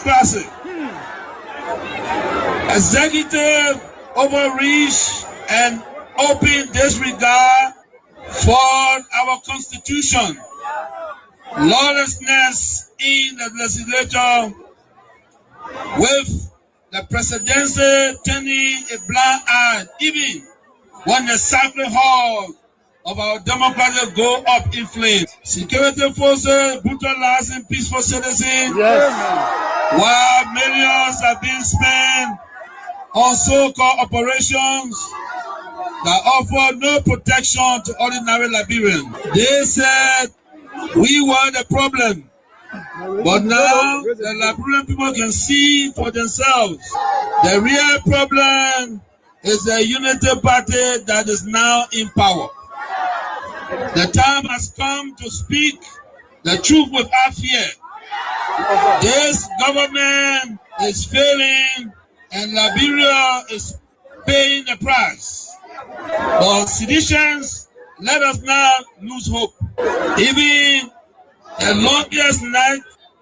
democracy. Executive overreach and open disregard for our constitution. Lawlessness in the legislature, with the presidency turning a blind eye even when the sacred halls of our democracy go up in flames. Security forces brutalizing peaceful citizens, while millions are being spent on so-called operations that offer no protection to ordinary Liberians. They said we were the problem, but now the Liberian people can see for themselves. The real problem is the unity party that is now in power. The time has come to speak the truth without fear. This government is failing and Liberia is paying the price. But citizens, let us not lose hope. Even the longest night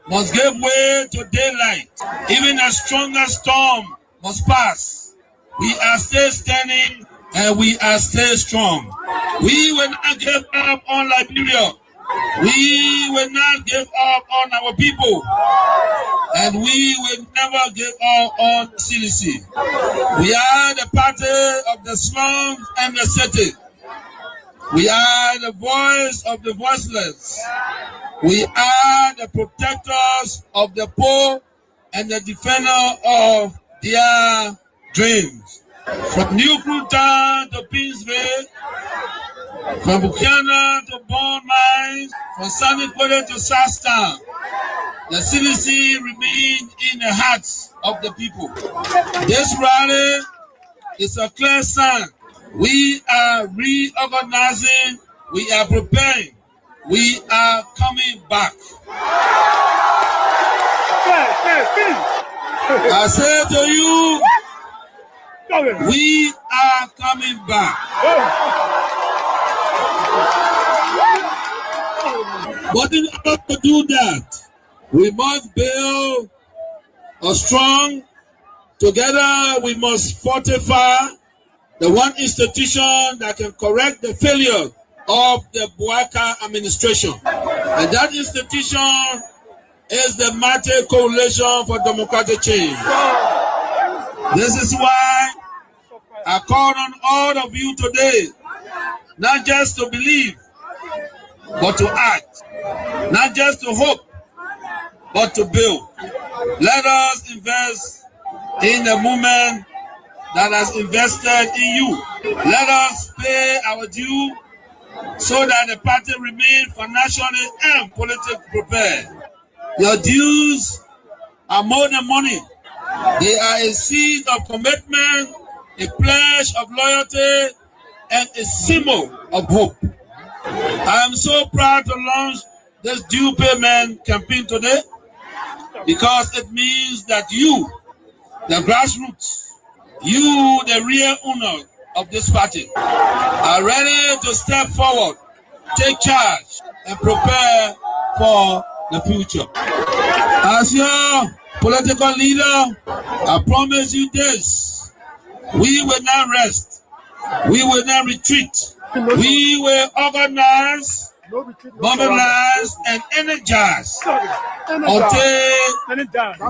must give way to daylight. Even the strongest storm must pass. We are still standing and we are still strong. We will not give up on Liberia. We will not give up on our people. And we will never give up on CDC. We are the party of the slums and the city. We are the voice of the voiceless. We are the protectors of the poor and the defender of their dreams. From New Cruton to Pinsville, from Buchanan to Bond Mines, from Sunny Quarter to Southtown, the CDC remains in the hearts of the people. This rally is a clear sign. We are reorganizing, we are preparing, we are coming back. I say to you, we are coming back. But in order to do that, we must build a strong, together we must fortify the one institution that can correct the failure of the Bouaka administration. And that institution is the Mighty Coalition for Democratic Change. This is why I call on all of you today, not just to believe, but to act. Not just to hope, but to build. Let us invest in the movement that has invested in you. Let us pay our due so that the party remains financially and politically prepared. Your dues are more than money. They are a seed of commitment, a pledge of loyalty, and a symbol of hope. I am so proud to launch this due payment campaign today because it means that you, the grassroots, you, the real owner of this party, are ready to step forward, take charge, and prepare for the future. As your political leader, I promise you this: we will not rest, we will not retreat, we will organize, mobilize, and energize until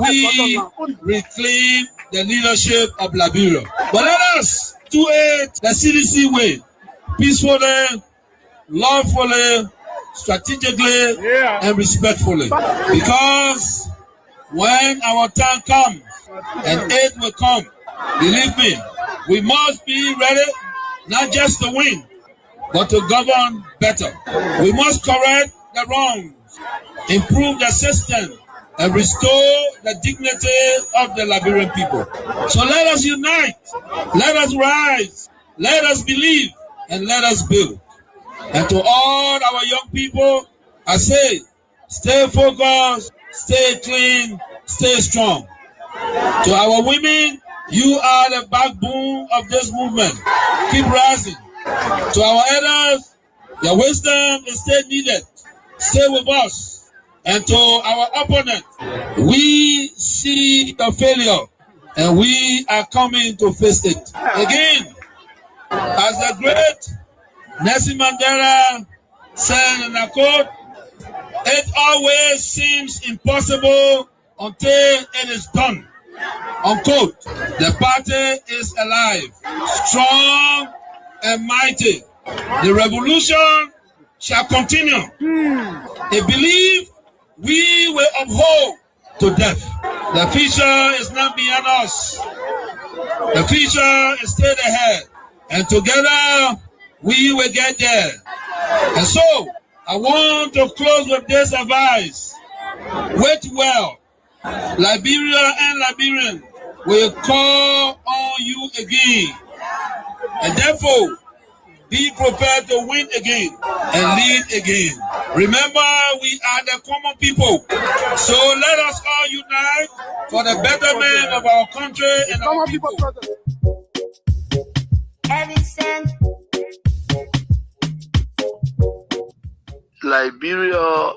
we reclaim the leadership of Liberia. But let us do it the CDC way, peacefully, lawfully, strategically, and respectfully. Because when our time comes, and it will come, believe me, we must be ready not just to win, but to govern better. We must correct the wrongs, improve the system, and restore the dignity of the Liberian people. So let us unite, let us rise, let us believe, and let us build. And to all our young people, I say, stay focused, stay clean, stay strong. To our women, you are the backbone of this movement. Keep rising. To our elders, your wisdom is still needed. Stay with us. And to our opponent, we see the failure and we are coming to face it. Again, as the great Nelson Mandela said in a quote, it always seems impossible until it is done. Unquote. The party is alive, strong and mighty. The revolution shall continue. A belief we will uphold to death. The future is not beyond us. The future is straight ahead. And together we will get there. And so, I want to close with this advice. Wait well. Liberia and Liberians will call on you again. And therefore, be prepared to win again and lead again. Remember, we are the common people. So let us all unite for the betterment of our country and our people. Liberia,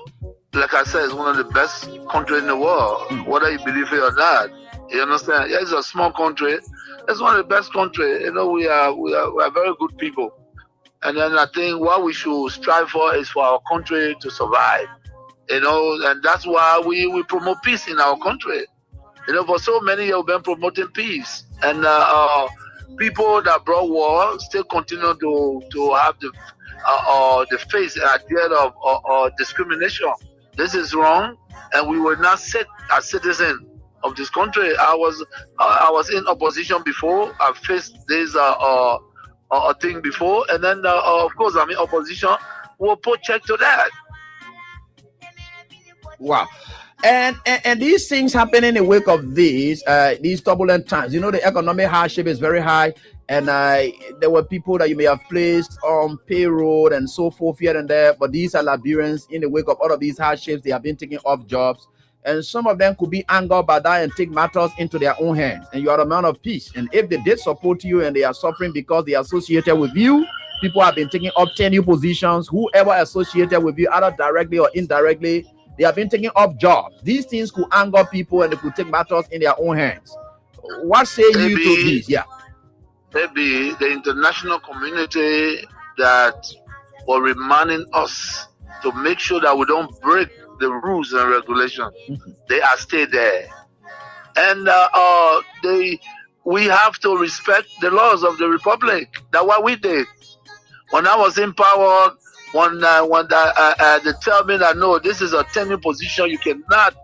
like I said, is one of the best countries in the world, whether you believe it or not. You understand? Yeah, it's a small country. It's one of the best countries. You know, we are very good people. And then I think what we should strive for is for our country to survive. You know, and that's why we promote peace in our country. You know, for so many years we've been promoting peace. And people that brought war still continue to have the face and idea of discrimination. This is wrong, and we will not sit as citizens of this country. I was in opposition before. I faced this thing before, and then of course I'm in opposition. We'll put check to that. Wow. And these things happen in the wake of these turbulent times. You know, the economic hardship is very high, and there were people that you may have placed on payroll and so forth here and there, but these are Liberians. In the wake of all of these hardships, they have been taking off jobs, and some of them could be angered by that and take matters into their own hands. And you are a man of peace, and if they did support you and they are suffering because they are associated with you, people have been taking up tenure positions, whoever associated with you, either directly or indirectly, they have been taking up jobs. These things could anger people and they could take matters in their own hands. What say you to this? Yeah. Maybe the international community that were reminding us to make sure that we don't break the rules and regulations. They are still there. And we have to respect the laws of the Republic. That's what we did. When I was in power, when they tell me that no, this is a tenure position, you cannot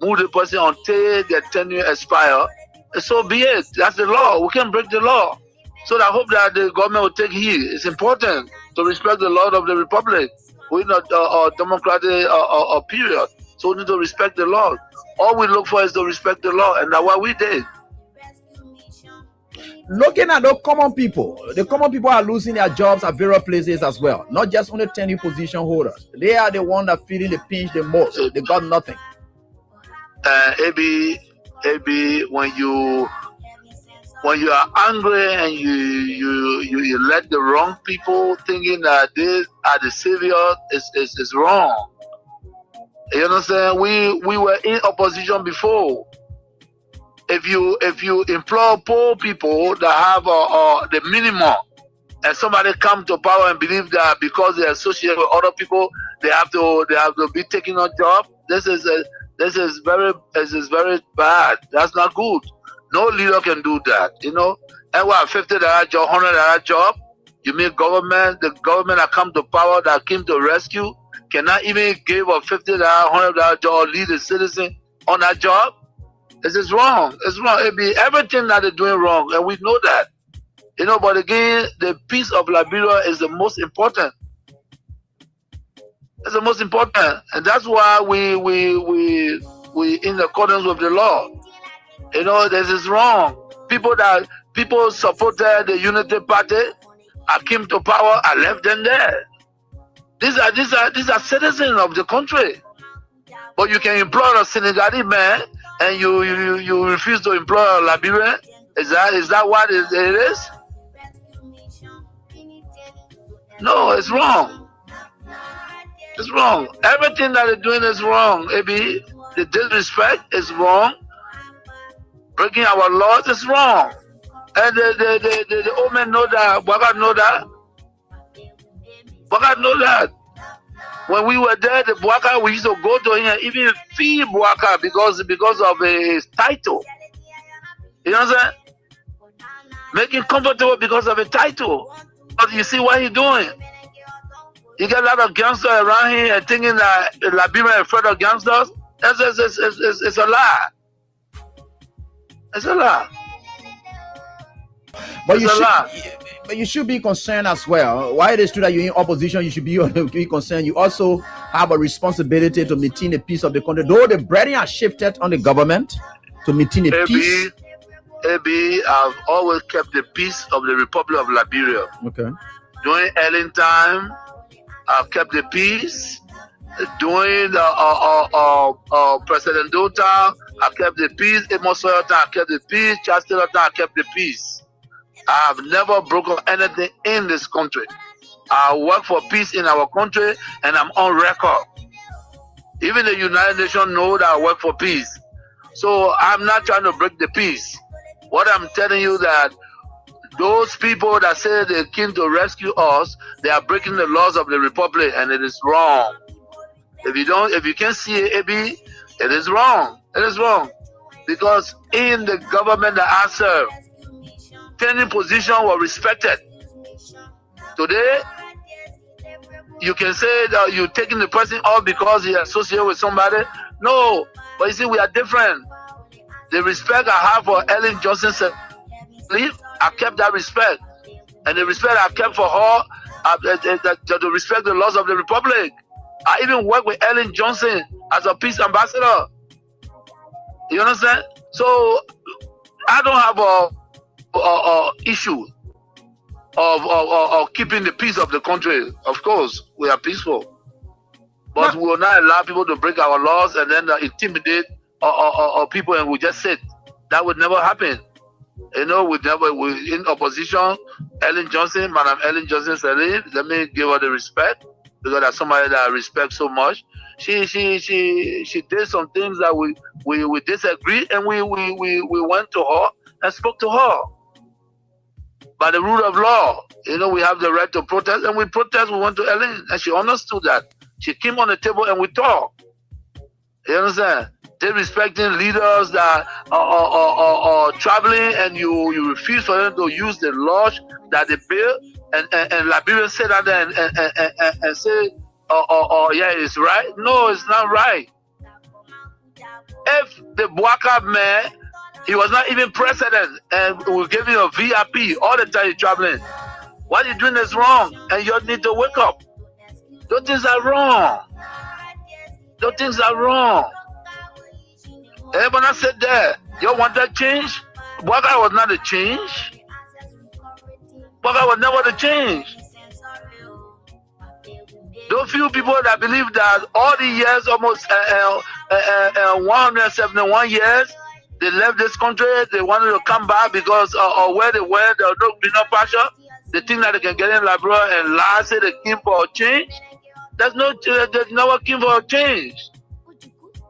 move the person until their tenure expire. So be it. That's the law. We can break the law. So I hope that the government will take heed. It's important to respect the law of the Republic. We're not a democratic period, so we need to respect the law. All we look for is to respect the law, and that's what we did. Looking at the common people are losing their jobs at various places as well. Not just only tenure position holders. They are the one that feeling the pinch the most. They got nothing. Maybe when you are angry and you let the wrong people thinking that they are the savior is wrong. You understand? We were in opposition before. If you employ poor people that have the minimum, and somebody come to power and believe that because they associate with other people, they have to be taking a job. This is very bad. That's not good. No leader can do that, you know. And what, $50 job, $100 job? You mean the government that come to power, that came to rescue, cannot even give a $50, $100 job, lead a citizen on that job? This is wrong. It's wrong. It be everything that they're doing wrong, and we know that. You know, but again, the peace of Liberia is the most important. It's the most important, and that's why we in accordance with the law. You know, this is wrong. People supported the Unity Party. I came to power. I left them there. These are citizens of the country. But you can employ a Senegalese man, and you refuse to employ a Liberian. Is that what it is? No, it's wrong. It's wrong. Everything that they're doing is wrong. Maybe the disrespect is wrong. Breaking our laws is wrong. And the old men know that. Bwaga know that. Bwaga know that. When we were there, the Bwaka, we used to go to him, even fee Bwaka because of his title. You know what I'm saying? Make him comfortable because of a title. But you see what he's doing. You get a lot of gangsters around here and thinking that Liberia is afraid of gangsters. It's a lie. It's a lie. But you should be concerned as well. Why it is true that you're in opposition, you should be concerned. You also have a responsibility to maintain the peace of the country. Though the burden has shifted on the government to maintain the peace. I've always kept the peace of the Republic of Liberia. Okay. During Ellen time, I've kept the peace. During President Dota, I kept the peace. Amos Sawyer time, I kept the peace. Charles Taylor time, I kept the peace. I have never broken anything in this country. I work for peace in our country, and I'm on record. Even the United Nations know that I work for peace. So I'm not trying to break the peace. What I'm telling you that those people that say they came to rescue us, they are breaking the laws of the Republic, and it is wrong. If you can't see it, AB, it is wrong. It is wrong. Because in the government that I serve, training position was respected. Today, you can say that you're taking the person off because he associated with somebody. No, but you see, we are different. The respect I have for Ellen Johnson, I kept that respect. And the respect I kept for her, to respect the laws of the Republic. I even work with Ellen Johnson as a peace ambassador. You understand? So, I don't have a issue of keeping the peace of the country. Of course, we are peaceful, but we will not allow people to break our laws and then intimidate people, and we just sit. That would never happen. You know, we in opposition. Ellen Johnson, Madam Ellen Johnson said, let me give her the respect because that's somebody that I respect so much. She did some things that we disagreed, and we went to her and spoke to her. By the rule of law, you know, we have the right to protest, and we protest. We went to Ellen, and she understood that. She came on the table and we talked. You understand? They respecting leaders that are traveling, and you refuse for them to use the laws that they built, and Liberians sit down there and say, yeah, it's right. No, it's not right. If the Bwaka man, he was not even president, and we gave him a VIP all the time he's traveling. What you're doing is wrong, and you need to wake up. Those things are wrong. Those things are wrong. Everyone said that. You want that change? Bwaka was not a change. Bwaka was never the change. Those few people that believe that all the years, almost 171 years, they left this country, they wanted to come back because of where they went, there was no greener pasture. They think that they can get in Liberia and lie, say they came for a change. There's never came for a change.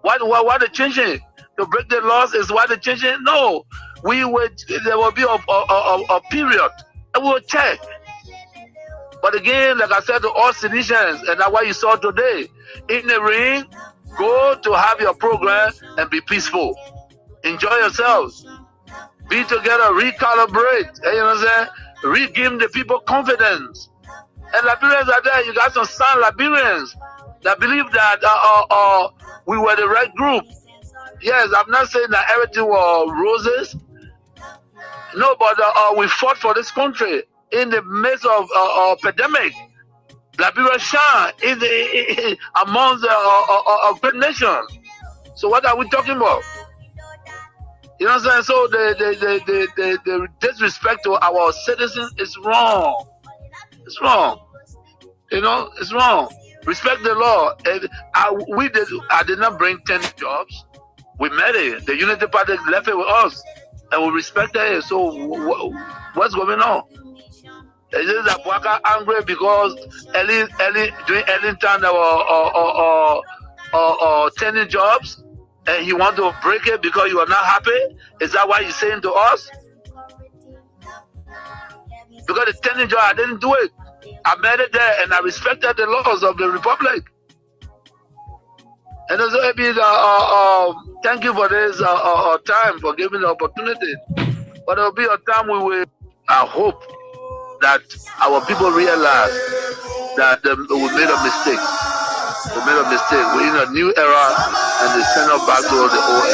Why they changing? To break the laws is why they're changing? No. There will be a period, and we will check. But again, like I said to all Tunisians, and that's what you saw today, in the ring, go to have your program and be peaceful. Enjoy yourselves. Be together, recalibrate. You know what I'm saying? Regain the people confidence. And Liberians are there. You got some sound Liberians that believe that we were the right group. Yes, I'm not saying that everything was roses. No, but we fought for this country in the midst of pandemic. Liberia shine amongst a great nation. So what are we talking about? You know what I'm saying? So the disrespect to our citizens is wrong. It's wrong. You know, it's wrong. Respect the law. I did not bring 10 jobs. We met it. The Unity Party left it with us, and we respected it. So what's going on? Is this Abuaka angry because during early time or turning jobs, and he want to break it because you are not happy? Is that what he's saying to us? Because the turning job, I didn't do it. I made it there, and I respected the laws of the republic. And also, thank you for this time, for giving the opportunity. But there will be a time we will, I hope, that our people realize that we made a mistake. We made a mistake. We're in a new era, and they send us back to the old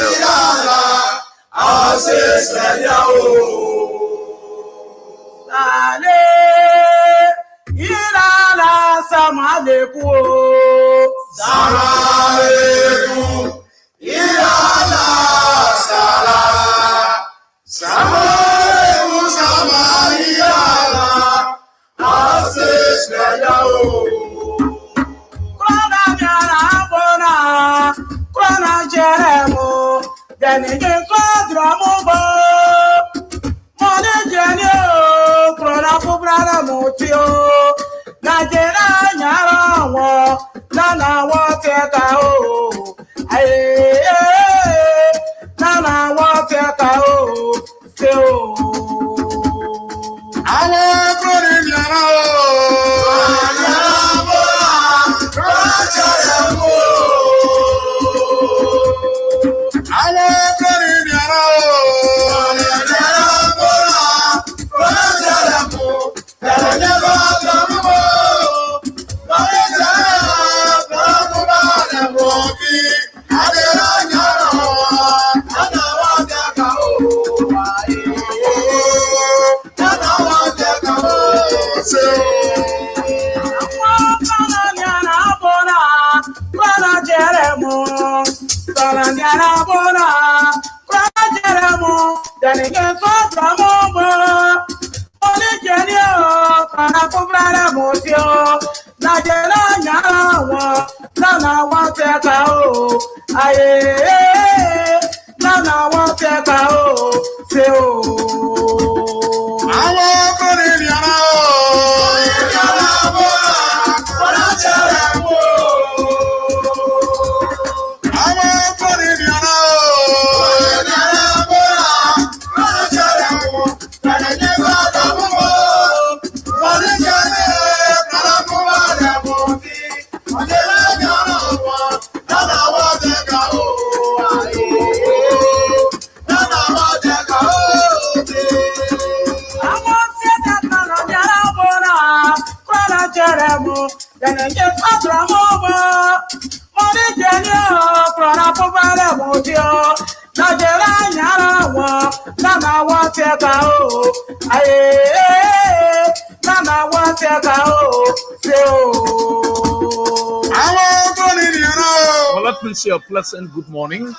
Well, let me say a pleasant good morning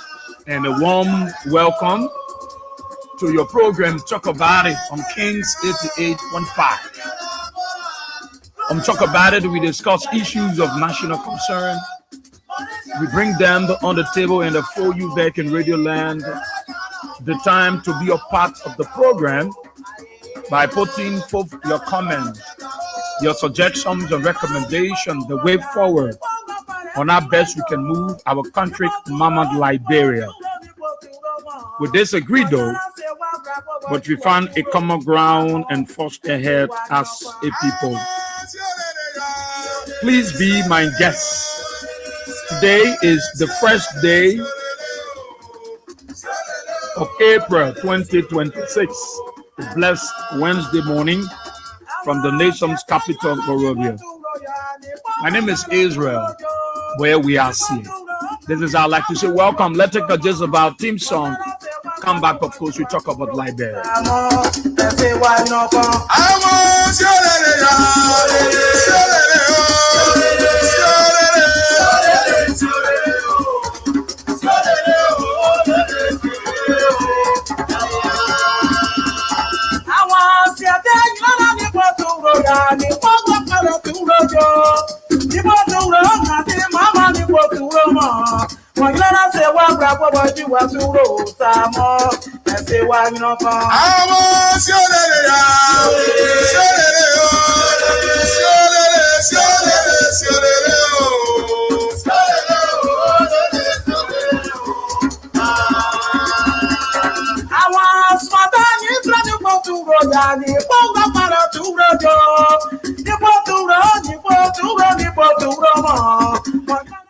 and a warm welcome to your program, Talk About It, on Kings 88.15. On Talk About It, we discuss issues of national concern. We bring them on the table and throw you back in Radio Land the time to be a part of the program by putting forth your comments, your suggestions and recommendations, the way forward on how best we can move our country, Mama Liberia. We disagree though, but we found a common ground and forged ahead as a people. Please be my guest. Today is the first day of April 2026, a blessed Wednesday morning from the nation's capital, Monrovia. My name is Israel, where we are seeing. This is how I like to say welcome. Let's take a just about theme song. Come back, of course, we talk about Liberia.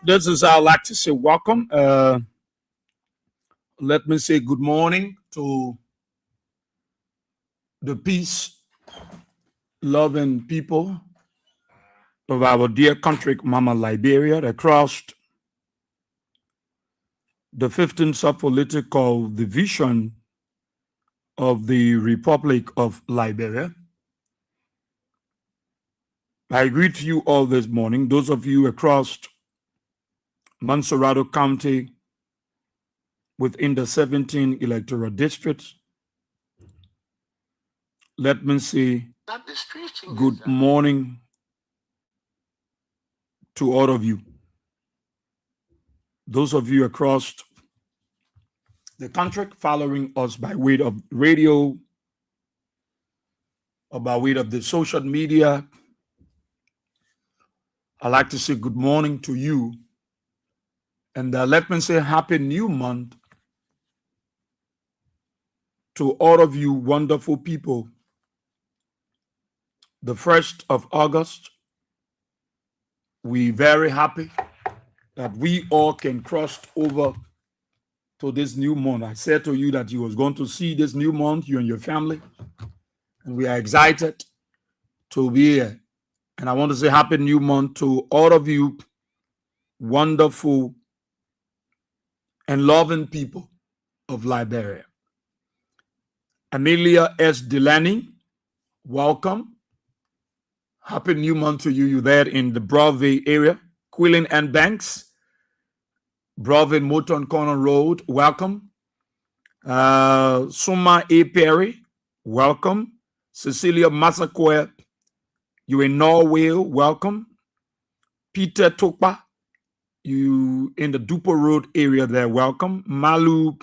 This is how I like to say welcome. Let me say good morning to the peace loving people of our dear country, Mama Liberia, that crossed the 15th sub-political division of the Republic of Liberia. I greet you all this morning, those of you across Mansourado County within the 17 electoral districts. Let me say good morning to all of you. Those of you across the country following us by way of radio or by way of the social media, I'd like to say good morning to you. And let me say happy new month to all of you wonderful people. The 1st of August, we're very happy that we all can cross over to this new month. I said to you that you was going to see this new month, you and your family, and we are excited to be here. And I want to say happy new month to all of you wonderful and loving people of Liberia. Amelia S. Delaney, welcome. Happy new month to you. You're there in the Broadway area. Quillen and Banks, Broadway Moton Corner Road, welcome. Suma A. Perry, welcome. Cecilia Masakwe, you in Norway, welcome. Peter Tokpa, you in the Dupo Road area there, welcome. Malu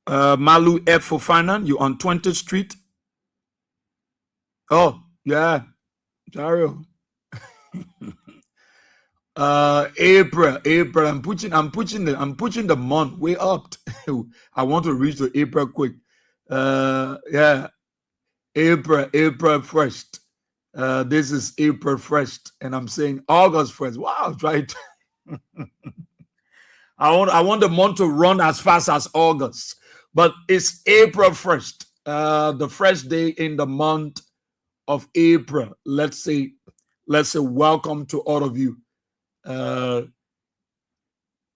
F. Fofana, you on 20th Street. Oh, yeah. Sorry. April, I'm pushing the month way up. I want to reach to April quick. Yeah. April 1st. This is April 1st, and I'm saying August 1st. Wow, right. I want the month to run as fast as August, but it's April 1st, the first day in the month of April. Let's say welcome to all of you, and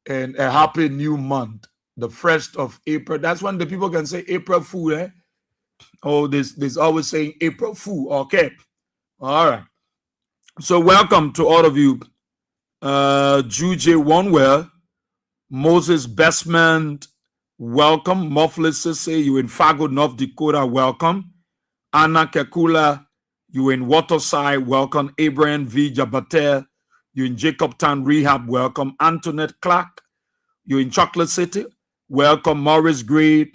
a happy new month, the 1st of April. That's when the people can say April Fool, eh? Oh, there's always saying April Fool. Okay, all right. So welcome to all of you, Juj Onewell, Moses Bestman, welcome. Mufflet Sisse, you in Fargo, North Dakota, welcome. Anna Kekula, you in Waterside, welcome. Abraham V. Jabate, you in Jacobtown Rehab, welcome. Antoinette Clark, you in Chocolate City, welcome. Morris Gray,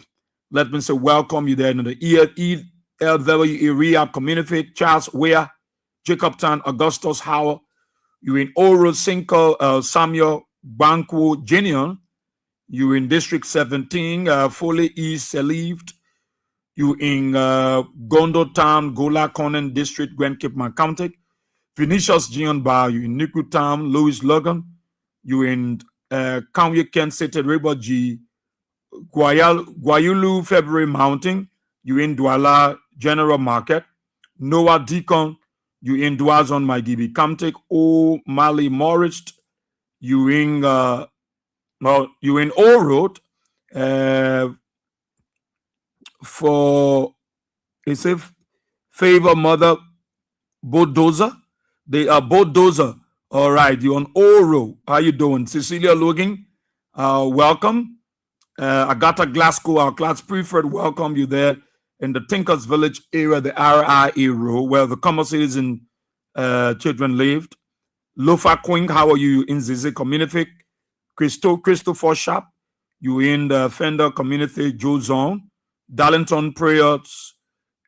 let me say welcome. You there in the ELW Rehab Community. Charles Ware, Jacobtown, Augustus Howard, you in Oro Cinco, Samuel Banco Jr., you in District 17, Foley East Relieved, you in Gondo Town, Gola Conan District, Grand Cape County, Vinicius Gion Bar, you in Niku Town, Louis Logan, you in County Kent City, River G, Guayulu February Mountain, you in Douala General Market, Noah Deacon, you in Douazon Maidibi County, O Mali Morris, you in Old Road for it's a favor mother Bulldozer. They are Bulldozer. All right, you on Old Road. How you doing? Cecilia Logan, welcome. Agatha Glasgow, our class preferred, welcome you there in the Tinkers Village area, the RIA row, where the common citizen children lived. Lofa Queen, how are you in Zizi community? Christopher Shop, you in the Fender community, Joe Zone, Darlington Prayers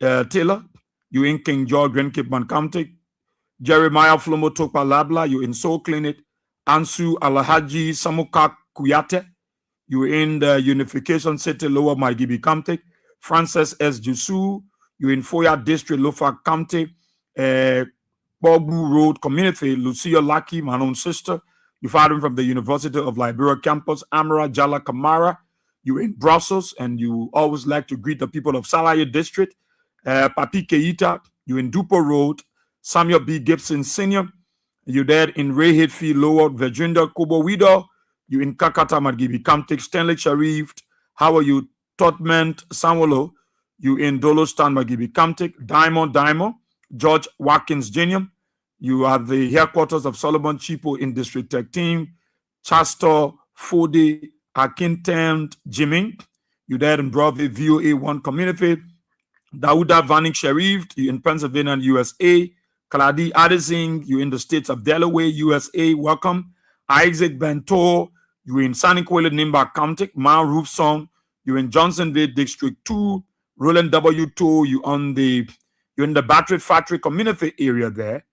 Taylor, you in King George, Grand Cape County. Jeremiah Flomo Tokpa Labla, you in Soul Clinic. Ansu Alahaji Samuka Kuyate, you in the Unification City, Lower Margibi County. Francis S. Jusu, you in Foya District, Lofa County. Bobu Road Community, Lucia Lucky, my own sister. You found him from the University of Liberia campus, Amara Jala Kamara. You in Brussels, and you always like to greet the people of Salaye District. Papi Keita, you in Dupo Road. Samuel B. Gibson Sr., you there in Ray Hitfield, Lower Virginia, Kobo Wido. You in Kakata Margibi County, Stanley Sharif. How are you? Totment Samuelo. You in Dolostan Margibi County, Diamond, George Watkins Jr. You are the headquarters of Solomon Chipo in District Tech Team, Chastor, Fode, Akintent, Jimming. You there in Broadway, VOA 1 Community. Dauda Vanik Sharif, you in Pennsylvania, USA. Kaladi Addising, you in the states of Delaware, USA. Welcome. Isaac Bento, you in Saniquele, Nimba County. Ma Roofsong, you in Johnsonville, District 2. Roland W2, you're in the Battery Factory Community area there.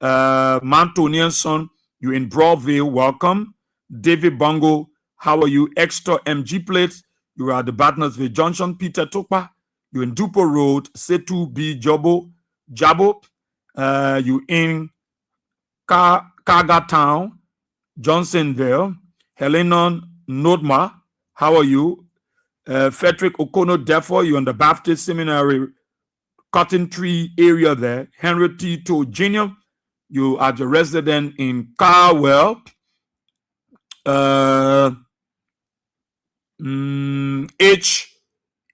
Mantonianson, you in Broadville, welcome. David Bongo, how are you? Extra MG Plates, you are at the Battersville Junction. Peter Topa, you in Dupo Road. Setu B Jabo, you in Kaga Town, Johnsonville. Helenon Nodma, how are you? Frederick Okono Defo, you in the Baptist Seminary Cotton Tree area there. Henry Tito Jr., you are the resident in Carwell. H.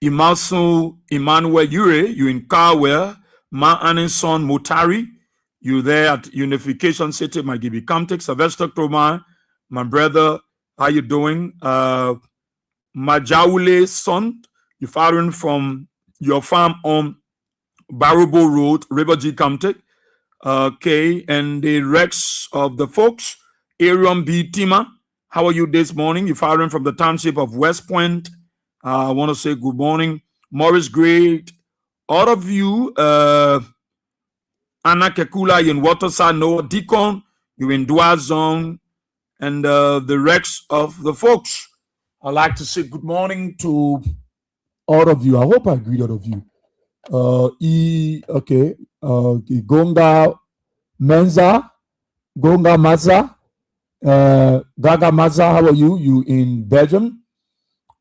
Imasu Emmanuel Ure, you in Carwell. Ma Anison Motari, you there at Unification City, Margibi County. Sylvester Kroma, my brother, how you doing? Majaule son, you following from your farm on Barubo Road, River G County. Okay, and the rest of the folks, Arion B. Tima, how are you this morning? You're following from the township of West Point. I want to say good morning. Morris Great, all of you, Anna Kekula in Waterside, Noah Deacon, you in Dua Zone, and the rest of the folks. I'd like to say good morning to all of you. I hope I greet all of you. Gonga Menza, Gonga Maza, Gaga Maza, how are you? You in Belgium?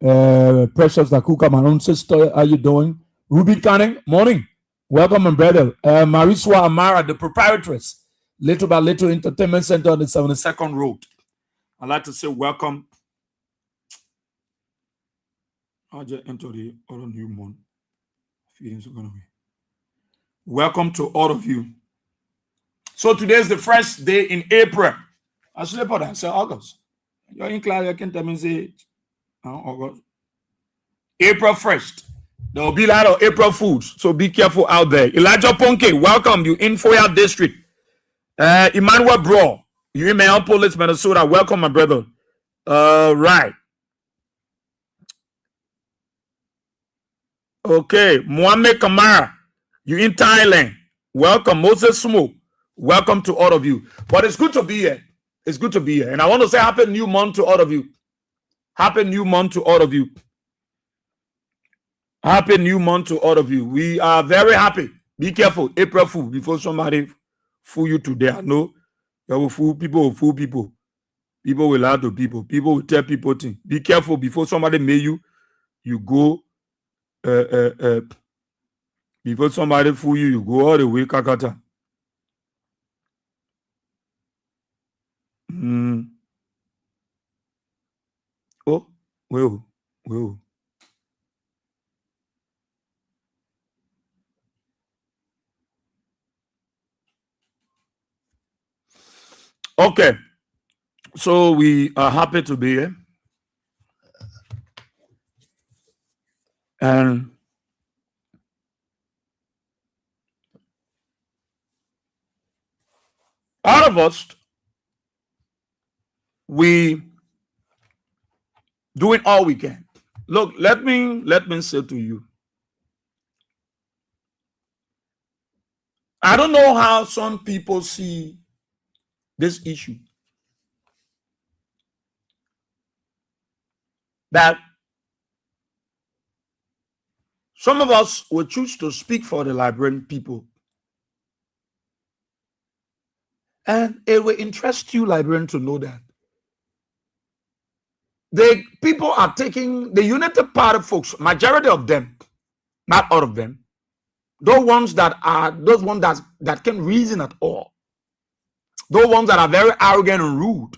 Precious Nakuka, my own sister, how you doing? Ruby Canning, morning. Welcome, my brother. Mariswa Amara, the proprietress, Little by Little Entertainment Center on the 72nd Road. I'd like to say welcome. I'll just enter the other new month. Feelings are gonna be. Welcome to all of you. So today is the first day in April. I sleep on that. Say August. You're in class. You can tell me say August. April 1st. There will be a lot of April fools. So be careful out there. Elijah Ponke, welcome you in Foya District. Emmanuel Bro, you in Minneapolis, Minnesota. Welcome, my brother. Right. Okay, Mohamed Kamara, you in Thailand. Welcome, Moses Sumo. Welcome to all of you. But it's good to be here. It's good to be here. And I want to say happy new month to all of you. Happy new month to all of you. Happy new month to all of you. We are very happy. Be careful. April Fool, before somebody fool you today. I know you will fool people, people. People will lie to people. People will tell people things. Be careful before somebody may you go. Before somebody fool you, you go all the way, Kakata. Oh, well. Okay, so we are happy to be here. And all of us, we doing all we can. Look, let me say to you, I don't know how some people see this issue. That some of us will choose to speak for the Liberian people. And it will interest you, Liberian, to know that the people are taking the United Party folks, majority of them, not all of them, those ones that can reason at all, those ones that are very arrogant and rude,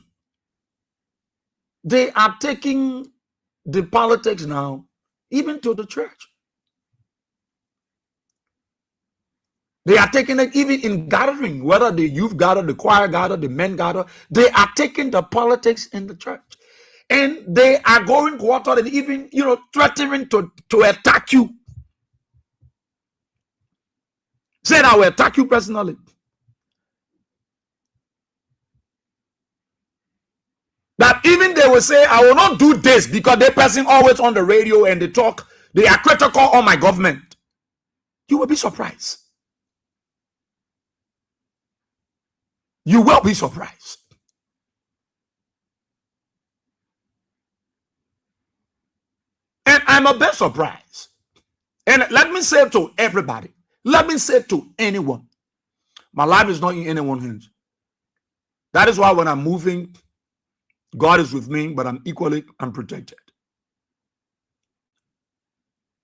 they are taking the politics now, even to the church. They are taking it even in gathering, whether the youth gather, the choir gather, the men gather, they are taking the politics in the church. And they are going quarter and even, threatening to attack you. Said, I will attack you personally. That even they will say, I will not do this because the person always on the radio and they talk, they are critical on my government. You will be surprised. You will be surprised. And I'm a bit surprised. And let me say to everybody, let me say to anyone, my life is not in anyone's hands. That is why when I'm moving, God is with me, but I'm protected.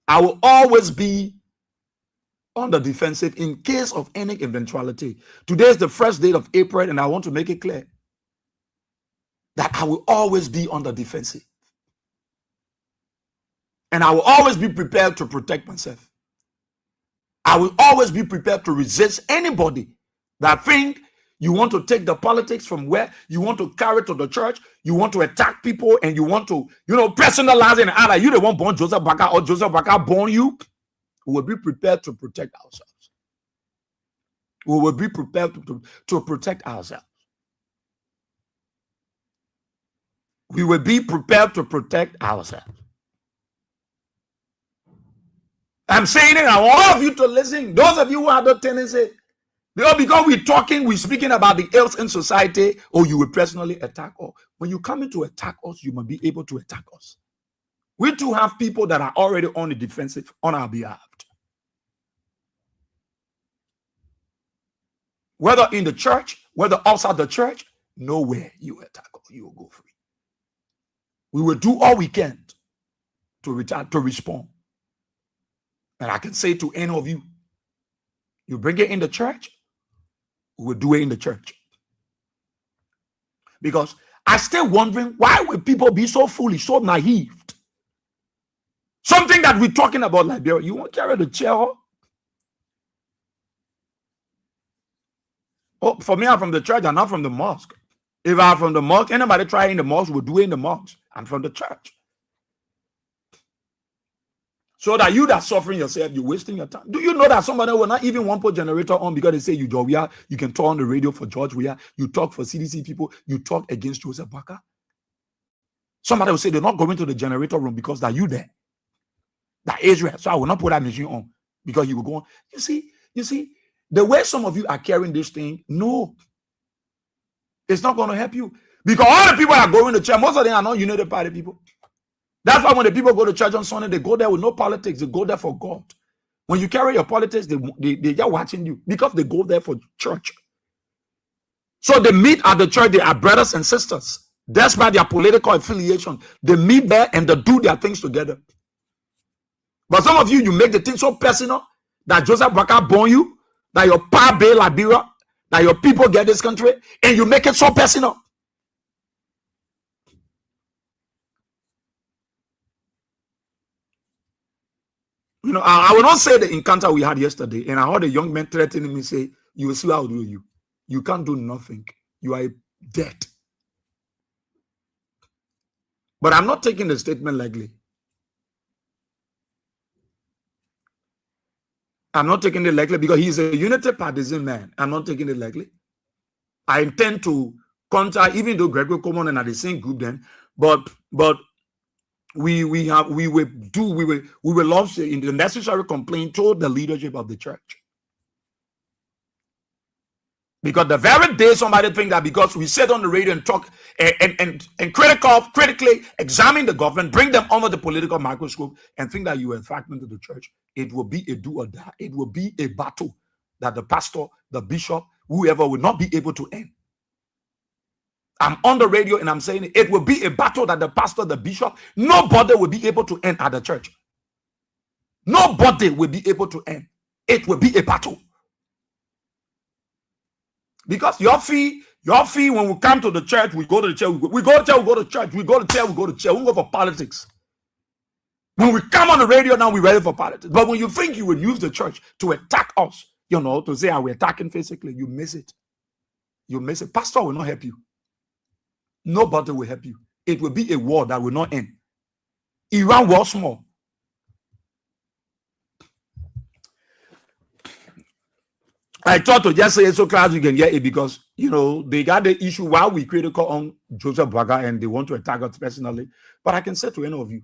I will always be on the defensive in case of any eventuality. Today is the first day of April, and I want to make it clear that I will always be on the defensive. And I will always be prepared to protect myself. I will always be prepared to resist anybody that think you want to take the politics from where you want to carry to the church, you want to attack people, and you want to, personalize it. Either you the one born Joseph Baka or Joseph Baka born you. We will be prepared to protect ourselves. We will be prepared to protect ourselves. We will be prepared to protect ourselves. I'm saying it, I want all of you to listen. Those of you who have the tendency, because we're speaking about the ills in society, or you will personally attack us. When you come in to attack us, you must be able to attack us. We too have people that are already on the defensive on our behalf. Whether in the church, whether outside the church, nowhere you attack us, you will go free. We will do all we can to respond. And I can say to any of you, you bring it in the church, we will do it in the church. Because I'm still wondering, why would people be so foolish, so naive? Something that we're talking about, Liberia, you won't carry the chair. Oh, for me, I'm from the church, I'm not from the mosque. If I'm from the mosque, anybody try in the mosque will do it in the mosque. I'm from the church. So that you that's suffering yourself, you're wasting your time. Do you know that somebody will not even want to put generator on because they say you can turn on the radio for George Weah, you talk for CDC people, you talk against Joseph Baka? Somebody will say they're not going to the generator room because that you there. That Israel. So I will not put that machine on because you will go on. You see, the way some of you are carrying this thing, no, it's not going to help you. Because all the people that are going to church, most of them are not United Party people. That's why when the people go to church on Sunday, they go there with no politics. They go there for God. When you carry your politics, they are watching you because they go there for church. So they meet at the church. They are brothers and sisters. Despite their political affiliation, they meet there and they do their things together. But some of you, you make the thing so personal that Joseph Baka born you, that your pa Bay Liberia, that your people get this country, and you make it so personal. I will not say the encounter we had yesterday, and I heard a young man threatening me, say, you will see how I'll do you. You can't do nothing. You are dead. But I'm not taking the statement lightly. I'm not taking it lightly because he's a United Partisan man. I'm not taking it lightly. I intend to counter, even though Gregory Coleman and are the same group then, but we will lodge in the necessary complaint to the leadership of the church. Because the very day somebody think that because we sit on the radio and talk and critically examine the government, bring them under the political microscope, and think that you are attracted to the church, it will be a do or die. It will be a battle that the pastor, the bishop, whoever will not be able to end. I'm on the radio and I'm saying it will be a battle that the pastor, the bishop, nobody will be able to end at the church. Nobody will be able to end. It will be a battle. Because your fee, when we come to the church, we go to the church, we go to church, we go to church, we go to church, we go to church, we go for politics. When we come on the radio now, we're ready for politics. But when you think you will use the church to attack us, to say, we're attacking physically, you miss it. You miss it. Pastor will not help you. Nobody will help you. It will be a war that will not end. Iran was small. I thought to just say so class you can get it because they got the issue while we critical on Joseph Boakai and they want to attack us personally. But I can say to any of you,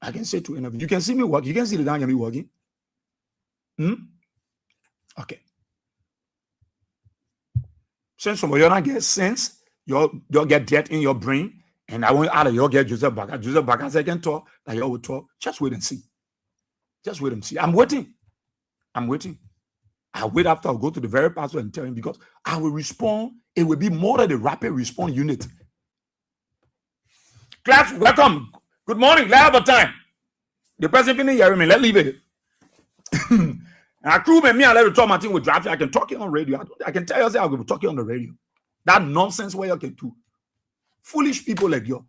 you can see me work. You can see the guy me working. Okay. Since some of you not get sense, you'll get debt in your brain, and I want out of you get Joseph Boakai. Joseph Boakai second talk that you will talk. Just wait and see. Just wait and see. I'm waiting. I'll wait after I'll go to the very pastor and tell him because I will respond. It will be more than the rapid response unit. Class, welcome. Good morning. Let's have a time. The president didn't hear me. Let's leave it. I crew me, I let you talk my thing with draft. I can talk it on radio. I can tell you I'll be talking on the radio. That nonsense where you can do. Foolish people like you.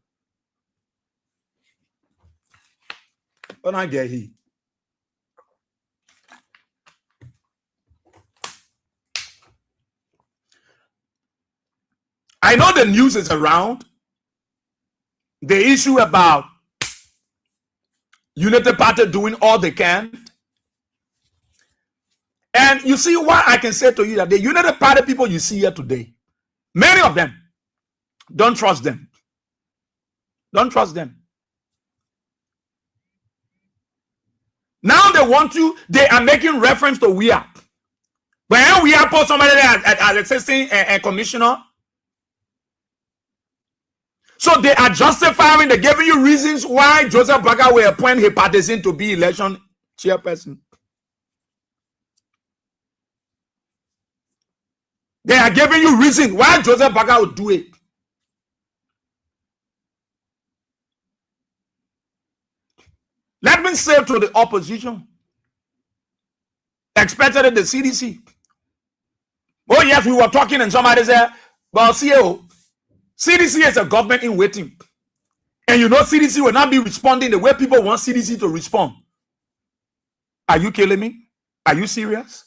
When I get here. I know the news is around. The issue about Unity Party doing all they can. And you see why I can say to you that the Unity Party people you see here today, many of them, don't trust them. Don't trust them. Now they are making reference to WIA. When WIA put somebody there as assistant commissioner, so they are justifying, they're giving you reasons why Joseph Boakai will appoint his partisan to be election chairperson. They are giving you reasons why Joseph Boakai will do it. Let me say to the opposition, especially the CDC. Oh yes, we were talking and somebody said, well, CEO, CDC is a government in waiting. And CDC will not be responding the way people want CDC to respond. Are you killing me? Are you serious?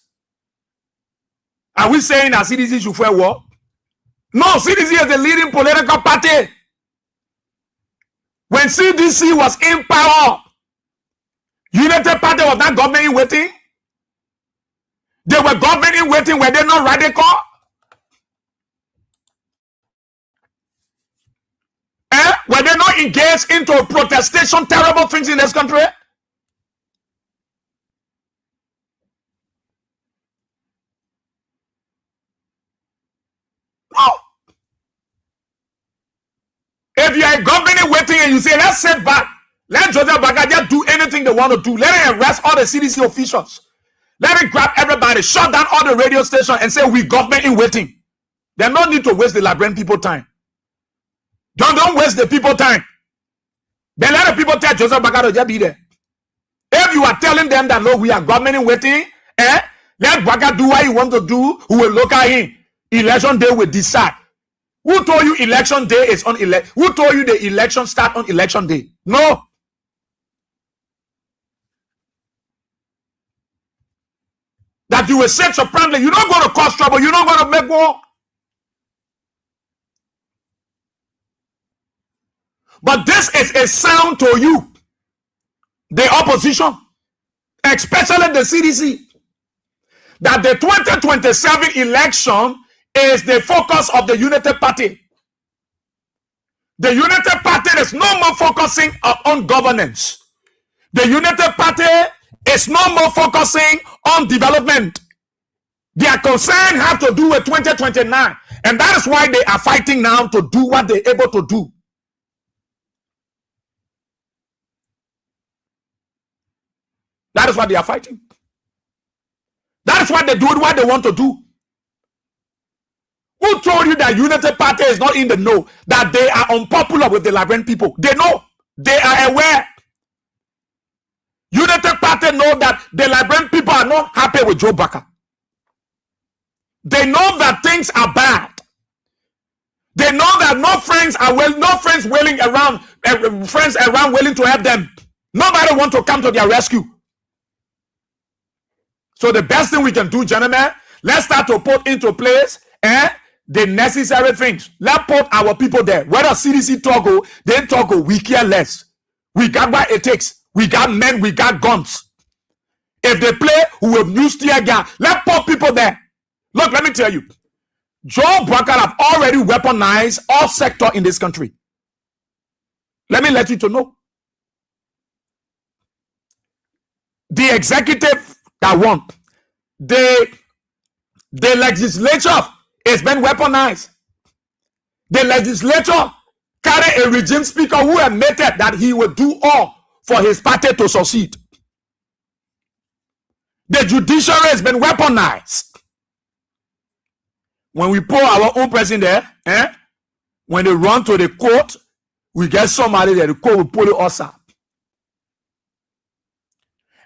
Are we saying that CDC should fight war? No, CDC is the leading political party. When CDC was in power, Unity Party was not government in waiting. They were government in waiting. Were they not radical? Were they not engaged into protestation, terrible things in this country? No. If you are a government in waiting and you say, let's sit back, let Joseph Boakai just do anything they want to do, let it arrest all the CDC officials, let it grab everybody, shut down all the radio stations and say, we government in waiting. There's no need to waste the Liberian people time. Don't waste the people time. Then let the people tell Joseph Boakai to just be there. If you are telling them that, look, we are government in waiting, let Boakai do what he wants to do, who will look at him. Election day will decide. Who told you election day is on election? Who told you the election start on election day? No. That you will say surprisingly, you're not going to cause trouble, you're not going to make war. But this is a sound to you, the opposition, especially the CDC, that the 2027 election is the focus of the Unity Party. The Unity Party is no more focusing on governance. The Unity Party is no more focusing on development. Their concern have to do with 2029. And that is why they are fighting now to do what they're able to do. That is why they are fighting. That is why they do what they want to do. Who told you that Unity Party is not in the know? That they are unpopular with the Liberian people? They know. They are aware. Unity Party know that the Liberian people are not happy with Joe Baka. They know that things are bad. They know that no friends willing around, friends around willing to help them. Nobody want to come to their rescue. So the best thing we can do, gentlemen, let's start to put into place the necessary things. Let's put our people there. Whether CDC Togo, they Togo, we care less. We got what it takes. We got men, we got guns. If they play, we will use tear gas. Let's put people there. Look, let me tell you. Joe Baka have already weaponized all sector in this country. Let me let you to know. The executive that won, the legislature has been weaponized. The legislature carry a regime speaker who admitted that he would do all for his party to succeed. The judiciary has been weaponized. When we pull our own person there, when they run to the court, we get somebody there, the court will pull us up.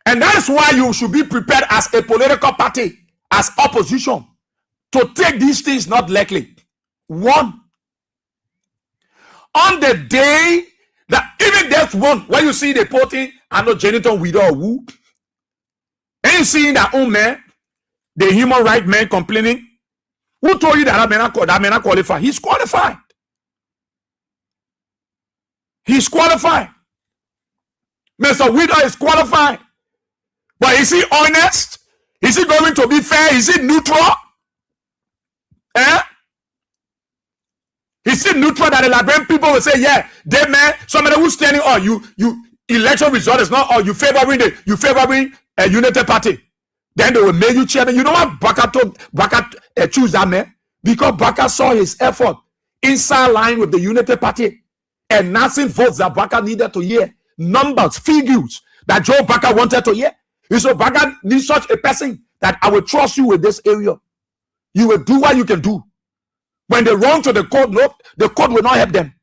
And that is why you should be prepared as a political party, as opposition, to take these things not lightly. One, on the day that even there's one, when you see the voting, I know Janitor Widow who, and you see that own man, the human rights man complaining, who told you that that may not qualify? He's qualified. He's qualified. Mr. Widow is qualified. But is he honest? Is he going to be fair? Is he neutral? Is he neutral that the Liberian people will say, yeah, they man, somebody who's standing on you election result is not, you favoring a Unity Party. Then they will make you chairman. You know what Baka choose that man? Because Baka saw his effort inside line with the Unity Party. And nothing votes that Baka needed to hear. Numbers, figures that Joe Baka wanted to hear. So Baka needs such a person that I will trust you with this area. You will do what you can do. When they run to the court, look, the court will not help them.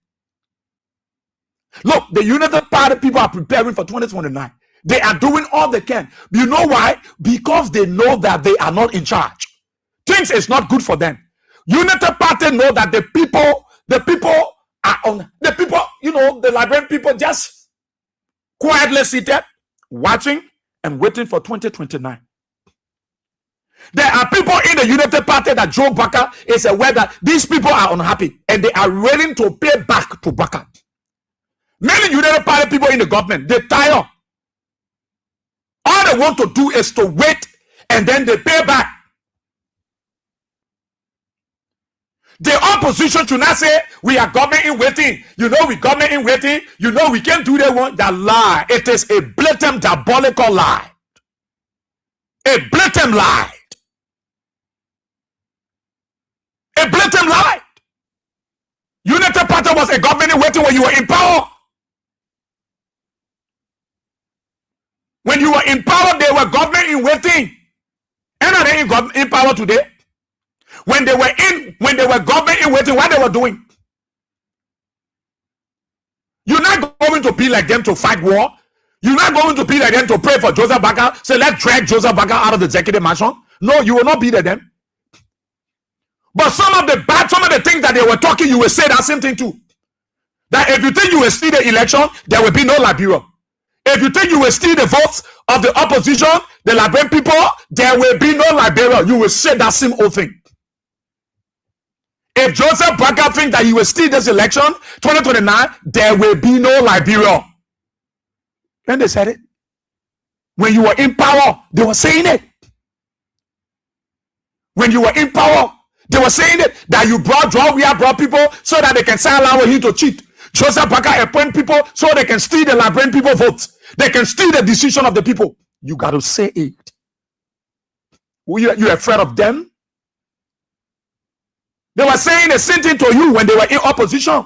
Look, the Unity Party people are preparing for 2029. They are doing all they can. You know why? Because they know that they are not in charge. Things is not good for them. Unity Party know that the people are on the people, the Liberian people just quietly seated, watching and waiting for 2029. There are people in the Unity Party that Joe Baka is aware that these people are unhappy and they are willing to pay back to Baka. Many Unity Party people in the government, they tire. All they want to do is to wait and then they pay back. The opposition should not say we are government in waiting. We government in waiting. We can't do that one. That lie. It is a blatant diabolical lie. A blatant lie. A blatant lie. Unity Party was a government in waiting when you were in power. When you were in power, they were government in waiting. And are they in power today? When they were government in waiting, what they were doing? You're not going to be like them to fight war. You're not going to be like them to pray for Joseph Baka. Say, let's drag Joseph Baka out of the executive mansion. No, you will not be like them. But some of the things that they were talking, you will say that same thing too. That if you think you will steal the election, there will be no Liberia. If you think you will steal the votes of the opposition, the Liberian people, there will be no Liberia. You will say that same old thing. If Joseph Baka thinks that he will steal this election, 2029, there will be no Liberia. Then they said it. When you were in power, they were saying it. When you were in power, they were saying it. That you brought people so that they can say allow him to cheat. Joseph Baka appoint people so they can steal the Liberian people votes. They can steal the decision of the people. You got to say it. You afraid of them? They were saying the same thing to you when they were in opposition.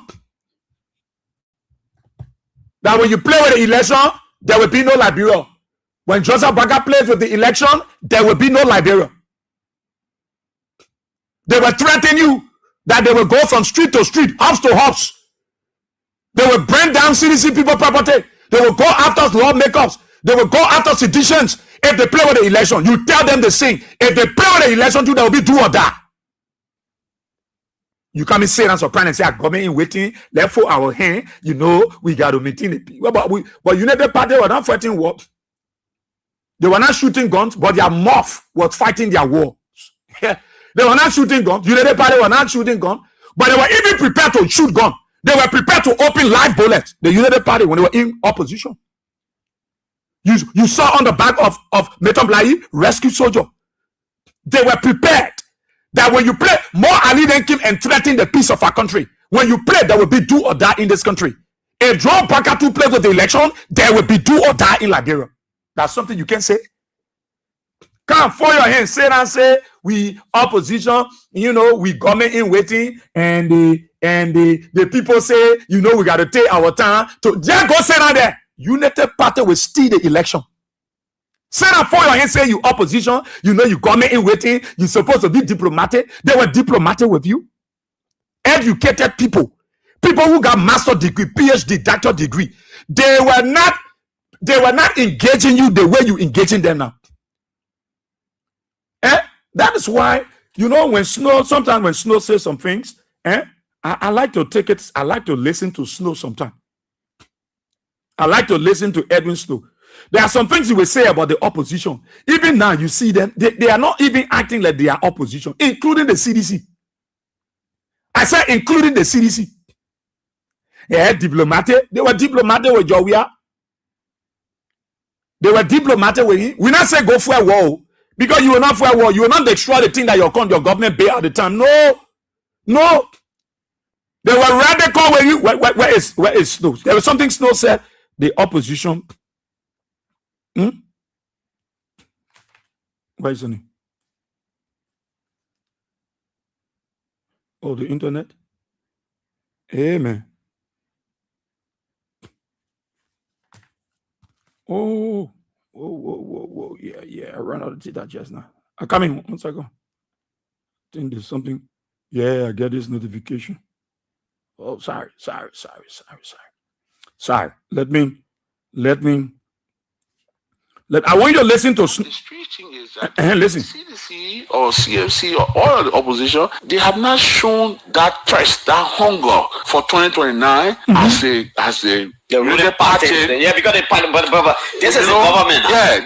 That when you play with the election, there will be no Liberia. When Joseph Baga plays with the election, there will be no Liberia. They were threatening you that they will go from street to street, house to house. They will burn down CDC people property. They will go after lawmakers. They will go after seditions if they play with the election. You tell them the same. If they play with the election, there will be do or die. You come and say and surprise and say, I come in waiting, left for our hand, we got to maintain the people. But United Party were not fighting war. They were not shooting guns, but their mouth was fighting their wars. They were not shooting guns. United Party were not shooting guns, but they were even prepared to shoot guns. They were prepared to open live bullets. The United Party, when they were in opposition. You saw on the back of Meton Blai, rescue soldier. They were prepared that when you play, more Ali then came and threatened the peace of our country. When you play, there will be do or die in this country. If Joe Parker to play with the election, there will be do or die in Liberia. That's something you can say. Can't fold your hands, say and say we opposition, we government in waiting, and the people say, we gotta take our time to just go sit down there. United Party will steal the election. Say that for your hands, say you opposition, you government in waiting, you're supposed to be diplomatic. They were diplomatic with you. Educated people who got master degree, PhD, doctor degree. They were not engaging you the way you engaging them now. That is why, sometimes when Snow says some things, I like to take it, I like to listen to Snow sometimes. I like to listen to Edwin Snow. There are some things he will say about the opposition. Even now, you see them, they are not even acting like they are opposition, including the CDC. I said, including the CDC. Diplomatic. They were diplomatic with Jowia. They were diplomatic with him. We not say go for a war. Because you will not for a war. You will not destroy the thing that your government pay at the time. No. They were radical with you. Where is Snow? There was something Snow said. The opposition. Where is it? Oh, the internet. Amen. Oh, whoa. Yeah. I ran out of data just now. I'm coming. 1 second. I think there's something. Yeah, I get this notification. Oh, sorry. I want you to listen to. The strange thing is that listen. CDC or CFC or all of the opposition, they have not shown that thirst, that hunger for 2029 as a the ruling party. Yeah, because the party, but this is the government. Yeah,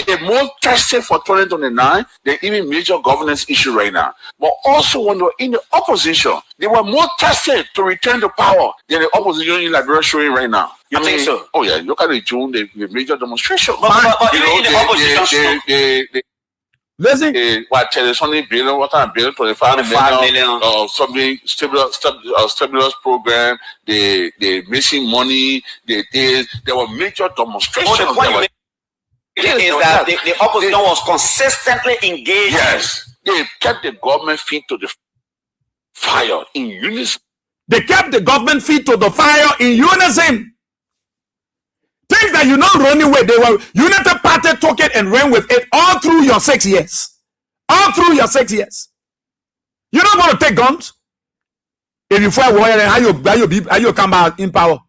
they're more thirsty for 2029 than even major governance issue right now. But also when they were in the opposition, they were more thirsty to return to power than the opposition in Liberia showing right now. You think so? Oh yeah, look at the June, the major demonstration. But even in the opposition, listen, what $20 billion, what kind of billion, 25 million, or something, stimulus program, they missing money, there were major demonstrations. The point is that the opposition was consistently engaged. Yes, they kept the government feet to the fire in unison. They kept the government feet to the fire in unison. Things that you not running with, they were United Party took it and ran with it all through your 6 years. All through your 6 years. You don't want to take guns. If you fight war, then how you come back in power?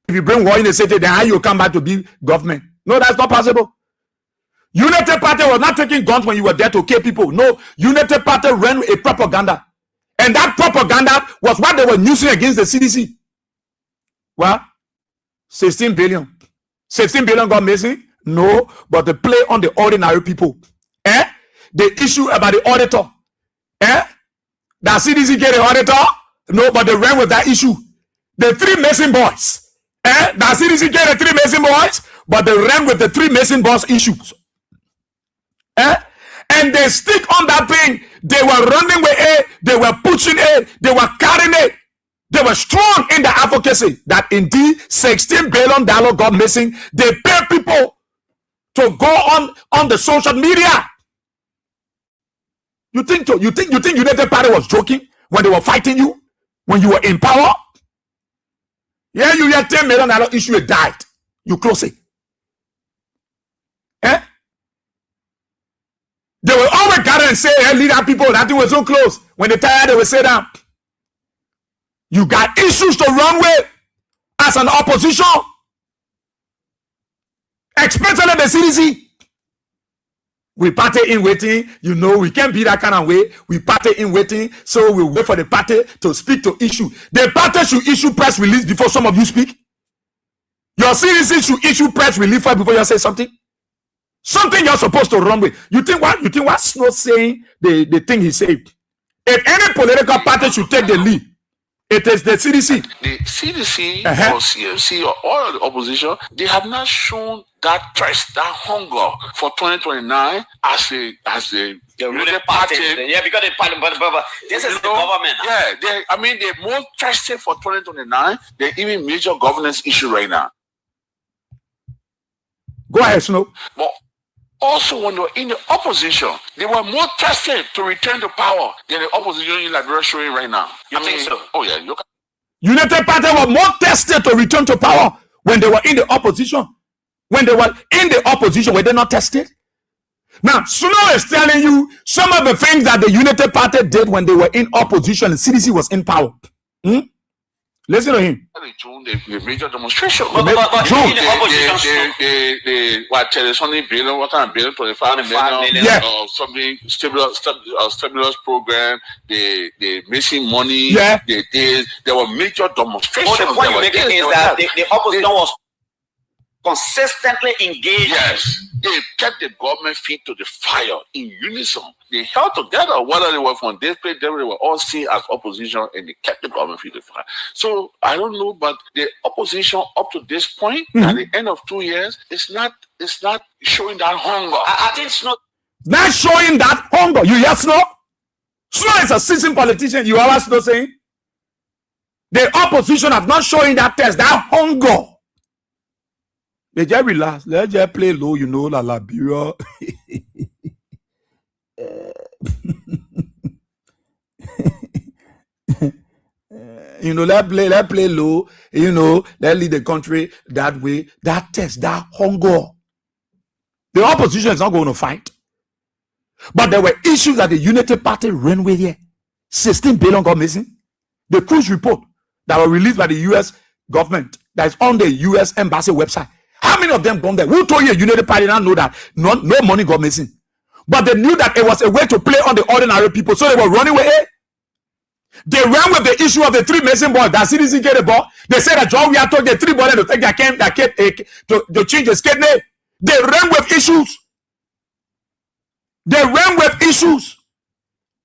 If you bring war in the city, then how you come back to be government? No, that's not possible. United Party was not taking guns when you were there to kill people. No, United Party ran a propaganda. And that propaganda was what they were using against the CDC. Well, 16 billion. 16 billion got missing? No, but they play on the ordinary people. The issue about the auditor. That CDC get an auditor? No, but they ran with that issue. The 3 missing boys. That CDC get the 3 missing boys? But they ran with the 3 missing boys issues. And they stick on that thing. They were running with it. They were pushing it. They were carrying it. They were strong in the advocacy that indeed $16 billion got missing. They pay people to go on the social media You think United Party was joking when they were fighting you, when you were in power? Yeah, you had $10 million issue, it died. You close it. Eh? They will always gather and say, hey, leader people, that thing was so close. When they tired, they will say that. You got issues to run with as an opposition. Especially the CDC. We party in waiting. You know, we can't be that kind of way. We party in waiting. So we wait for the party to speak to issue. The party should issue press release before some of you speak. Your CDC should issue press release before you say something. Something you're supposed to run with. You think what Snow saying the thing he said? If any political party should take the lead, it is the CDC. The CDC or CFC or all of the opposition, they have not shown that thirst, that hunger for 2029 as the ruling party. Yeah, because the party, but this is the government. Yeah, they're more thirsty for 2029 than even major governance issue right now. Go ahead, Snow. But also, when they were in the opposition, they were more tested to return to power than the opposition in Liberia showing right now. You think so? Oh yeah, look. United Party were more tested to return to power when they were in the opposition. When they were in the opposition, were they not tested? Now, Snow is telling you some of the things that the United Party did when they were in opposition. The CDC was in power. Listen to him. The major demonstration. But in the opposition, what billion, what kind of billion, 25 million, yeah, or something, stimulus program, the missing money, yeah, there were major demonstrations. the point you're making is that the opposition was consistently engaged. Yes, they kept the government feet to the fire in unison. They held together, whether they were from this place, they were all seen as opposition, and they kept the government feet to the fire. So I don't know, but the opposition up to this point, at the end of 2 years, it's not showing that hunger. I think it's not showing that hunger. You hear Snow? Snow is a seasoned politician. You always Snow saying the opposition have not showing that test, that hunger. They just relax. Let's just play low, you know, la Liberia. You know, let's play low, you know, let's lead the country that way. That test, that hunger. The opposition is not going to fight. But there were issues that the United Party ran with here. 16 billion got missing. The cruise report that was released by the US government, that is on the US embassy website. How many of them gone there? Who told you a United Party now know that no money got missing? But they knew that it was a way to play on the ordinary people, so they were running with it. They ran with the issue of the 3 missing boys. That CDC get a ball. They said that John, we are told the 3 boys to take their kid to change his kidney. They ran with issues. They ran with issues.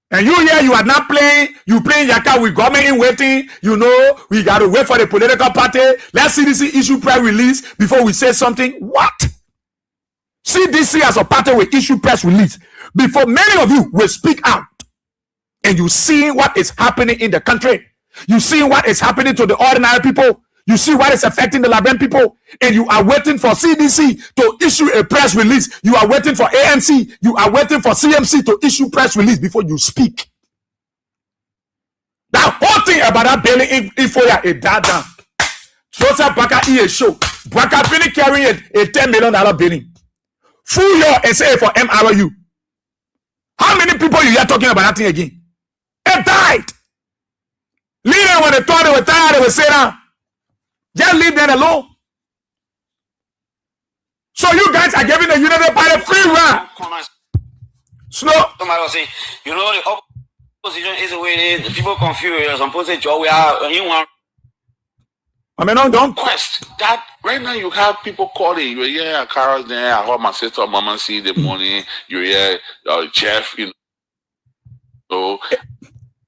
And you here, you are not playing. You playing yaka with government in waiting. You know, we got to wait for the political party. Let CDC issue press release before we say something. What? CDC as a party will issue press release before many of you will speak out. And you see what is happening in the country. You see what is happening to the ordinary people. You see what is affecting the Liberian people. And you are waiting for CDC to issue a press release. You are waiting for ANC. You are waiting for CMC to issue press release before you speak. That whole thing about that billing info, it died down. Trosa Baka a show. Baka Billy carrying a $10 million billing. Full year and say for MRU. How many people you hear talking about that thing again? It died. Leader, when they thought they were tired, they would say that. Just leave them alone. So you guys are giving the United Party free run. Snow. Somebody will say, you know, the opposition is the way it is. People confused. Some people say, Joe, we are in one. I mean, don't quest that right now. You have people calling you. Yeah, Carol's there. I heard my sister, Mama, see the morning. You hear Jeff. You know. So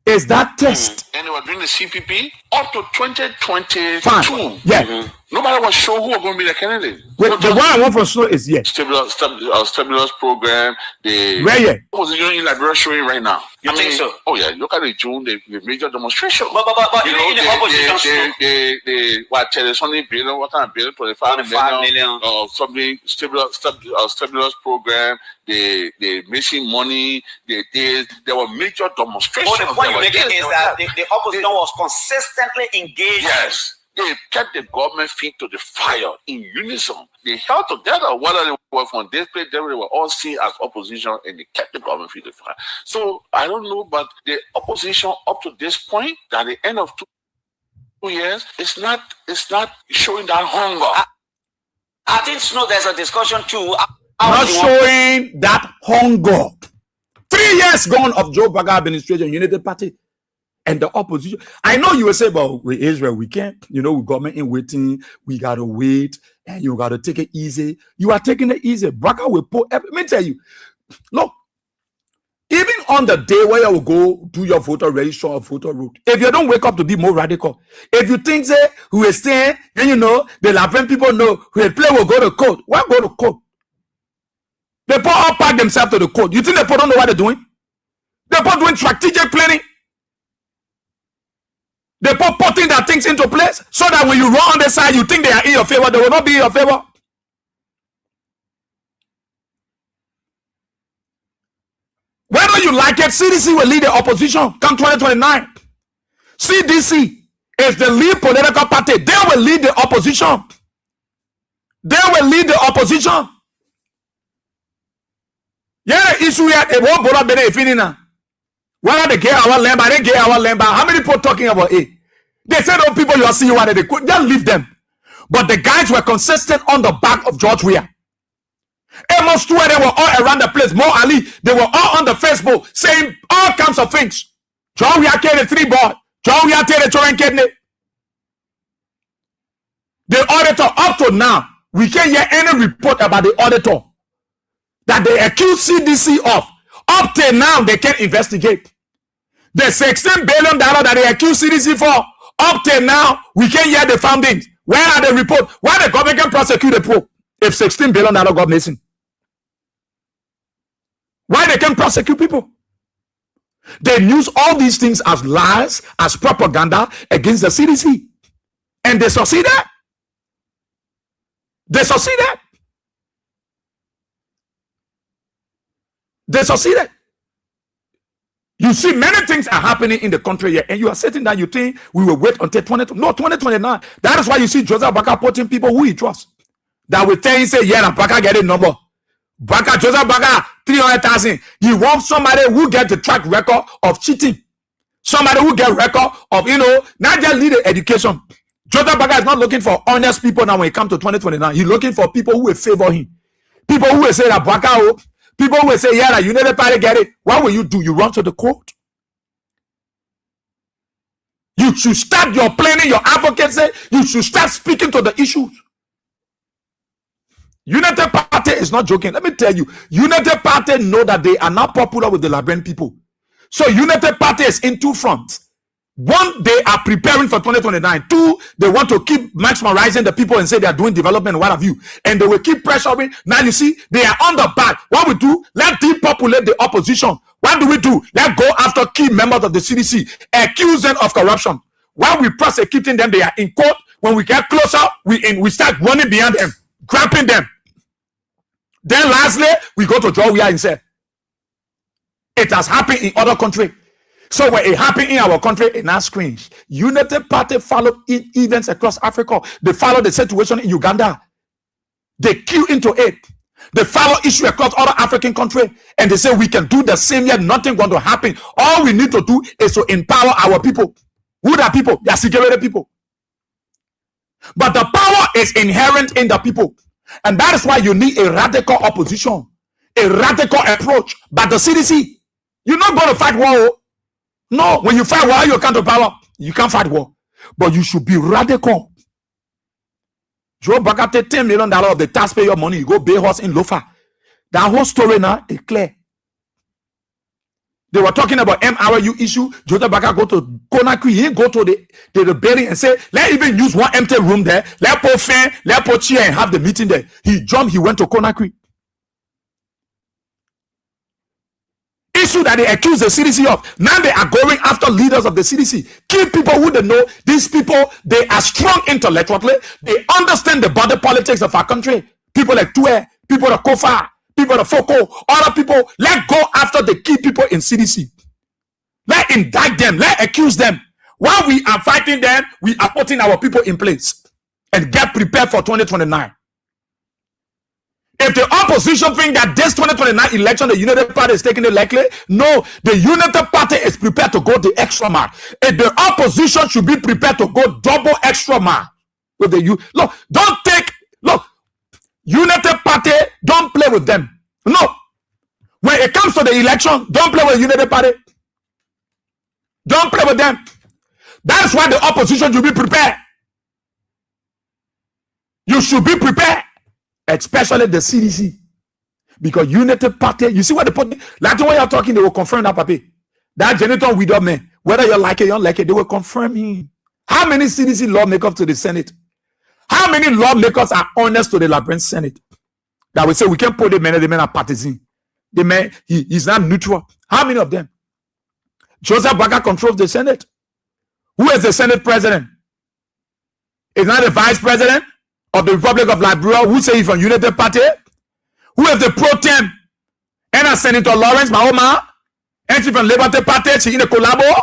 is that test? And they were doing the CPP. up to 2022, Fine. Yeah. Nobody was sure who was going to be the candidate. Wait, the one I want from Snow is yes. Stimulus program, the Where yeah? opposition in Liberia showing right now. You think so? Oh yeah, look at the June, the major demonstration. But You even know, in the opposition, they what tell us only billion, what kind of billion, 25 million, or something stimulus program. They missing money. There were major demonstrations. the point you're making is that the opposition was consistently engaged. Yes. They kept the government feet to the fire in unison. They held together, whether they were from this place, they were all seen as opposition, and they kept the government feet to the fire. So I don't know, but the opposition up to this point, at the end of 2 years, it's not showing that hunger. I think Snow, there's a discussion too. Not showing that hunger. 3 years gone of Joe Biden administration, United Party, and the opposition. I know you will say, but with Israel, we can't. You know, with government in waiting, we gotta wait, and you gotta take it easy. You are taking it easy. Baka will put. Let me tell you, look. Even on the day where you will go do your voter registration or voter route, if you don't wake up to be more radical, if you think say who is staying, then you know the Laven people know who will play will go to court. Why go to court? They put all pack themselves to the court. You think they put don't know what they're doing? They put doing strategic planning. They put putting their things into place so that when you run on the side, you think they are in your favor. They will not be in your favor. Whether you like it, CDC will lead the opposition come 2029. CDC is the lead political party. They will lead the opposition. They will lead the opposition. Yeah, issue here. It won't bother better if now. Whether they get our land, they get our land. How many people talking about it? They said, "Oh, people, you are seeing what they could." Just leave them. But the guys were consistent on the back of George Weah. Amos Stewart, they were all around the place. Mo Ali, they were all on the Facebook saying all kinds of things. George Weah carried 3 board. George Weah carried the kidney. The auditor, up to now, we can't hear any report about the auditor that they accuse CDC of. Up till now, they can't investigate. The $16 billion that they accuse CDC for, up till now, we can't hear the findings. Where are the reports? Why the government can prosecute the poor if $16 billion got missing? Why they can prosecute people? They use all these things as lies, as propaganda against the CDC. And they succeeded. They succeeded. They succeeded. You see, many things are happening in the country here, and you are sitting there, you think we will wait until 2029. That is why you see Joseph Baka putting people who he trusts. That will tell him, say, yeah, Baka get a number. Baka, Joseph Baka, 300,000. You want somebody who get the track record of cheating. Somebody who get record of, not just lead the education. Joseph Baka is not looking for honest people now when it comes to 2029. He's looking for people who will favor him. People who will say that Baka, people will say, yeah, you never party get it. What will you do? You run to the court. You should start your planning, your advocacy. You should start speaking to the issues. United Party is not joking. Let me tell you, United Party know that they are not popular with the Liberian people. So United Party is in 2 fronts. 1, they are preparing for 2029. 2, they want to keep maximizing the people and say they are doing development and what have you. And they will keep pressuring. Now you see, they are on the back. What we do, let's depopulate the opposition. What do we do? Let's go after key members of the CDC, accuse them of corruption. While we prosecuting them, they are in court. When we get closer, we start running behind them, grabbing them. Then lastly, we go to George Weah and say, it has happened in other countries. So when it happened in our country, it now screams. United Party followed events across Africa. They follow the situation in Uganda. They queue into it. They follow issue across other African countries. And they say we can do the same, yet nothing going to happen. All we need to do is to empower our people. Who are people? They are security people. But the power is inherent in the people. And that is why you need a radical opposition. A radical approach. But the CDC, you're not going to fight war. No, when you fight war, you can't power. You can't fight war. But you should be radical. Joe Baka take $10 million of the taxpayer money. You go Bay Horse in Lofa. That whole story now is clear. They were talking about MRU issue. Joseph Baka go to Conakry. He didn't go to the building and say, let's even use one empty room there. Let's put fan, let's put chair and have the meeting there. He jumped, he went to Conakry. Issue that they accuse the CDC of. Now they are going after leaders of the CDC. Key people who they know. These people, they are strong intellectually. They understand the body politics of our country. People like Tue, people like Kofa, people like Foko, other people. Let go after the key people in CDC. Let indict them. Let accuse them. While we are fighting them, we are putting our people in place and get prepared for 2029. If the opposition think that this 2029 election, the United Party is taking it likely, no, the United Party is prepared to go the extra mile. If the opposition should be prepared to go double extra mile with the look, don't take, look, United Party, don't play with them. No. When it comes to the election, don't play with the United Party. Don't play with them. That's why the opposition should be prepared. You should be prepared. Especially the CDC, because United Party, you see what the party, like when you're talking, they will confirm that papi. That Janitor Widow man, whether you like it or you don't like it, they will confirm him. How many CDC lawmakers to the Senate? How many lawmakers are honest to the Liberian Senate? That we say we can't put the men are partisan. The man, he's not neutral. How many of them? Joseph Baka controls the Senate. Who is the Senate president? Is not the vice president of the Republic of Liberia, who say he's from United Party, who is the pro tem, and Senator Lawrence Mahoma, and she from Liberty Party, she in a collabo.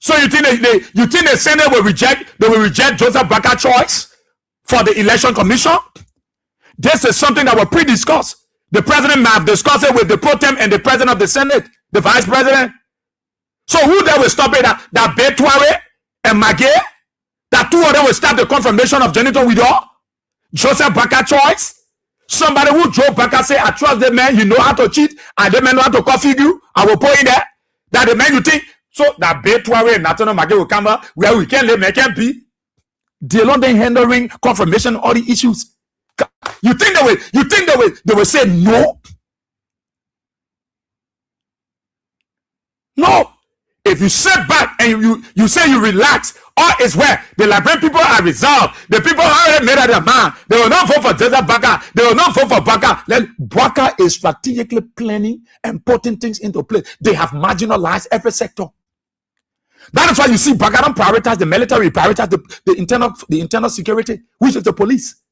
So you think the Senate will reject Joseph Baka choice for the election commission? This is something that was pre-discussed. The president may have discussed it with the pro tem and the president of the Senate, the vice president. So who there will stop it? That Betuare and Magé? That two of them will start the confirmation of Janitor Widow, Joseph Baka choice. Somebody who Joe Baka say, I trust the man, you know how to cheat, and the man know how to configure you. I will put in there. That the man you think, so that Betuare and Natano Magé will come up where we can live, make can be. They're not handling confirmation all the issues. You think they will say no? No. If you sit back and you say you relax, all is where the Liberian people are resolved. The people already made up their mind. They will not vote for Joseph Baka. They will not vote for Baka. Baka is strategically planning and putting things into place. They have marginalized every sector. That is why you see Baka don't prioritize the military, prioritize the internal security, which is the police.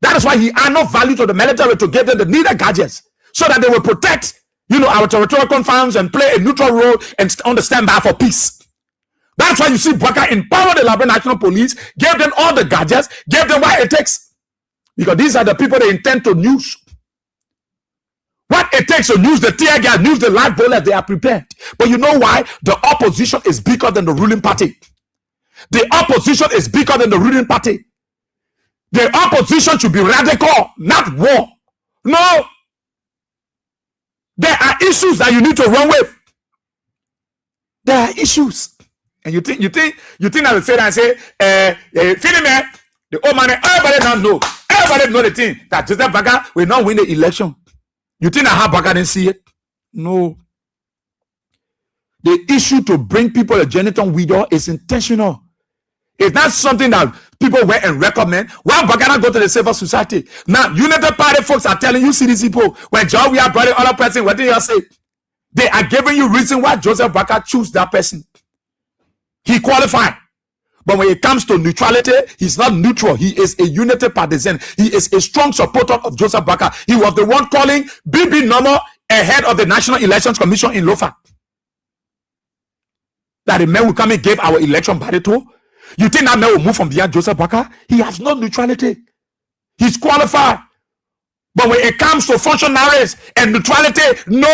That is why he had no value to the military to give them the needed gadgets so that they will protect, our territorial confines and play a neutral role and on the standby for peace. That's why you see Baka empower the Liberian National Police, gave them all the gadgets, gave them what it takes. Because these are the people they intend to use. What it takes to use the tear gas, use the live bullets, they are prepared. But you know why? The opposition is bigger than the ruling party. The opposition is bigger than the ruling party. The opposition should be radical, not war. No. There are issues that you need to run with. There are issues. And you think I will say that and say, feeling me, the old man, everybody now know. Everybody know the thing that Joseph Baka will not win the election. You think that how Baka didn't see it? No. The issue to bring people a Janitor Widow is intentional. It's not something that people went and recommend. Why Baka not go to the civil society? Now, United Party folks are telling you, CDC people, when John we are brought other person, what did you say? They are giving you reason why Joseph Baka choose that person. He qualified. But when it comes to neutrality, he's not neutral. He is a United partisan. He is a strong supporter of Joseph Baka. He was the one calling BB Nomo ahead of the National Elections Commission in Lofa. That the man will come and give our election body to. You think that man will move from behind Joseph Baka? He has no neutrality. He's qualified. But when it comes to functionaries and neutrality, no.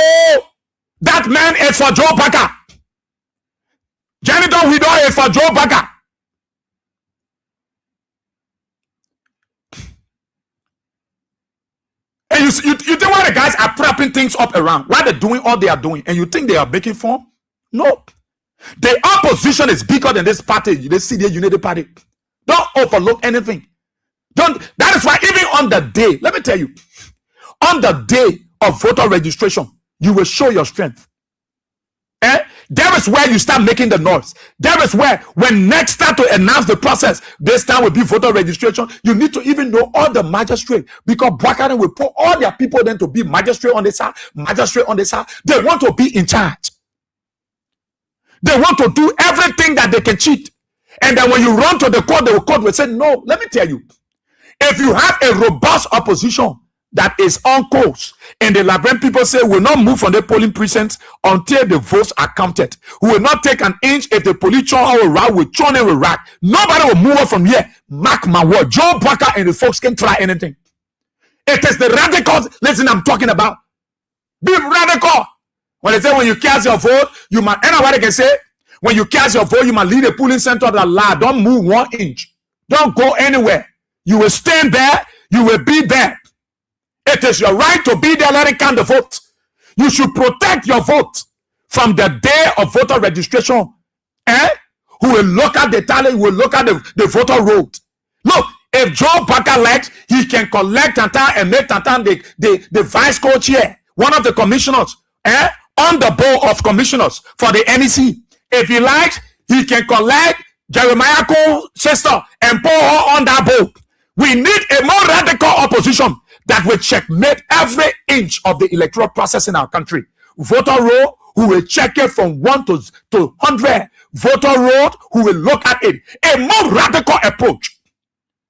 That man is for Joe Baka. Janitor Widow is for Joe Baka. And you think why the guys are propping things up around? Why they're doing all they are doing? And you think they are making form? No. The opposition is bigger than this party, the CDA Unity Party. Don't overlook anything. That is why even on the day, let me tell you, on the day of voter registration, you will show your strength. There is where you start making the noise. There is where, when next start to announce the process, this time will be voter registration. You need to even know all the magistrate, because Bwakani will put all their people then to be magistrate on the side, magistrate on the side. They want to be in charge. They want to do everything that they can cheat. And then when you run to the court, the court will say, no. Let me tell you, if you have a robust opposition that is on course, and the Liberian people say will not move from the polling precincts until the votes are counted, who will not take an inch if the police will route with churn and will rack. Nobody will move from here. Mark my word. Joe Bwaka and the folks can try anything. It is the radicals. Listen, I'm talking about. Be radical. When they say when you cast your vote, you might. Anybody can say when you cast your vote, you might leave the polling center that lie. Don't move 1 inch. Don't go anywhere. You will stand there. You will be there. It is your right to be there. Let it count the vote. You should protect your vote from the day of voter registration. Who will look at the tally, who will look at the voter roll. Look, if Joe Bwaka likes, he can collect Tantan and make Tantan the vice co-chair, one of the commissioners, on the board of commissioners for the NEC. If he likes, he can collect Jeremiah Cole's sister and put her on that board. We need a more radical opposition that will checkmate every inch of the electoral process in our country. Voter roll, who will check it from 1 to 100. Voter roll, who will look at it. A more radical approach.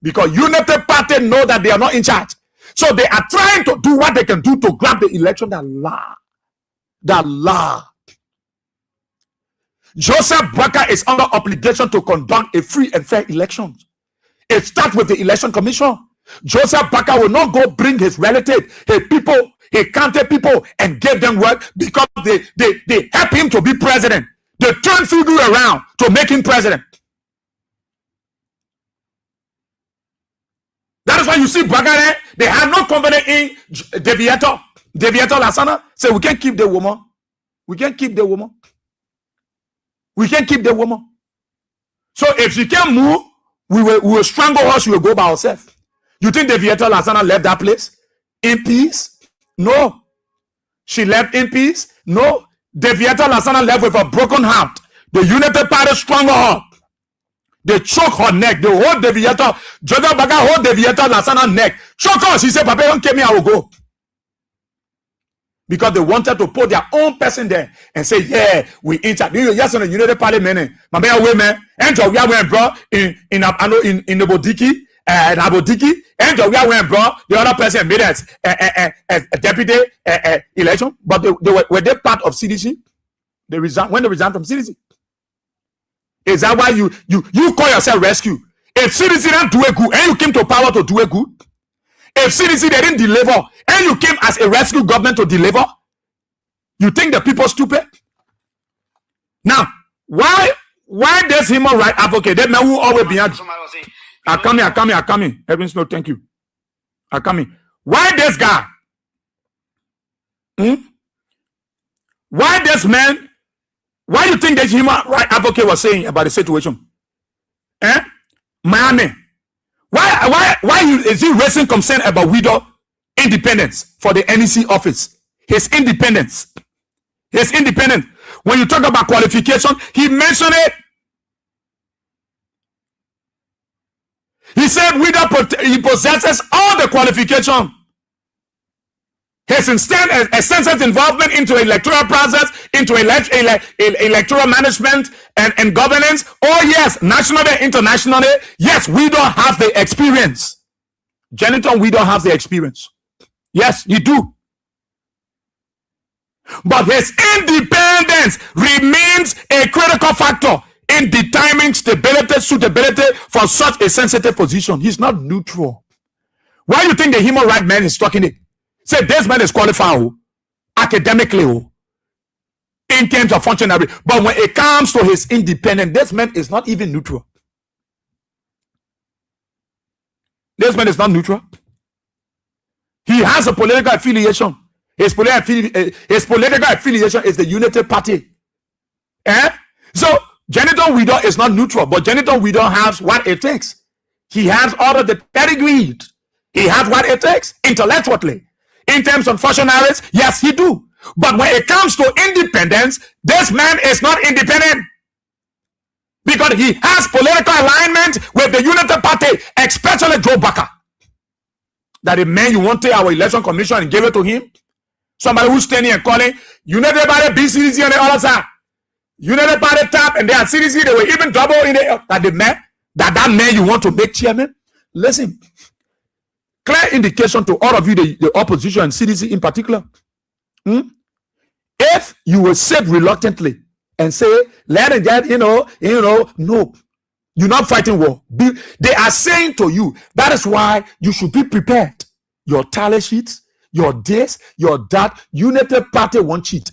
Because United Party know that they are not in charge. So they are trying to do what they can do to grab the election that lie. That lie. Joseph Bwaka is under obligation to conduct a free and fair election. It starts with the election commission. Joseph Bwaka will not go bring his relatives, his people, his county people, and give them work because they help him to be president. They turn figure around to make him president. That is why you see Bwaka, they have no confidence in Deviator. Deviator Lasana say, we can't keep the woman. We can't keep the woman. We can't keep the woman. So if she can't move, we will strangle her. She will go by herself. You think Deviator Lasana left that place in peace? No. She left in peace? No. Deviator Lasana left with a broken heart. The United Party strangled her. They choke her neck. They hold Deviator. Joseph Bwaka hold Deviator Lasana neck. Choke her. She said, Papa, don't kill me, I will go. Because they wanted to put their own person there and say, yeah, we in charge. Yes, on the United Party, man. My women, and we are went, bro, in the Bodiki, and Abodiki, and we are went, bro. The other person made as a deputy election, but were they part of CDC? They resigned when they resigned from CDC. Is that why you call yourself rescue? If CDC didn't do a good, and you came to power to do a good, if CDC they didn't deliver, and you came as a rescue government to deliver, you think the people stupid? Now, why does human rights advocate that man who always behind? I come in. Heavens, no, thank you. I come in. Why this guy? Why this man? Why you think that human rights advocate was saying about the situation? Miami. Why is he raising concern about widow independence for the NEC office? His independence. His independence. When you talk about qualification, he mentioned it. He said widow he possesses all the qualification. His extensive involvement into electoral process, into electoral management and governance. Oh yes, nationally, internationally. Yes, we don't have the experience. Janitor, we don't have the experience. Yes, you do. But his independence remains a critical factor in determining stability, suitability for such a sensitive position. He's not neutral. Why do you think the human rights man is talking it? Say this man is qualified academically in terms of functionary, but when it comes to his independence, this man is not even neutral. This man is not neutral. He has a political affiliation. His political affiliation is the Unity Party. So Janitor Widow is not neutral, but Janitor Widow has what it takes. He has all of the pedigree. He has what it takes intellectually. In terms of functionaries, yes, he do. But when it comes to independence, this man is not independent because he has political alignment with the Unity Party, especially Joe Baka. That the man you want to take our election commission and give it to him. Somebody who's standing and calling United Party BCDC on the other side. United Party tap and they are CDC. They were even double in the that man you want to make chairman. Listen, clear indication to all of you, the opposition and CDC in particular. If you will sit reluctantly and say, let it get, no, you're not fighting war. They are saying to you, that is why you should be prepared. Your tally sheets, your this, your that, United Party won't cheat.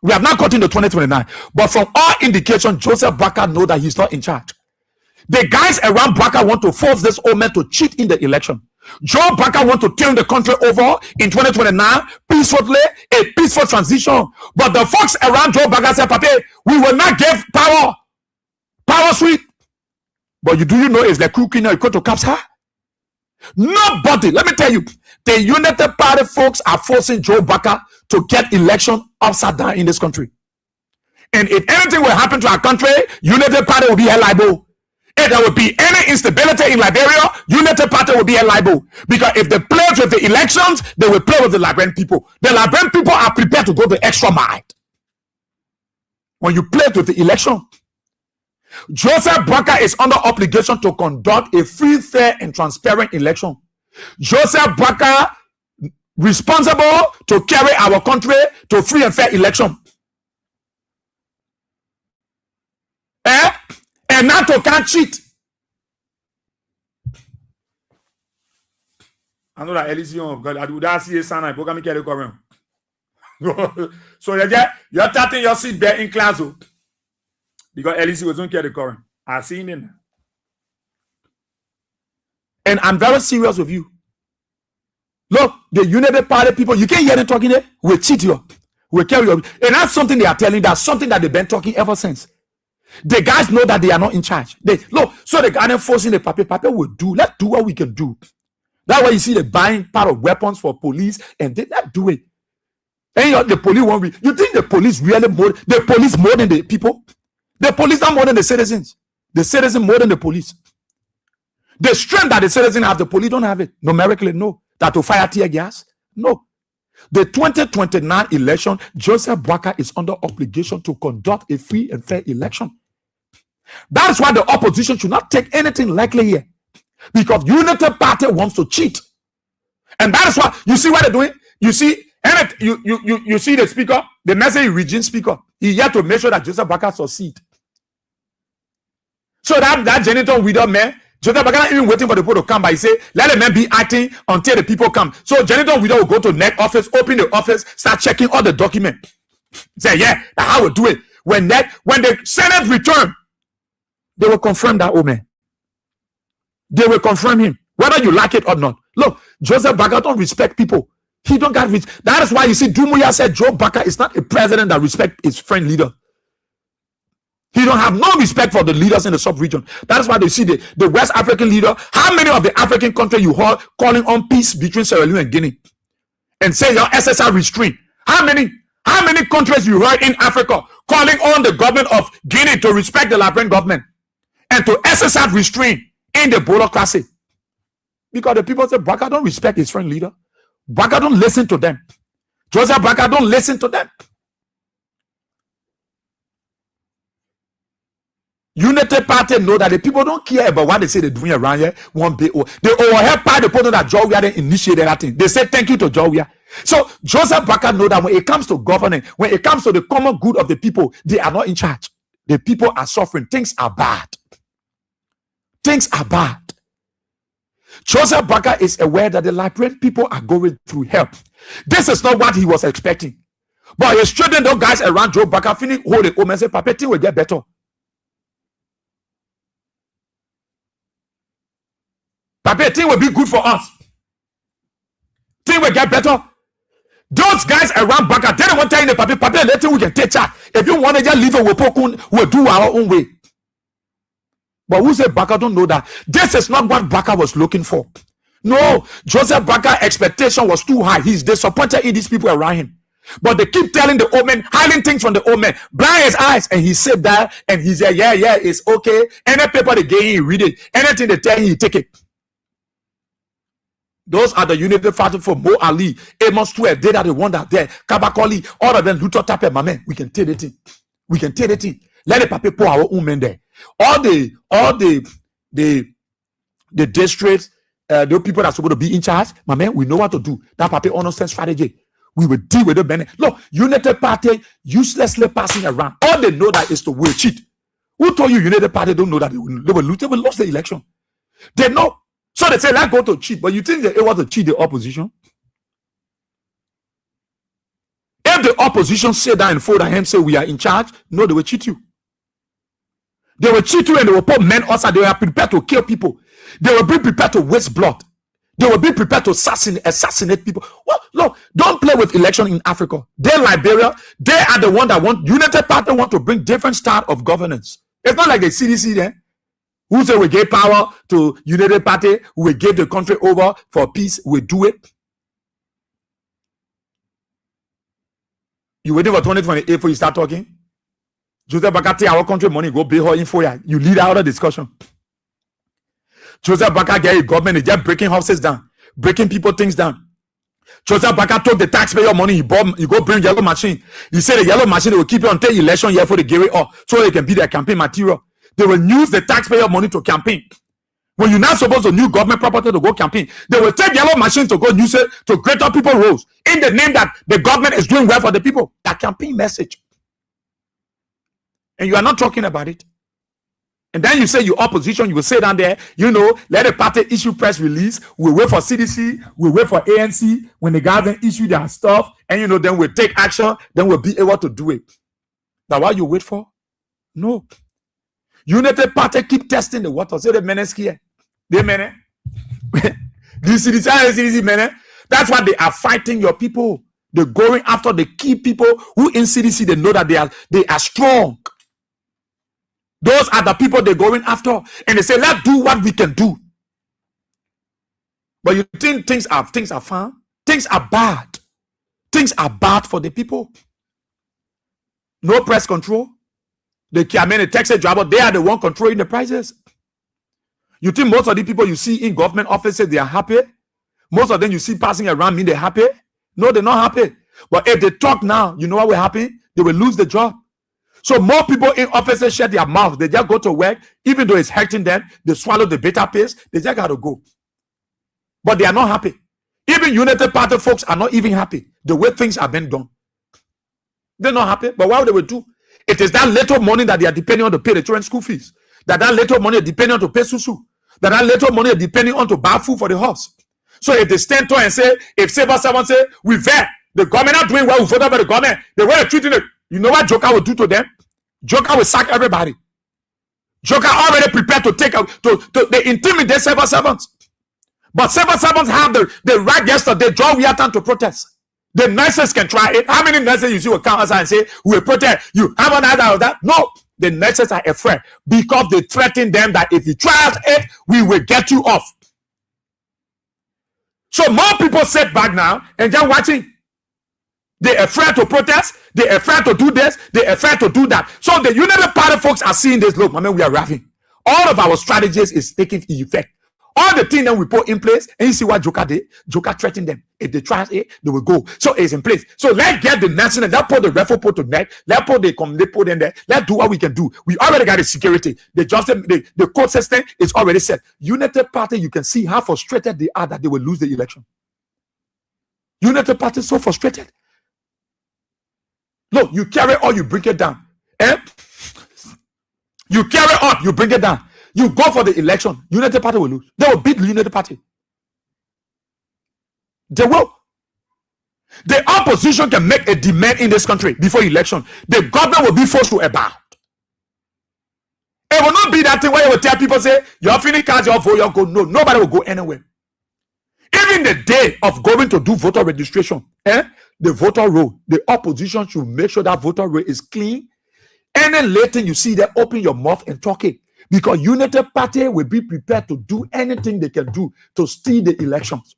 We have not gotten to 2029. But from all indication, Joseph Baka know that he's not in charge. The guys around Baka want to force this old man to cheat in the election. Joe Baka want to turn the country over in 2029 peacefully, a peaceful transition. But the folks around Joe Baka say, Papi, we will not give power sweet. But do you know it's the cooking now you go to Capsa? Nobody, let me tell you, the United Party folks are forcing Joe Baka to get election upside down in this country. And if anything will happen to our country, United Party will be held liable. If there will be any instability in Liberia, United Party will be held liable. Because if they play with the elections, they will play with the Liberian people. The Liberian people are prepared to go the extra mile. When you play with the election, Joseph Baka is under obligation to conduct a free, fair, and transparent election. Joseph Baka responsible to carry our country to free and fair election. And NATO can't cheat. I know that Elysium of God. I do that see a sign. I program me carry come. So you're tapping your seat there in class. Because Elysium was going to carry the current. I've seen it. And I'm very serious with you. Look, the United Party people, you can't hear them talking there. We cheat you. We carry you. And that's something they are telling. That's something that they've been talking ever since. The guys know that they are not in charge. So the guy forcing the Papi will do. Let's do what we can do. That's why you see the buying part of weapons for police, and they not do it. And the police won't be. You think the police really more than the people? The police are more than the citizens. The citizens more than the police. The strength that the citizens have, the police don't have it. Numerically, no. That to fire tear gas? No. The 2029 election, Joseph Baka is under obligation to conduct a free and fair election. That's why the opposition should not take anything lightly here. Because United Party wants to cheat. And that is why, you see what they're doing? You see, you see the speaker, the message region speaker. He had to make sure that Joseph Baka succeed. So that janitor widow man, Joseph Baka not even waiting for the people to come, but he say, let the man be acting until the people come. So janitor widow will go to NEC office, open the office, start checking all the documents. Say, yeah, that's how we do it. When the Senate return, they will confirm that old man. They will confirm him, whether you like it or not. Look, Joseph Baka don't respect people. He don't got rich. That is why you see Dumuya said Joe Baka is not a president that respects his friend leader. He don't have no respect for the leaders in the sub-region. That is why they see the West African leader. How many of the African countries you heard calling on peace between Sierra Leone and Guinea and say your SSR restraint? How many countries you heard in Africa calling on the government of Guinea to respect the Liberian government and to SSR restraint in the bureaucracy? Because the people say Baka don't respect his friend leader. Baka don't listen to them. Joseph Baka don't listen to them. United Party know that the people don't care about what they say they're doing around here. They overhead part the people that Jowia then initiated that thing. They say thank you to Jowia. So Joseph Baka know that when it comes to governing, when it comes to the common good of the people, they are not in charge. The people are suffering. Things are bad. Things are bad. Joseph Baka is aware that the Liberian people are going through hell. This is not what he was expecting. But he's trading those guys around Joe Baka, feeling hold it home and say, Papa, things will get better. Papa, things will be good for us. Things will get better. Those guys around Baka, they don't want to tell you, Papa, let we can take charge. If you want to just leave it, we'll do our own way. But who said Baka don't know that? This is not what Baka was looking for. No, Joseph Baka expectation was too high. He's disappointed in these people around him. But they keep telling the old man, hiding things from the old man, blind his eyes, and he said that, and he said, yeah, it's okay. Any paper they gave him, he read it. Anything they tell him, he take it. Those are the United Party for Mo Ali, Amos 12, they are the one that there, Kabakoli, all of them, Luther Tape, my man, we can take it in. We can take it in. Let the paper pour our own men there. All the districts, the people that are supposed to be in charge, my man, we know what to do. That paper understand strategy. We will deal with the men. Look, United Party uselessly passing around. All they know that is to will cheat. Who told you United Party don't know that they will lose? They will lose the election. They know. So they say, let's go to cheat. But you think that it was to cheat the opposition? If the opposition say that and fold their hands, say we are in charge, no, they will cheat you. They will cheat you and they will put men outside. They are prepared to kill people. They will be prepared to waste blood. They will be prepared to assassinate people. Well, look, don't play with election in Africa. They're Liberia. They are the one that want United Party want to bring different style of governance. It's not like the CDC there, who say we gave power to United Party, we gave the country over for peace, we do it. You waiting for 2028 before you start talking? Joseph Baka take our country money, go pay her info. You lead out of discussion. Joseph Baka get a government, is just breaking houses down, breaking people things down. Joseph Baka took the taxpayer money, he go bring yellow machine. He said the yellow machine, they will keep it until election year for the give it up, so they can be their campaign material. They will use the taxpayer money to campaign. When you're not supposed to use government property to go campaign, they will take yellow machine to go use it to greater people roles in the name that the government is doing well for the people. That campaign message. And you are not talking about it. And then you say you opposition, you will say down there, let the party issue press release. We wait for CDC, we wait for ANC. When the government issue their stuff, and then we'll take action, then we'll be able to do it. Now what you wait for? No. United Party keep testing the water. Say the menace here. They menace. The CDC menace. That's why they are fighting your people. They're going after the key people who in CDC, they know that they are strong. Those are the people they're going after. And they say, let's do what we can do. But you think things are fun? Things are bad. Things are bad for the people. No press control. The taxi driver, they are the one controlling the prices. You think most of the people you see in government offices, they are happy? Most of them you see passing around me, they're happy? No, they're not happy. But if they talk now, you know what will happen? They will lose the job. So more people in offices shut their mouth. They just go to work, even though it's hurting them. They swallow the bitter pills. They just got to go. But they are not happy. Even United Party folks are not even happy the way things have been done. They're not happy. But what they will do? It is that little money that they are depending on to pay the children's school fees. That little money is depending on to pay susu. That little money is depending on to buy food for the house. So if they stand tall and say, if civil servants say, we vet, the government not doing well, we vote for the government, the way they're treating it, you know what Joker will do to them? Joker will sack everybody. Joker already prepared to take out, they intimidate civil servants. But civil servants have the right yesterday, draw Wiatan to protest. The nurses can try it. How many nurses you see will come outside and say, we will protect you? Have an idea of that? No. The nurses are afraid because they threaten them that if you try it, we will get you off. So more people sit back now and just watching. They're afraid to protest. They're afraid to do this. They're afraid to do that. So the United Party folks are seeing this. Look, we are laughing. All of our strategies is taking effect. All the things that we put in place, and you see what Joker did? Joker threatened them. If they try it, they will go. So it's in place. So let's get the national, let's put the referral put to net, let's put they put in there, let's do what we can do. We already got the security. The court system is already set. United Party, you can see how frustrated they are that they will lose the election. United Party is so frustrated. Look, you carry on, you bring it down. You carry on, you bring it down. You go for the election, United Party will lose. They will beat the United Party. They will. The opposition can make a demand in this country before election. The government will be forced to abound. It will not be that thing where you will tell people, say, your finished cards, your vote, your go. No, nobody will go anywhere. Even the day of going to do voter registration, the voter roll, the opposition should make sure that voter roll is clean. Any late thing you see there, open your mouth and talk it. Because United Party will be prepared to do anything they can do to steal the elections.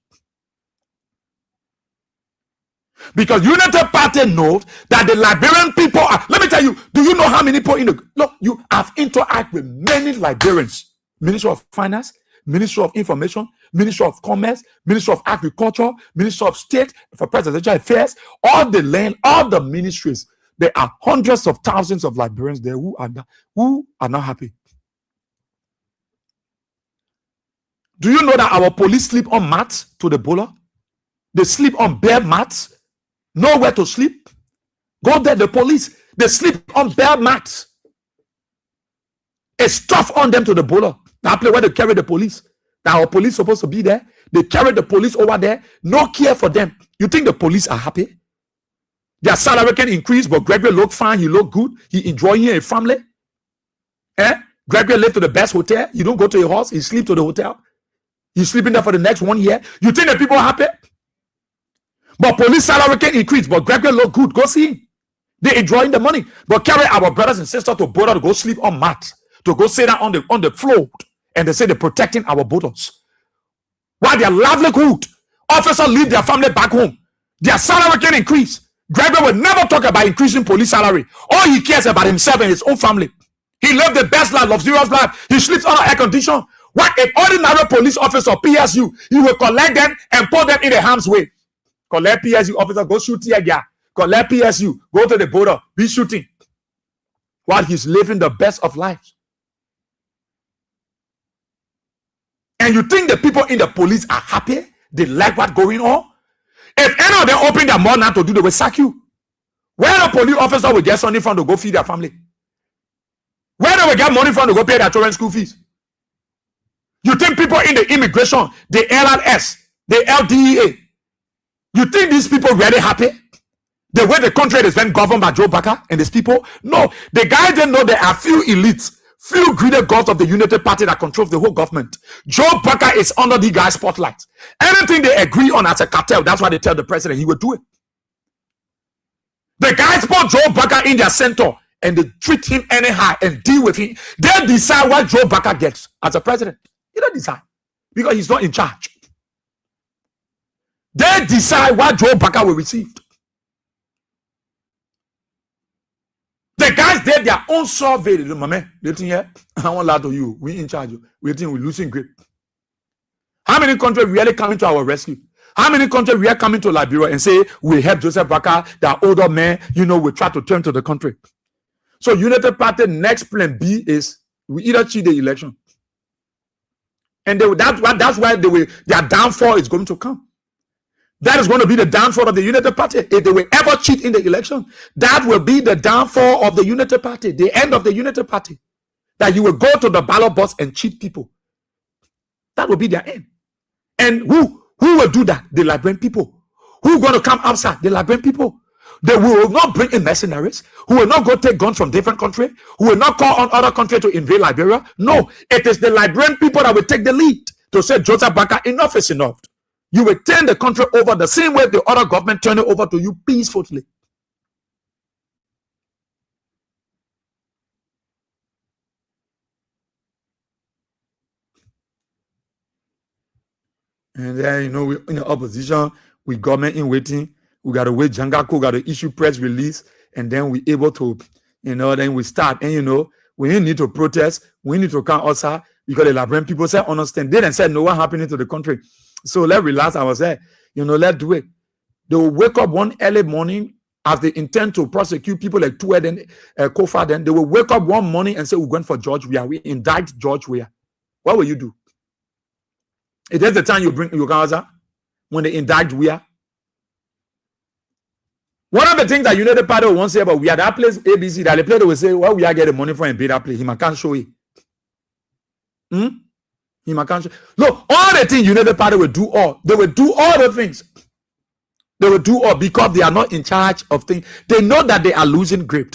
Because United Party knows that the Liberian people are, let me tell you, do you know how many people in the, look, you have interacted with many Liberians, Ministry of Finance, Ministry of Information, Ministry of Commerce, Ministry of Agriculture, Ministry of State for Presidential Affairs, all the land, all the ministries. There are hundreds of thousands of Liberians there who are not happy. Do you know that our police sleep on mats to the bowler? They sleep on bare mats. Nowhere to sleep. Go there, the police, they sleep on bare mats. It's tough on them to the bowler. That place where they carry the police. That our police supposed to be there. They carry the police over there. No care for them. You think the police are happy? Their salary can increase, but Gregory look fine. He look good. He enjoying a family. Gregory live to the best hotel. You don't go to your house. He sleep to the hotel. He's sleeping there for the next 1 year. You think the people are happy? But police salary can increase, but Gregory look good. Go see him. They enjoying the money. But carry our brothers and sisters to border to go sleep on mats, to go sit down on the floor, and they say they're protecting our borders. While their livelihood, officers leave their family back home. Their salary can increase. Gregory will never talk about increasing police salary. All he cares about himself and his own family. He lived the best life, luxurious life. He sleeps under air condition. What an ordinary police officer, PSU, he will collect them and put them in the harm's way. Collect PSU officer, go shoot here, yeah. Collect PSU, go to the border, be shooting. While he's living the best of lives. And you think the people in the police are happy? They like what's going on? If any of them open their mouth now to do, they will sack you. Where the police officer will get something from to go feed their family? Where they will get money from to go pay their children's school fees? You think people in the immigration, the LRS, the LDEA, you think these people really happy? The way the country is being governed by Joe Baka and these people? No, the guys didn't know there are few elites, few greedy gods of the United Party that controls the whole government. Joe Baka is under the guy's spotlight. Anything they agree on as a cartel, that's why they tell the president he will do it. The guys put Joe Baka in their center and they treat him anyhow and deal with him. They decide what Joe Baka gets as a president. He don't decide because he's not in charge. They decide what Joe Baka will receive. The guys did their own survey. Mama, listen here. I won't lie to you. We in charge. We think we're losing grip. How many countries really coming to our rescue? How many countries we are coming to Liberia and say we help Joseph Baka, that older man, we try to turn to the country. So United Party next plan B is we either cheat the election. And that's why their downfall is going to come. That is going to be the downfall of the United Party. If they will ever cheat in the election, that will be the downfall of the United Party, the end of the United Party. That you will go to the ballot box and cheat people. That will be their end. And who will do that? The Liberian people. Who going to come outside? The Liberian people. They will not bring in mercenaries, who will not go take guns from different countries, who will not call on other countries to invade Liberia. No, it is the Liberian people that will take the lead to say, Joseph Baka, enough is enough. You will turn the country over the same way the other government turn it over to you peacefully. And then, we in the opposition, we government in waiting. We got to wait. Jangaku got to issue press release. And then we able to, then we start. And, we need to protest. We need to come outside because the Liberian people say, understand. They didn't say, no, what happening to the country? So let's relax ourselves. Let's do it. They will wake up one early morning as they intend to prosecute people like Tued and Kofa. Then they will wake up one morning and say, we're going for George Weah. We indict George Weah. What will you do? It is the time you bring Uganda when they indict Weah. One of the things that United Party will say about Weah, that place ABC, that the player will say, well, we are getting money for and pay that play. He can't show it. Look, all the things United Party will do all. They will do all the things. They will do all because they are not in charge of things. They know that they are losing grip.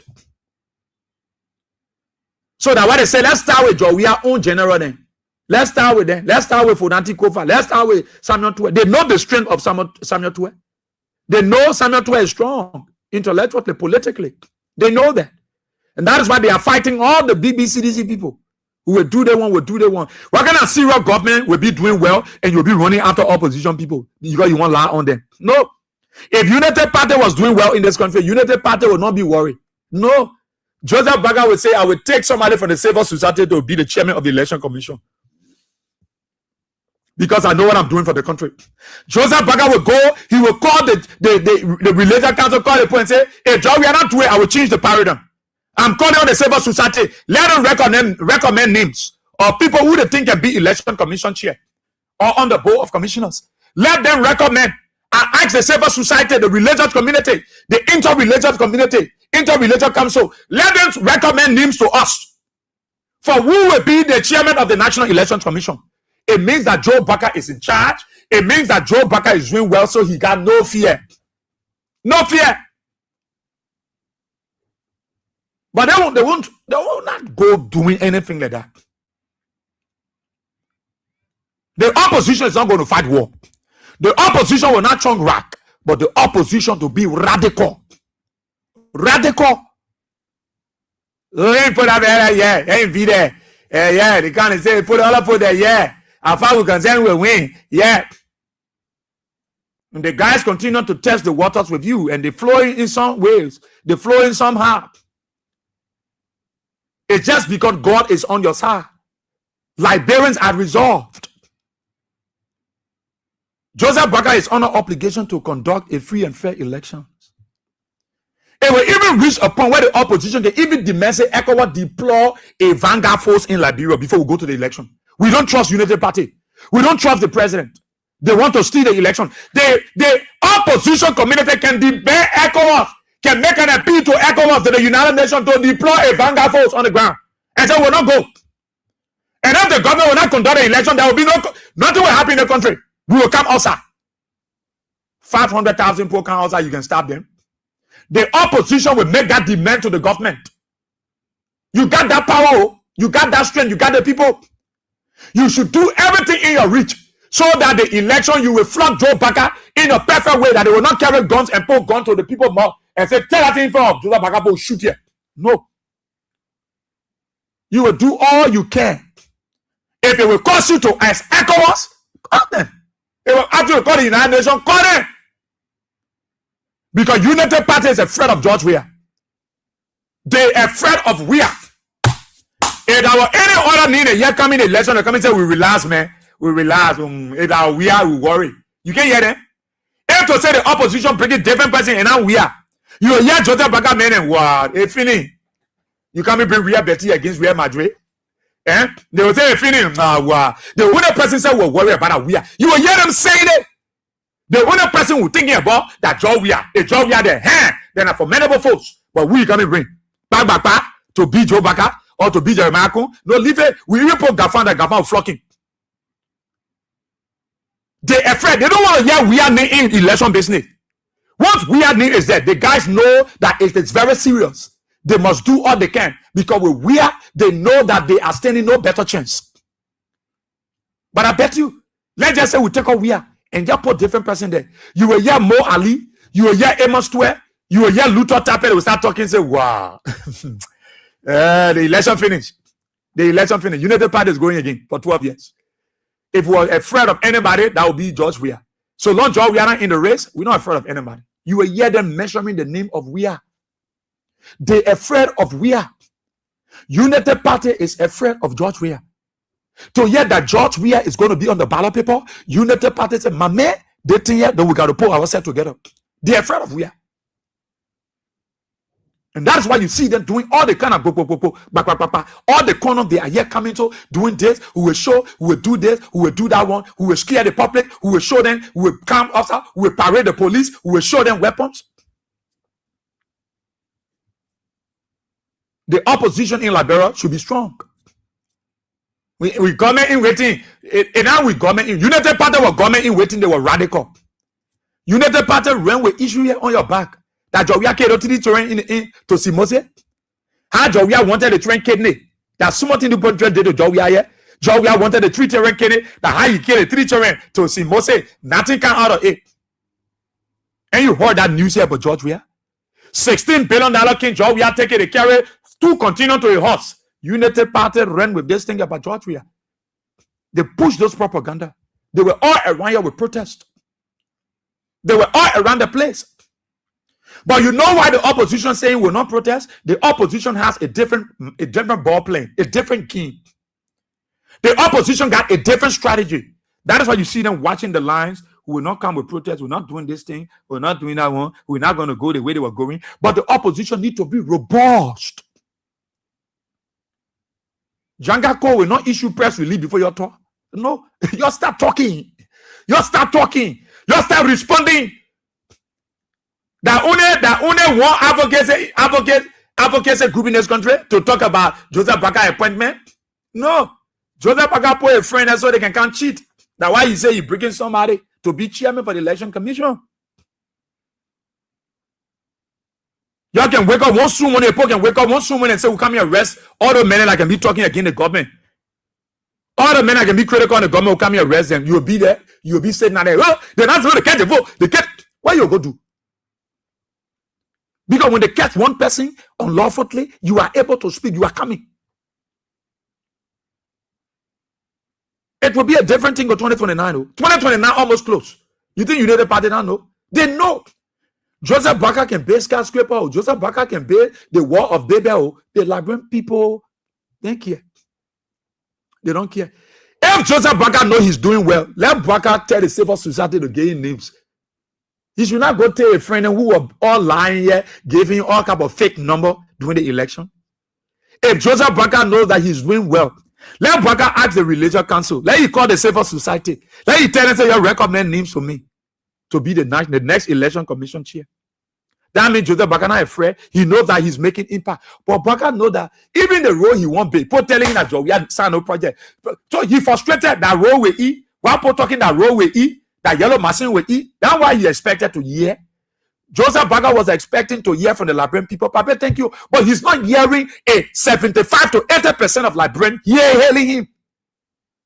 So that what they say, let's start with Joe. We are own general then. Let's start with them. Let's start with Fonanti Kofa. Let's start with Samuel Tuwe. They know the strength of Samuel Tuwe. They know Samuel Tuwe is strong intellectually, politically. They know that. And that is why they are fighting all the BBCDC people who will do their one, will do their one. What kind of Syria government will be doing well and you'll be running after opposition people because you want to lie on them? No. If United Party was doing well in this country, United Party would not be worried. No. Joseph Baga would say, I will take somebody from the civil society to be the chairman of the election commission. Because I know what I'm doing for the country. Joseph Baga will go, he will call the religious council, call the point and say, hey, John, we are not doing, I will change the paradigm. I'm calling on the civil society. Let them recommend names of people who they think can be election commission chair or on the board of commissioners. Let them recommend and ask the civil society, the religious community, the inter-religious community, inter-religious council. Let them recommend names to us for who will be the chairman of the National Election Commission. It means that Joe Baca is in charge. It means that Joe Baca is doing well, so he got no fear. No fear. But they will not go doing anything like that. The opposition is not going to fight war. The opposition will not chunk rack, but the opposition to be radical. Radical. Yeah, they can't say put all up for there, yeah. How far we can say we win, yeah. And the guys continue to test the waters with you, and they flowing in some ways, they flowing somehow. It's just because God is on your side. Liberians are resolved. Joseph Baga is under obligation to conduct a free and fair election. It will even reach a point where the opposition can even demand say ECOWAS deploy a vanguard force in Liberia before we go to the election. We don't trust United Party. We don't trust the president. They want to steal the election. The opposition community can debate ECOWAS, can make an appeal to ECOWAS, to the United Nations, to deploy a vanguard force on the ground. And say, we'll not go. And if the government will not conduct the election, there will be nothing will happen in the country. We will come outside. 500,000 people come outside, you can stop them. The opposition will make that demand to the government. You got that power, you got that strength, you got the people. You should do everything in your reach so that the election you will flog Joe Baca in a perfect way that they will not carry guns and pull guns to the people mouth and say, tell that thing for Joe Baca will shoot here. No. You will do all you can. If it will cost you to ask ECOWAS, call them. It will ask you to call the United Nations, call them. Because United Party is afraid of George Weah. They are afraid of Weah. If there were any other need a year coming election, they come and say, we relax, man. We relax. If our Weah, we worry. You can't hear them. If to say the opposition bring a different person and now Weah, you will hear Joseph Baga men and what? If feeling. You can't bring Real Betty against Real Madrid. Eh? They will say, feeling. The winner person said, we'll worry about a Weah. You will hear them saying it. The winner person will thinking about that Joe Weah. If Joe Weah there, then a formidable force. But we come and bring back to beat Joe Baca or to beat Jeremiah Kun. No, leave it. We even put Gafan that Gafan flocking. They afraid. They don't want to hear Weah name in election business. Once Weah name is there, the guys know that it is very serious. They must do all they can because with Weah, they know that they are standing no better chance. But I bet you, let's just say we take out Weah and just put different person there. You will hear Mo Ali, you will hear Amos Tuer, you will hear Luther Tappet. They will start talking and say, wow. The election finished. The election finished. United Party is going again for 12 years. If we were afraid of anybody, that would be George Weah. So long George Weah not in the race, we're not afraid of anybody. You will hear them mentioning the name of Weah. They're afraid of Weah. United Party is afraid of George Weah. To hear that George Weah is going to be on the ballot paper, United Party said, my man, they think here, then we got to pull ourselves together. They're afraid of Weah. And that's why you see them doing all the kind of all the corners they are here coming to doing this. Who will show, who will do this, who will do that one, who will scare the public, who will show them, who will come outside, who will parade the police, who will show them weapons. The opposition in Liberia should be strong. We government in waiting. And now we government in United Party were government in waiting. They were radical. United Party ran with issue here on your back. That Jovia came to the train in to Simose. How Jovia wanted the train kidney. That's something to put to Jovia here. Jovia wanted the 3 train kidney. That how he killed the 3 train to Simose. Nothing came out of it. And you heard that news here about George Weah. $16 billion King George Weah taking the carry 2 continue to a horse. United Party ran with this thing about George Weah. They pushed those propaganda. They were all around here with protest. They were all around the place. But you know why the opposition saying will not protest? The opposition has a different ball playing, a different game. The opposition got a different strategy. That is why you see them watching the lines. Who will not come with protest. We're not doing this thing. We're not doing that one. We're not going to go the way they were going. But the opposition need to be robust. Jangako will not issue press release before your talk. No, you start talking. You start talking. You start responding. That only one advocacy group in this country to talk about Joseph Boakai appointment. No, Joseph Boakai put a friend so they can't cheat. That's why you say you're bringing somebody to be chairman for the election commission. Y'all can wake up one soon when they can wake up one soon and say, we'll come here and arrest all the men that can be talking against the government. All the men that can be critical on the government will come here and arrest them. You'll be there. You'll be sitting there. Well, they're not supposed to catch the vote. They catch. What you go do? Because when they catch one person unlawfully, you are able to speak. You are coming. It will be a different thing for 2029. 2029 almost close. You think United Party now know? They know. Joseph Boakai can build skyscraper. Joseph Boakai can build the wall of Babel. The Liberian people, they don't care. They don't care. If Joseph Boakai know he's doing well, let Boakai tell the civil society to get him names. He should not go tell a friend who were all lying here, giving all kind of fake number during the election. If Joseph Boakai knows that he's doing well, let Boakai ask the religious council. Let you call the civil society. Let you tell them, say, you recommend names for me to be the next election commission chair. That means Joseph Boakai not afraid. He knows that he's making impact. But Boakai knows that even the role he won't be. People telling him that we had signed no project. So he frustrated that role will eat. While people talking that role will eat, that yellow machine will eat. That's why he expected to hear. Joseph Boakai was expecting to hear from the Liberian people. Papa, thank you. But he's not hearing a 75 to 80% of Liberians hailing him.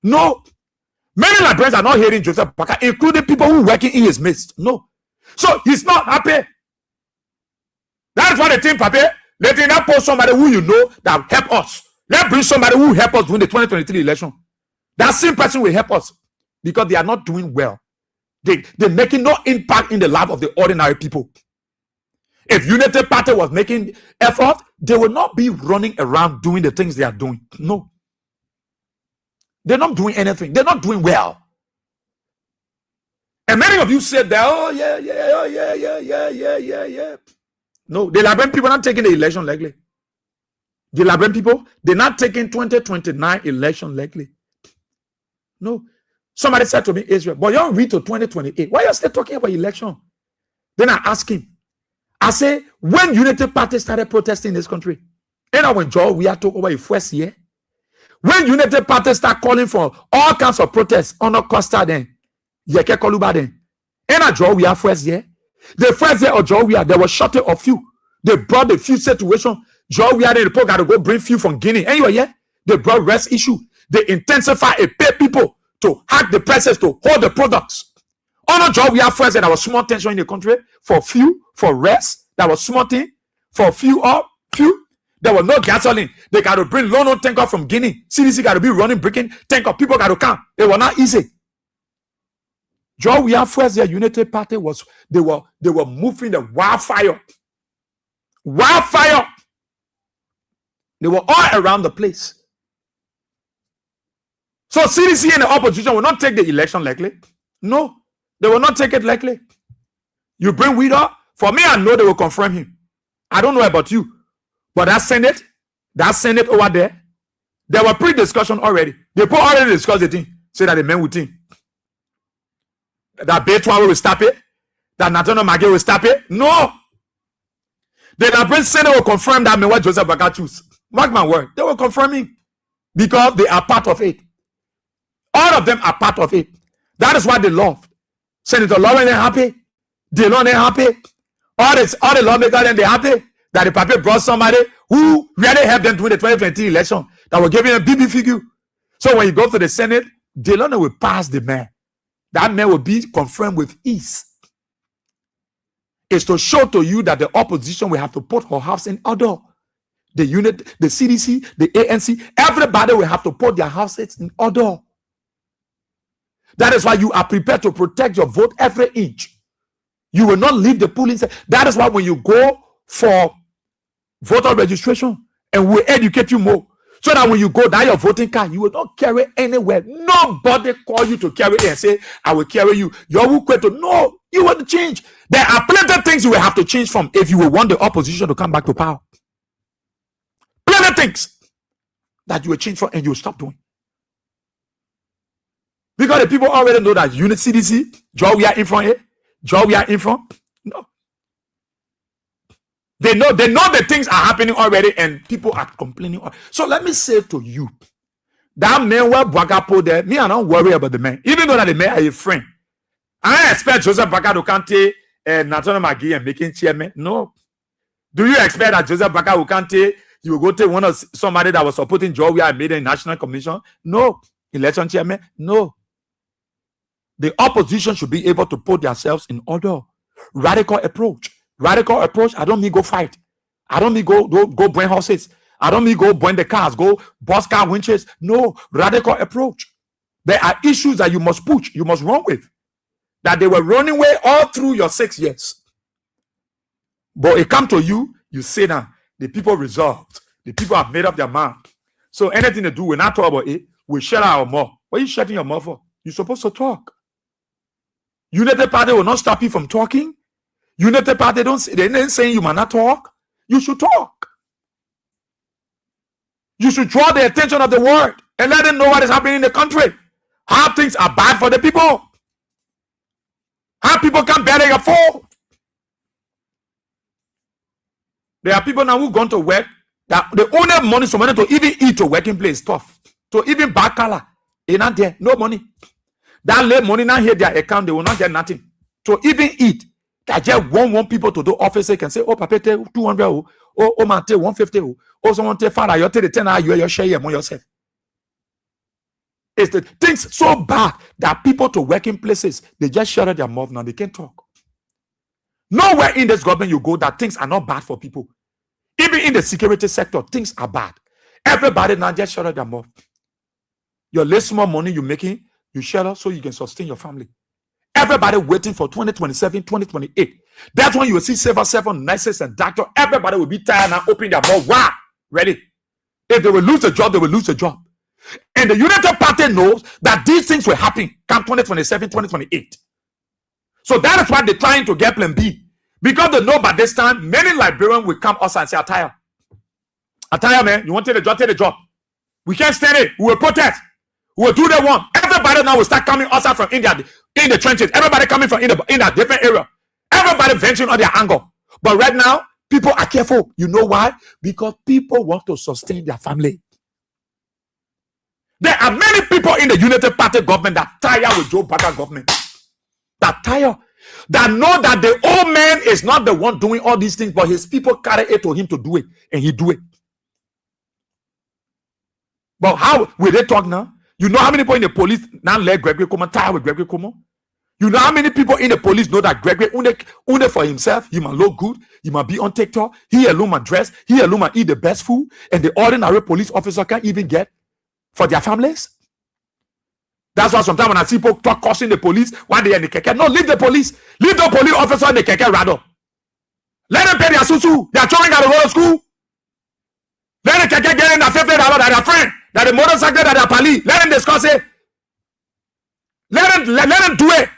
No. Many Liberians are not hearing Joseph Boakai, including people who are working in his midst. No. So he's not happy. That's why the team, Papa, let him not post somebody who you know that help us. Let's bring somebody who help us during the 2023 election. That same person will help us because they are not doing well. They're making no impact in the life of the ordinary people. If United Party was making effort, they will not be running around doing the things they are doing. No. They're not doing anything. They're not doing well. And many of you said that, oh, yeah. No, the Liberian people are not taking the election lightly. The Liberian people, they're not taking 2029 election lightly. No. Somebody said to me, Israel, but you don't read to 2028. Why are you still talking about election? Then I asked him, I say, when United Party started protesting in this country, and when Joe, we are talking about the first year, when United Party start calling for all kinds of protests on the Costa then, Yeke Koluba then, and Joe, we are first year. The first year of Joe, we are, there was shortage of fuel. They brought the fuel situation. Joe, we are in the report, got to go bring fuel from Guinea. Anyway, yeah, they brought rest issue. They intensify and pay people to hack the prices to hold the products. On a job, we have first that there was small tension in the country for fuel, for rest. That was small thing for fuel. There was no gasoline. They got to bring loan tanker from Guinea. CDC got to be running, breaking tanker. People got to come. It was not easy. Job, we have first their United Party was they were moving the wildfire. Wildfire. They were all around the place. So CDC and the opposition will not take the election likely. No, they will not take it likely. You bring weed up. For me, I know they will confirm him. I don't know about you. But that Senate over there were pre-discussion already. They already discussed the thing. Say that the men will think. That Betwa will stop it. That Natano Mage will stop it. No. The Liberian Senate will confirm that what Joseph Boakai choose. Mark my word. They will confirm him. Because they are part of it. All of them are part of it. That is what they love. Senator Lauren ain't happy. Delon ain't happy. All the lawmakers and they happy that the paper brought somebody who really helped them during the 2020 election that were giving a BB figure. So when you go to the Senate, Delon will pass the man. That man will be confirmed with ease. It's to show to you that the opposition will have to put her house in order. The unit, the CDC, the ANC, everybody will have to put their houses in order. That is why you are prepared to protect your vote every inch. You will not leave the polling center. That is why when you go for voter registration, and we'll educate you more, so that when you go down your voting card, you will not carry anywhere. Nobody call you to carry it and say, I will carry you. No, you want to change. There are plenty of things you will have to change from if you will want the opposition to come back to power. Plenty of things that you will change from and you will stop doing. Because the people already know that unit CDC, job we are in front here, job we are in front. No. They know the things are happening already and people are complaining. So let me say to you, that man where Bwagapo there, me I don't worry about the man. Even though that the man are a friend. I expect Joseph Baka to Kante and Nathan Magui and making chairman. No. Do you expect that Joseph Baka will Kante, you will go to one of somebody that was supporting Joe and made a national commission? No. Election chairman? No. The opposition should be able to put themselves in order. Radical approach. Radical approach, I don't mean go fight. I don't mean go burn horses. I don't mean go burn the cars, go bust car winches. No, radical approach. There are issues that you must push, you must run with. That they were running away all through your 6 years. But it come to you, you say now, the people resolved. The people have made up their mind. So anything to do, we're not talk about it, we shut our mouth. What are you shutting your mouth for? You're supposed to talk. United Party will not stop you from talking. United Party they didn't say you might not talk. You should talk. You should draw the attention of the world and let them know what is happening in the country. How things are bad for the people. How people can bear their fall. There are people now who gone to work that they only have money so money to even eat to working place tough. To even buy color. They not there. No money. That late money now hit their account, they will not get nothing. To even eat. That just want people to do office can say, oh, Papa, 200, oh, man, 150, oh, someone take 5, you take the 10, you share your money yourself. It's the things so bad that people to working places, they just shut their mouth now, they can't talk. Nowhere in this government you go that things are not bad for people. Even in the security sector, things are bad. Everybody now just shut their mouth. Your less more money you're making, you shut up so you can sustain your family. Everybody waiting for 2027, 2028. That's when you will see civil servant, nurses, and doctors. Everybody will be tired now, opening their mouth. Wow, ready. If they will lose the job, they will lose the job. And the United Party knows that these things will happen come 2027, 2028. So that is why they're trying to get plan B. Because they know by this time, many Liberians will come outside and say, Attire. Attire, man, you want to take the job. We can't stand it. We will protest. We will do the one. Everybody now will start coming outside from India in the trenches. Everybody coming from in a different area. Everybody venturing on their angle. But right now, people are careful. You know why? Because people want to sustain their family. There are many people in the United Party government that tire with Joe Biden government. That tire. That know that the old man is not the one doing all these things, but his people carry it to him to do it. And he do it. But how will they talk now? You know how many people in the police now let Gregory Cuomo tire with Gregory Cuomo? You know how many people in the police know that Gregory only for himself, he might look good, he might be on TikTok, he alone might dress, he alone might eat the best food, and the ordinary police officer can't even get for their families? That's why sometimes when I see people talk cursing the police, one day in the keke, no, leave the police. Leave the police officer in the keke rather. Let them pay their susu. They are children got to go to school. Let the keke get in the $50 that their friend, that the motorcycle that their pali. Let them discuss it. Let them do it.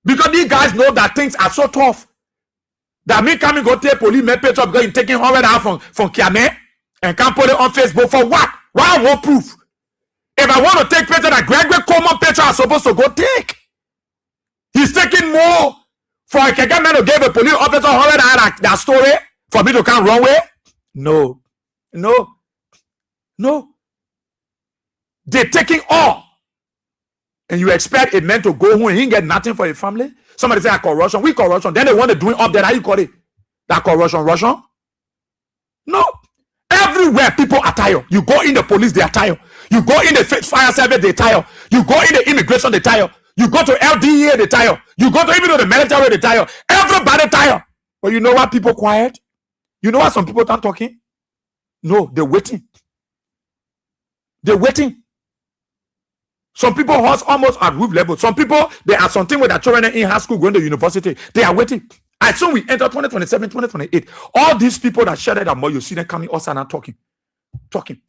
Because these guys know that things are so tough. That me coming go take police, make pay up, going taking $100 from Kiame and can't put it on Facebook for what? Why I want proof? If I want to take picture that Gregory Cuomo picture I'm supposed to go take. He's taking more for a Keke man to give a police officer $100 that story for me to come wrong way. No. They're taking all. And you expect a man to go home and he ain't get nothing for his family? Somebody say corruption. We corruption. Then they want to do it up there. How you call it? That corruption, Russian? No. Everywhere people are tired. You go in the police, they are tired. You go in the fire service, they tired. You go in the immigration, they tired. You go to LDA, they tired. You go to even to the military, they tired. Everybody tired. But you know what? People quiet. You know what? Some people aren't talking. No, they're waiting. They're waiting. Some people are almost at roof level. Some people, there are something with their children in high school going to university. They are waiting. As soon we enter 2027, 2028, all these people that shared that more, you see them coming also and talking.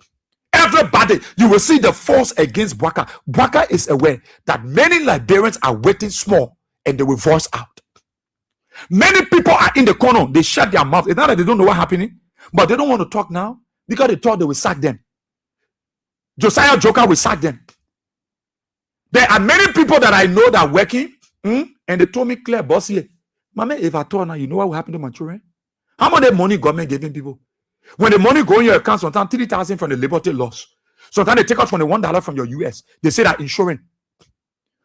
Everybody, you will see the force against Bwaka. Bwaka is aware that many Liberians are waiting small and they will voice out. Many people are in the corner. They shut their mouth. It's not that they don't know what's happening, but they don't want to talk now because they thought they will sack them. Josiah Joker will sack them. There are many people that I know that are working, and they told me clear, boss here, Mama, if I told now, you know what will happen to my children? How much money government giving people? When the money go in your account, sometimes 3,000 from the Liberty loss. Sometimes they take out from the $1 from your US. They say that insurance.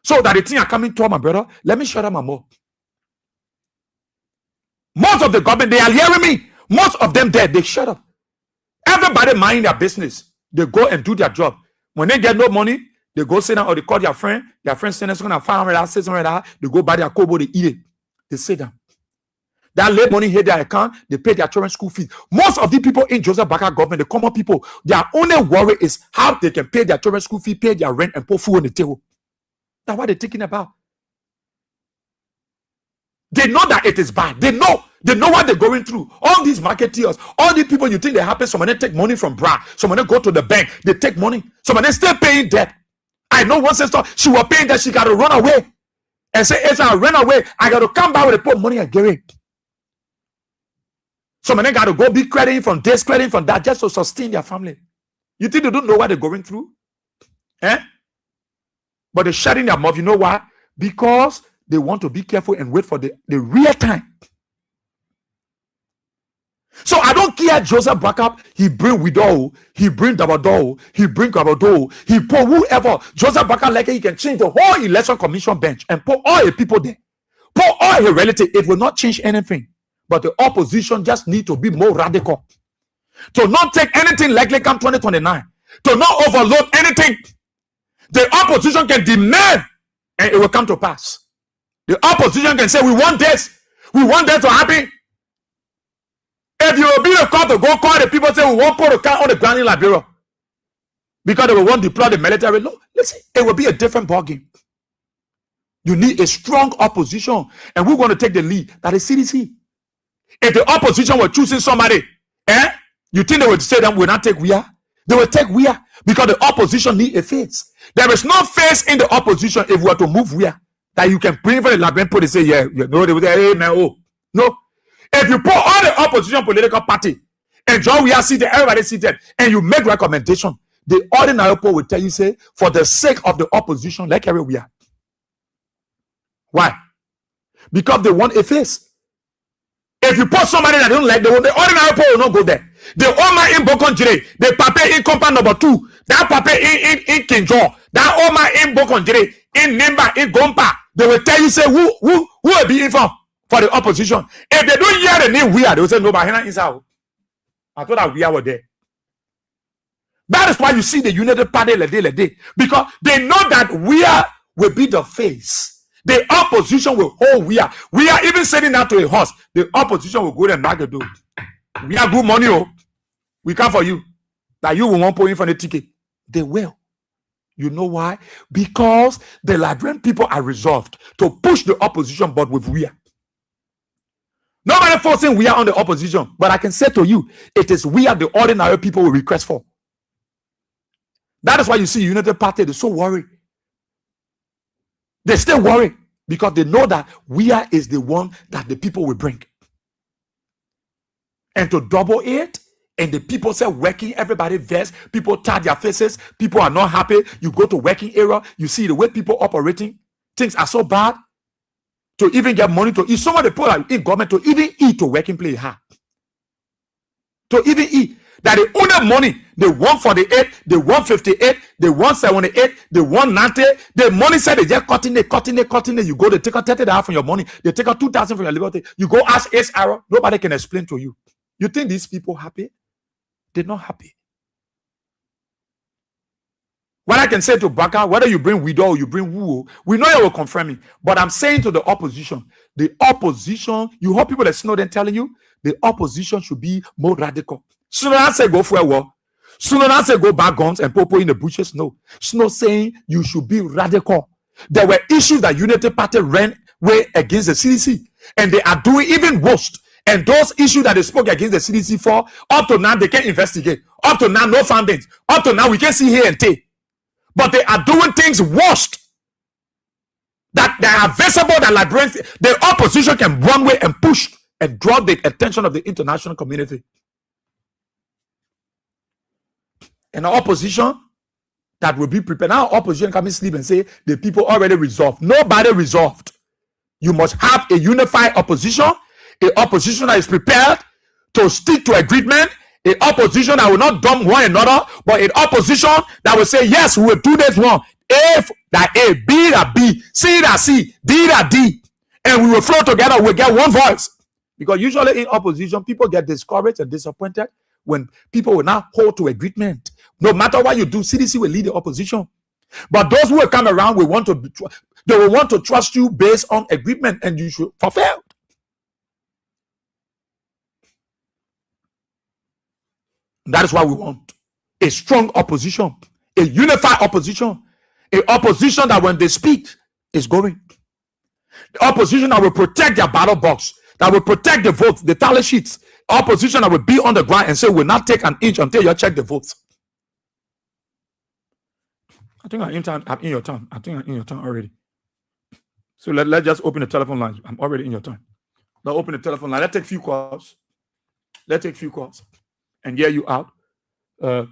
So that the thing are coming to my brother, let me shut up my mouth. Most of the government, they are hearing me. Most of them there, they shut up. Everybody mind their business. They go and do their job. When they get no money, they go sit down or they call their friend send us $500, $600, they go buy their kobo, they eat it. They sit down. That late money hit their account, they pay their children's school fees. Most of the people in Joseph Baka government, the common people, their only worry is how they can pay their children's school fee, pay their rent, and put food on the table. That's what they're thinking about. They know that it is bad. They know what they're going through. All these marketeers, all these people you think they happen, some of them take money from Bra, some of them go to the bank, they take money, some of them still paying debt. I know one sister, she was paying that, she got to run away and say, if I run away, I got to come back with the put money and get it. Some of them got to go be crediting from this, crediting from that, just to sustain their family. You think they don't know what they're going through? But they're shutting their mouth. You know why? Because they want to be careful and wait for the real time. So I don't care Joseph Backup, he bring Widow, he bring Dabado, he bring Gabado, he put whoever. Joseph Backup like he can change the whole election commission bench and put all the people there. Put all the relatives. It will not change anything. But the opposition just need to be more radical. To not take anything likely come 2029. To not overload anything. The opposition can demand and it will come to pass. The opposition can say, we want this. We want that to happen. If you will be the call to go call the people, say we won't put a car on the ground in Liberia because they will want to deploy the military law. Listen, it will be a different ballgame. You need a strong opposition, and we're going to take the lead. That is CDC. If the opposition were choosing somebody, you think they would say that we will not take WIA? They will take WIA because the opposition need a face. There is no face in the opposition if we are to move WIA that you can bring for the Liberian people. They say, yeah, no, they will say, hey, man, oh, no. If you put all the opposition political party and John, we are seated, everybody seated, and you make recommendation, the ordinary people will tell you, say, for the sake of the opposition, like everywhere. Why? Because they want a face. If you put somebody that don't like, the ordinary people will not go there. The Oma in Bokonjire, the Papa in compound number 2, that Papa in Kinjo, that Oma in Bokonjire, in Nimba, in Gompa, they will tell you, say, who will be informed for the opposition. If they don't hear the name WIA, they will say, no, but Hena is out. I thought that WIA were there. That is why you see the United Party like day, because they know that WIA will be the face. The opposition will hold WIA. We are even sending that to a horse. The opposition will go there and knock the door. We have good money, oh. We come for you. That you will want point for the ticket. They will. You know why? Because the Liberian people are resolved to push the opposition, but with WIA. Nobody forcing WIA on the opposition, but I can say to you, it is WIA the ordinary people will request for. That is why you see United Party, they're so worried. They still worry because they know that WIA is the one that the people will bring. And to double it, and the people say working, everybody vest, people tie their faces, people are not happy. You go to working area, you see the way people operating, things are so bad. To even get money to eat, some of the people are in government to even eat to working play hard. To even eat. That the only money they want 48, they want 58, they want 78, they want 90. The money said they just cutting it. You go, they take out $30 from your money, they take out 2,000 from your liberty. You go ask Ace Arrow, nobody can explain to you. You think these people happy? They're not happy. What I can say to Baka, whether you bring Widow or you bring Wu, we know you will confirm me. But I'm saying to the opposition, you heard people that Snowden telling you, the opposition should be more radical. Snowden say go for a war. Snow not say go back guns and popo in the bushes. No. Snow saying you should be radical. There were issues that Unity Party ran way against the CDC, and they are doing even worse. And those issues that they spoke against the CDC for, up to now they can't investigate. Up to now, no findings. Up to now, we can see here and there. But they are doing things worse. That they are visible, that librarians, the opposition can run way and push and draw the attention of the international community. And our opposition that will be prepared. Now opposition come and sleep and say the people already resolved. Nobody resolved. You must have a unified opposition, a opposition that is prepared to stick to agreement, a opposition that will not dump one another, but an opposition that will say, yes, we will do this one. A that A, B that B, C that C, D that D. And we will flow together, we'll get one voice. Because usually in opposition, people get discouraged and disappointed when people will not hold to agreement. No matter what you do, CDC will lead the opposition. But those who will come around will want to, they will want to trust you based on agreement, and you should fulfill. That is why we want a strong opposition, a unified opposition, a opposition that when they speak is going. The opposition that will protect their ballot box, that will protect the votes, the tally sheets. Opposition that will be on the ground and say, we'll not take an inch until you check the votes. I think I'm in your time. I think I'm in your time already. So let's just open the telephone lines. I'm already in your time. Let's open the telephone line. Let's take a few calls. And hear you out.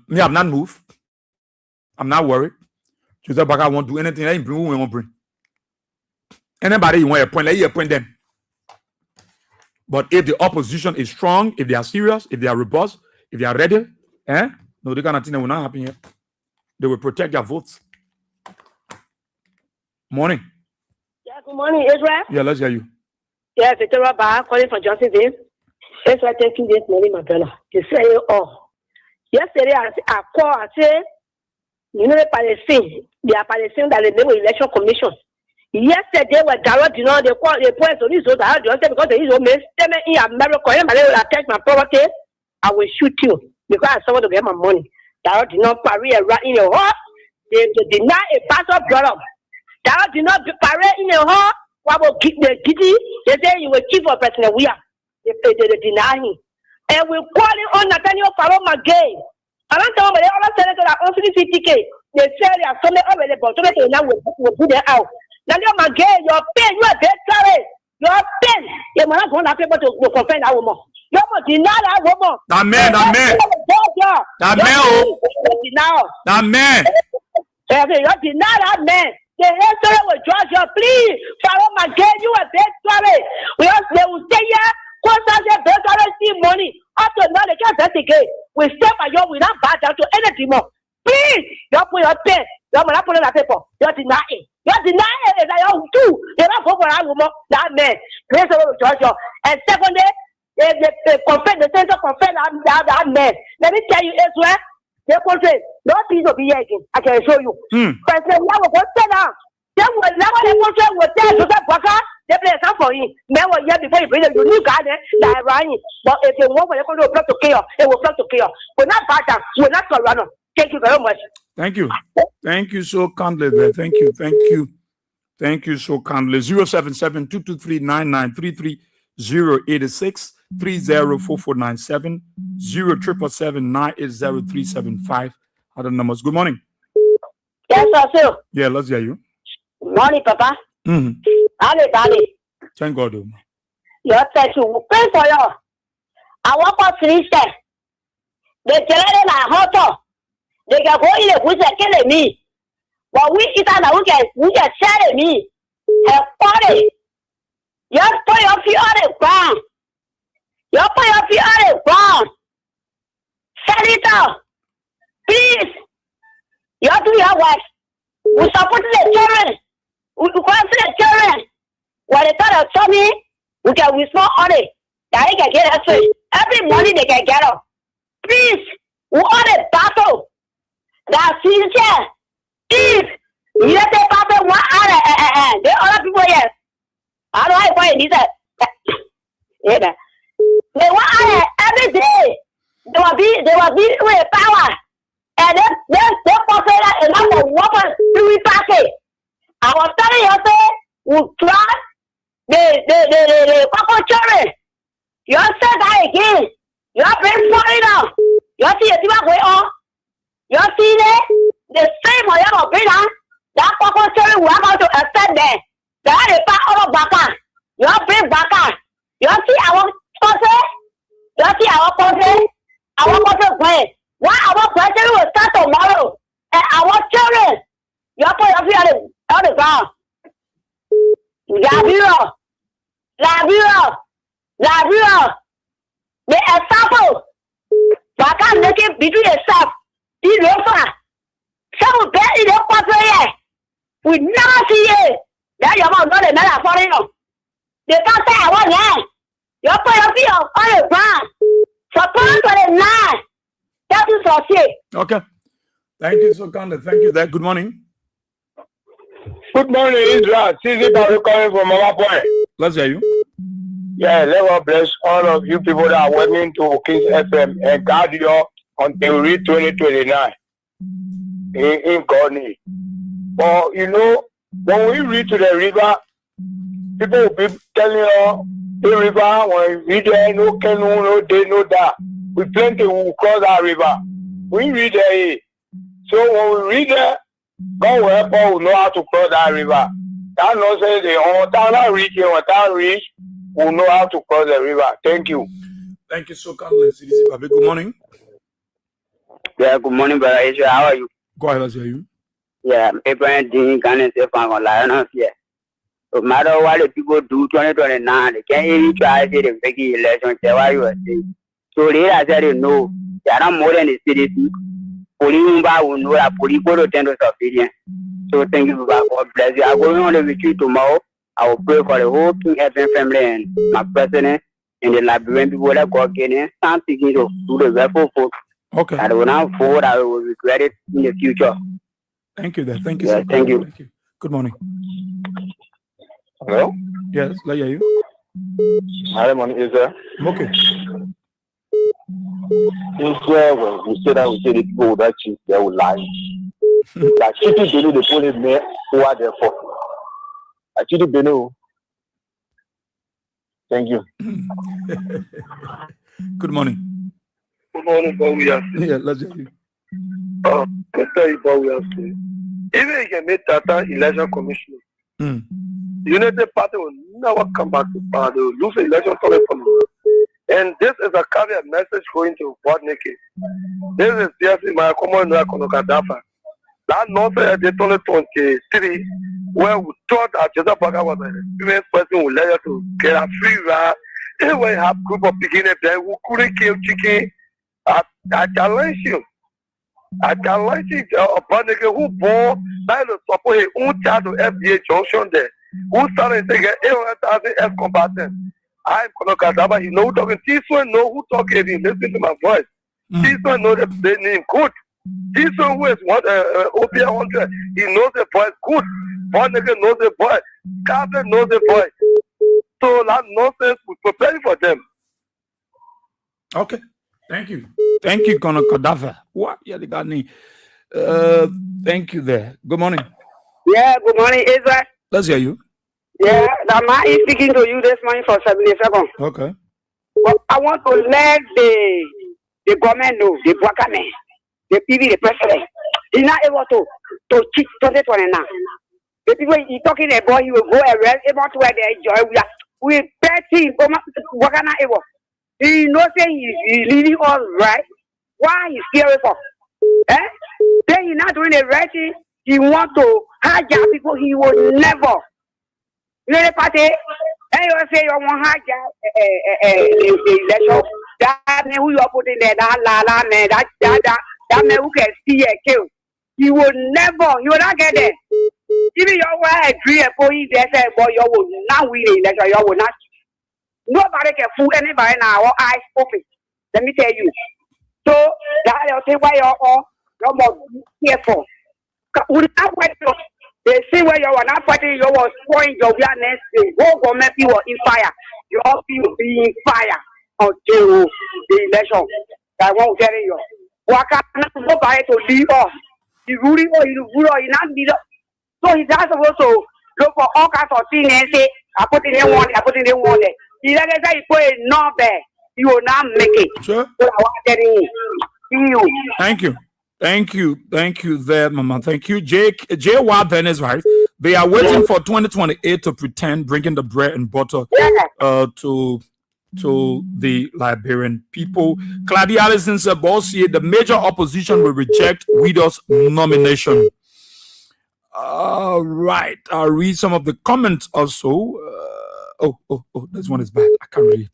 Me, I'm not moved. I'm not worried. Joseph Baka won't do anything. Let him bring who we won't bring. Anybody you want to appoint, let you appoint them. But if the opposition is strong, if they are serious, if they are robust, if they are ready, no, the kind of thing that will not happen here. They will protect their votes. Morning. Yeah, good morning, Israel. Yeah, let's hear you. Yeah, Victoria Bar calling from Johnsonville. Israel, thank you this morning, my brother. You say, oh, yesterday I called, I said, you know, the Palestine, they are Palestine that they name election commission. Yesterday, when Darrell did not, they point to this, because there is no statement in America, and they will attack my property, I will shoot you because I someone to get my money. Darrell did not parry right in your heart. They deny a pastor brother. Darrell did not parry in your heart. What will keep the kitty? They say you will keep for President Weah. They deny him. And we're calling on Nathaniel Farron again. I don't tell them the other senator that also the CTK. They say they are something already, but so now we'll put them out. Nathaniel again, your pain, you are dead sorry. Your pain. You must not go to people to confess that woman. You must deny that woman. Amen. Amen. Amen. You deny that man. The history will judge you. Please, Farron again, you are dead sorry. They will stay here. Constantly better money. Up to now, they can't investigate. We step by you, we not bow down to anything more. Please, you put your pen. You not put on the paper. You deny it. You deny it. You do. You not go for that man. Praise the Lord, judge you. And secondly, they confess, the center confess that man. Let me tell you, Israel, they confess. No peace will be here again. I can show you. President, now we're going to sit down. Then when they confess, we'll tell you that Baka. They play a for you. Men were here before you bring them. You new guy there that are running. But if they want, they're going to plot to chaos. They will plot to chaos. We're not bad down. We're not to run. Thank you very much. Thank you. Thank you so kindly there. Thank you. Thank you. Thank you so kindly. 077-223-9933 086 304497 077-980-375. Other numbers. Good morning. Yes, sir. Yeah, let's hear you. Morning, Papa. Mm-hmm. Allez. Thank God. Your thank you. Pray for you. I want to finish there. The children are hot. They can go in the bush and kill me. But we eat and we can share me. Have party. You put your feet on the ground. You put your feet on the ground. Senator, please. You do your work. We support the children. We consider the children. When they tell us something, we can whisper on it. They can get us every morning they can get up. Please, we want a battle. That's sincere. If you let the battle one hour, there are other people here. I don't know why this. They want every day. They will be with power. And they posted a lot of weapons to attack it. I was telling you, say, we try the cocoa cherry. You said that again. You are very funny now. You see it way on. You see the same way you have been on. That cocoa cherry we are going to accept there. That is part of Baka. You are big Baka. You see our country. You see our country. Our country way. Why our country will start tomorrow? And our children. You are going to be on the ground. La Bureau. The example. Baka make it between yourself. You know, some bet in the country. We never see it. That your mom got another for you. They can't say I want that. Your point of on the ground. Support for the land. That is all shit. Okay. Thank you so kindly. Thank you. Good morning. Good morning, Israel. Caesar Barry calling from Mama Point. Let's hear you. Yeah, let God bless all of you people that are working to Kings FM and guard you until we reach 2029 in God's name. But you know, when we reach to the river, people will be telling us the river, when we reach there, no canoe, no day, no that. We plenty will cross that river. We reach there. So when we reach there, God will help us know how to cross that river. That not say the town reach, when town reach, we'll know how to cross the river. Thank you. Thank you so kindly, CDC Babi. Good morning. Yeah, good morning, brother Israel. How are you? Go ahead, let's hear you. Yeah, Abraham Dean can say from a lion here. No matter what the people do 2029, they can't even try to the big election. Why you are saying? So they are saying no. They are not more than the citizen. Police will know that police go to tend to obedience. So thank you, God bless you. I'm going on the retreat tomorrow. I will pray for the whole King FM family and my president and the Liberian people that God get in. I'm thinking to do the very folk. Okay. I will not forward. I will regret it in the future. Thank you. Thank you. Yeah, thank you. Thank you. Good morning. Hello? Yes, let's hear you. Hi, morning, Israel. Okay. Israel, when we say that, we say the people that cheat, they will lie. Like cheating, they know the police men who are there for. I cheated, they know. Thank you. Good morning. Good morning, Bob. Yeah, let's hear you. Let's tell you what we are saying. Even if you make Tata election commissioner, the United Party will never come back to power. They will lose the election from them. And this is a caveat message going to Port Nikki. This is just in my common Konokadafa. That nonsense they told 23, where we thought that Joseph Baga was an experienced person who led us to get a free ride. Anyway, have a group of beginners there who couldn't kill chicken. I challenge you. I challenge you upon the who born by the support his own child to FBA junction there. Who started taking 800,000 F combatants. I'm Konokadaba, you know who talking. This one know who talking. Listen to my voice. This one know the name good. This one who is what OPA 100. He knows the voice good. One nigga knows the voice. Captain knows the voice. So that nonsense we prepare for them. Okay. Thank you. Thank you, Konokadafa. What? Yeah, they got me. Thank you there. Good morning. Yeah, good morning, Israel. Let's hear you. Yeah, the man is speaking to you this morning for 70 seconds. Okay. But I want to let the government know, the Bwakame, the PV, the president, he's not able to cheat 2029. The people he's talking about, he will go arrest, able to wear the joy. We bet him, Bwakana able. He knows he's leading us right. Why he's scary for? Then he's not doing the right thing. He wants to hijack people. He will never. You know the party? And you say you want hijack the election. That man who you are putting there, that man, that man who can see a kill. He will never. You will not get there. Even you will agree and put in there, say, boy, you will not win the election. You will not. Nobody can fool anybody now. Our eyes open. Let me tell you. So that will say why you're more careful. They see where you are not fighting, you were spoiling your awareness. Go government people in fire. Your people be in fire until the election. I won't tell you. Waka go buy to leave off. The ruling or you not need up. So he's supposed to look for all kinds of things and say, I put in one, I put in one. He like I say, put it not there. You will not make it. Sure. So I want to see you. Thank you there, Mama. Thank you. J. Watt then is right. They are waiting for 2028 to pretend bringing the bread and butter to the Liberian people. Claudia Allison said, the major opposition will reject Wido's nomination. All right. I'll read some of the comments also. This one is bad. I can't read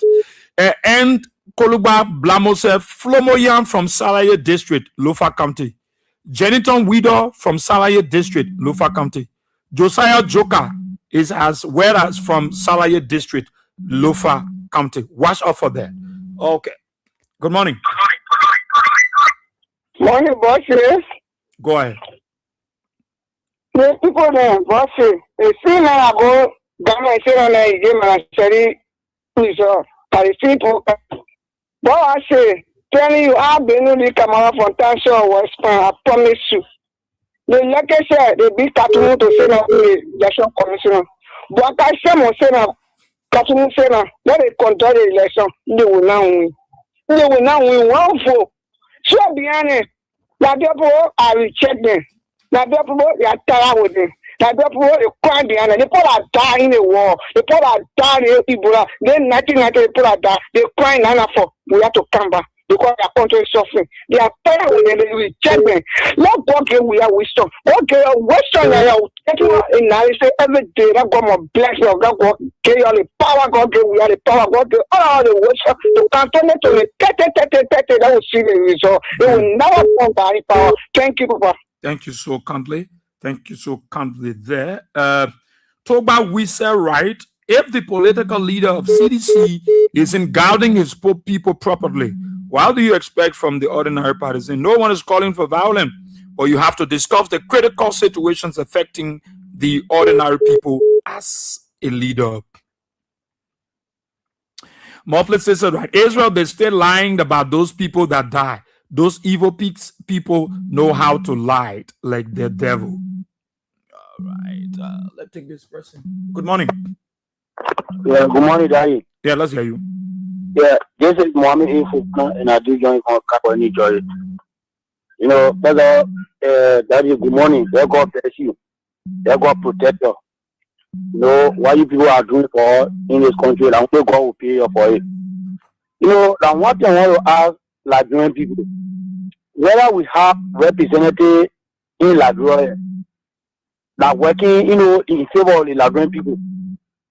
it. And Koluba Blamo said, Flomoyan from Salaye District, Lofa County. Jeniton Wido from Salaye District, Lofa County. Josiah Joka is as well as from Salaye District, Lofa County. Watch out for that. Okay. Good morning. Morning, bosses. Go ahead. The people there, bosses. They see now go down and say on a game and study result. The people. But I say, telling you, I've been in the camera from Tanso West Pan. I promise you. The legacy, the big cartoon to say now the election commissioner. But I say now, cartoon say now, let it control the election. They will now win. They will now win one vote. So behind it, the people are rejecting. The people are tired with them. The people are crying behind it. The people are dying in the war. The people are dying in Ebola. Then 1990 people are dying. They're crying now for we have to come back. Because their country is suffering. They are tired with them, they reject them. Let God give we have wisdom. Okay, wisdom taking analysis every day. That God will bless you. God give you all the power. God give we all the power. God give all the wisdom to continue to the 30. That will see the result. It will never come by power. Thank you, Papa. Thank you so kindly. Thank you so kindly there. Toba Wisa, right? If the political leader of CDC isn't guiding his people properly, what do you expect from the ordinary partisan? No one is calling for violence, but you have to discuss the critical situations affecting the ordinary people as a leader. Moflet says, right, Israel, they're still lying about those people that die. Those evil people know how to lie like the devil. All right, let's take this person. Good morning. Yeah, good morning, Daddy. Yeah, let's hear you. Yeah, this is Mohammed Info, and I do join from Kaponi, Georgia. You know, brother, Daddy, good morning. May God bless you. May God protect you. You know, what you people are doing for in this country, and God will pay you for it. You know, now one thing I want to ask Liberian people, whether we have representatives in Liberia that working, you know, in favor of the Liberian people.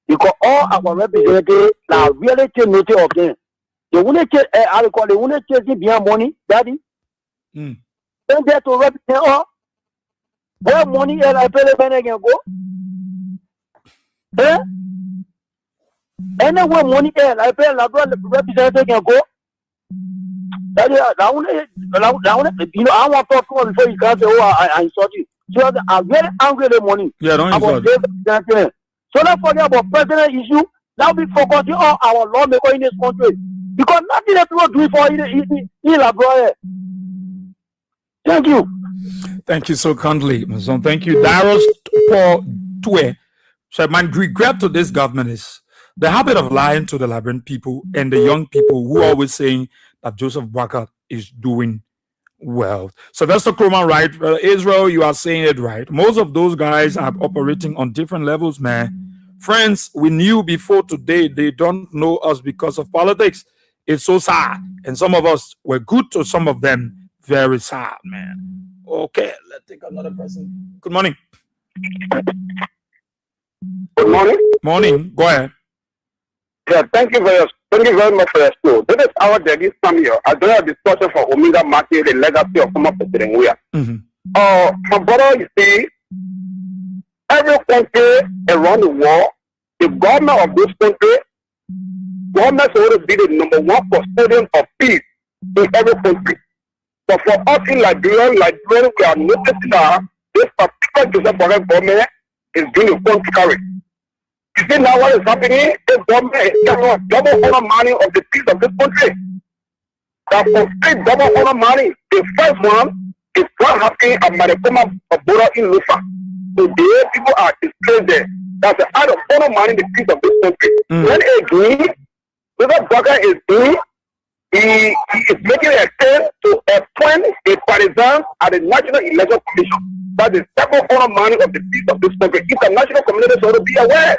Because all our representatives are really take notice of them. They won't take, they won't take behind money, Daddy. Then they have to represent all. Where money is, I pay the money can go. Anywhere money is, I pay the representative can go. Daddy, you know, I want to talk to you before you can say, I insult you. So I'm very angry with money. Yeah, don't insult. So don't forget about personal issue. Now we focusing on our lawmaker in this country. Because nothing that people do for in Labroye. Thank you. Thank you so kindly, Mazon. Thank you. Darius Paul Tue. So my regret to this government is the habit of lying to the Liberian people and the young people who are always saying that Joseph Boakai is doing well. Sylvester Kroman, right? Israel, you are saying it right. Most of those guys are operating on different levels, man. Friends, we knew before today. They don't know us because of politics. It's so sad. And some of us were good to some of them. Very sad, man. Okay, let's take another person. Good morning. Good morning. Morning. Go ahead. Yeah, thank you very much for your show. This is our Daddy Samuel. I do a discussion for Omega Market, the legacy of former President Weah. My brother, you see, every country around the world, the government of this country, government is going to be the number one custodian of peace in every country. But for us in Liberia, we are noticing that this particular Joseph Boakai government is doing a contrary. You see now what is happening? This government is taking a double honor money of the peace of this country. That for straight double honor money, The first one is what happened at Marikoma border in Lufa. Today, people are displaced there. That's out of undermining the peace of this country. When again, Mr. Baka is doing, he is making an attempt to appoint a partisan at the National Election Commission. That is second undermining of the peace of this country. International community is to be aware.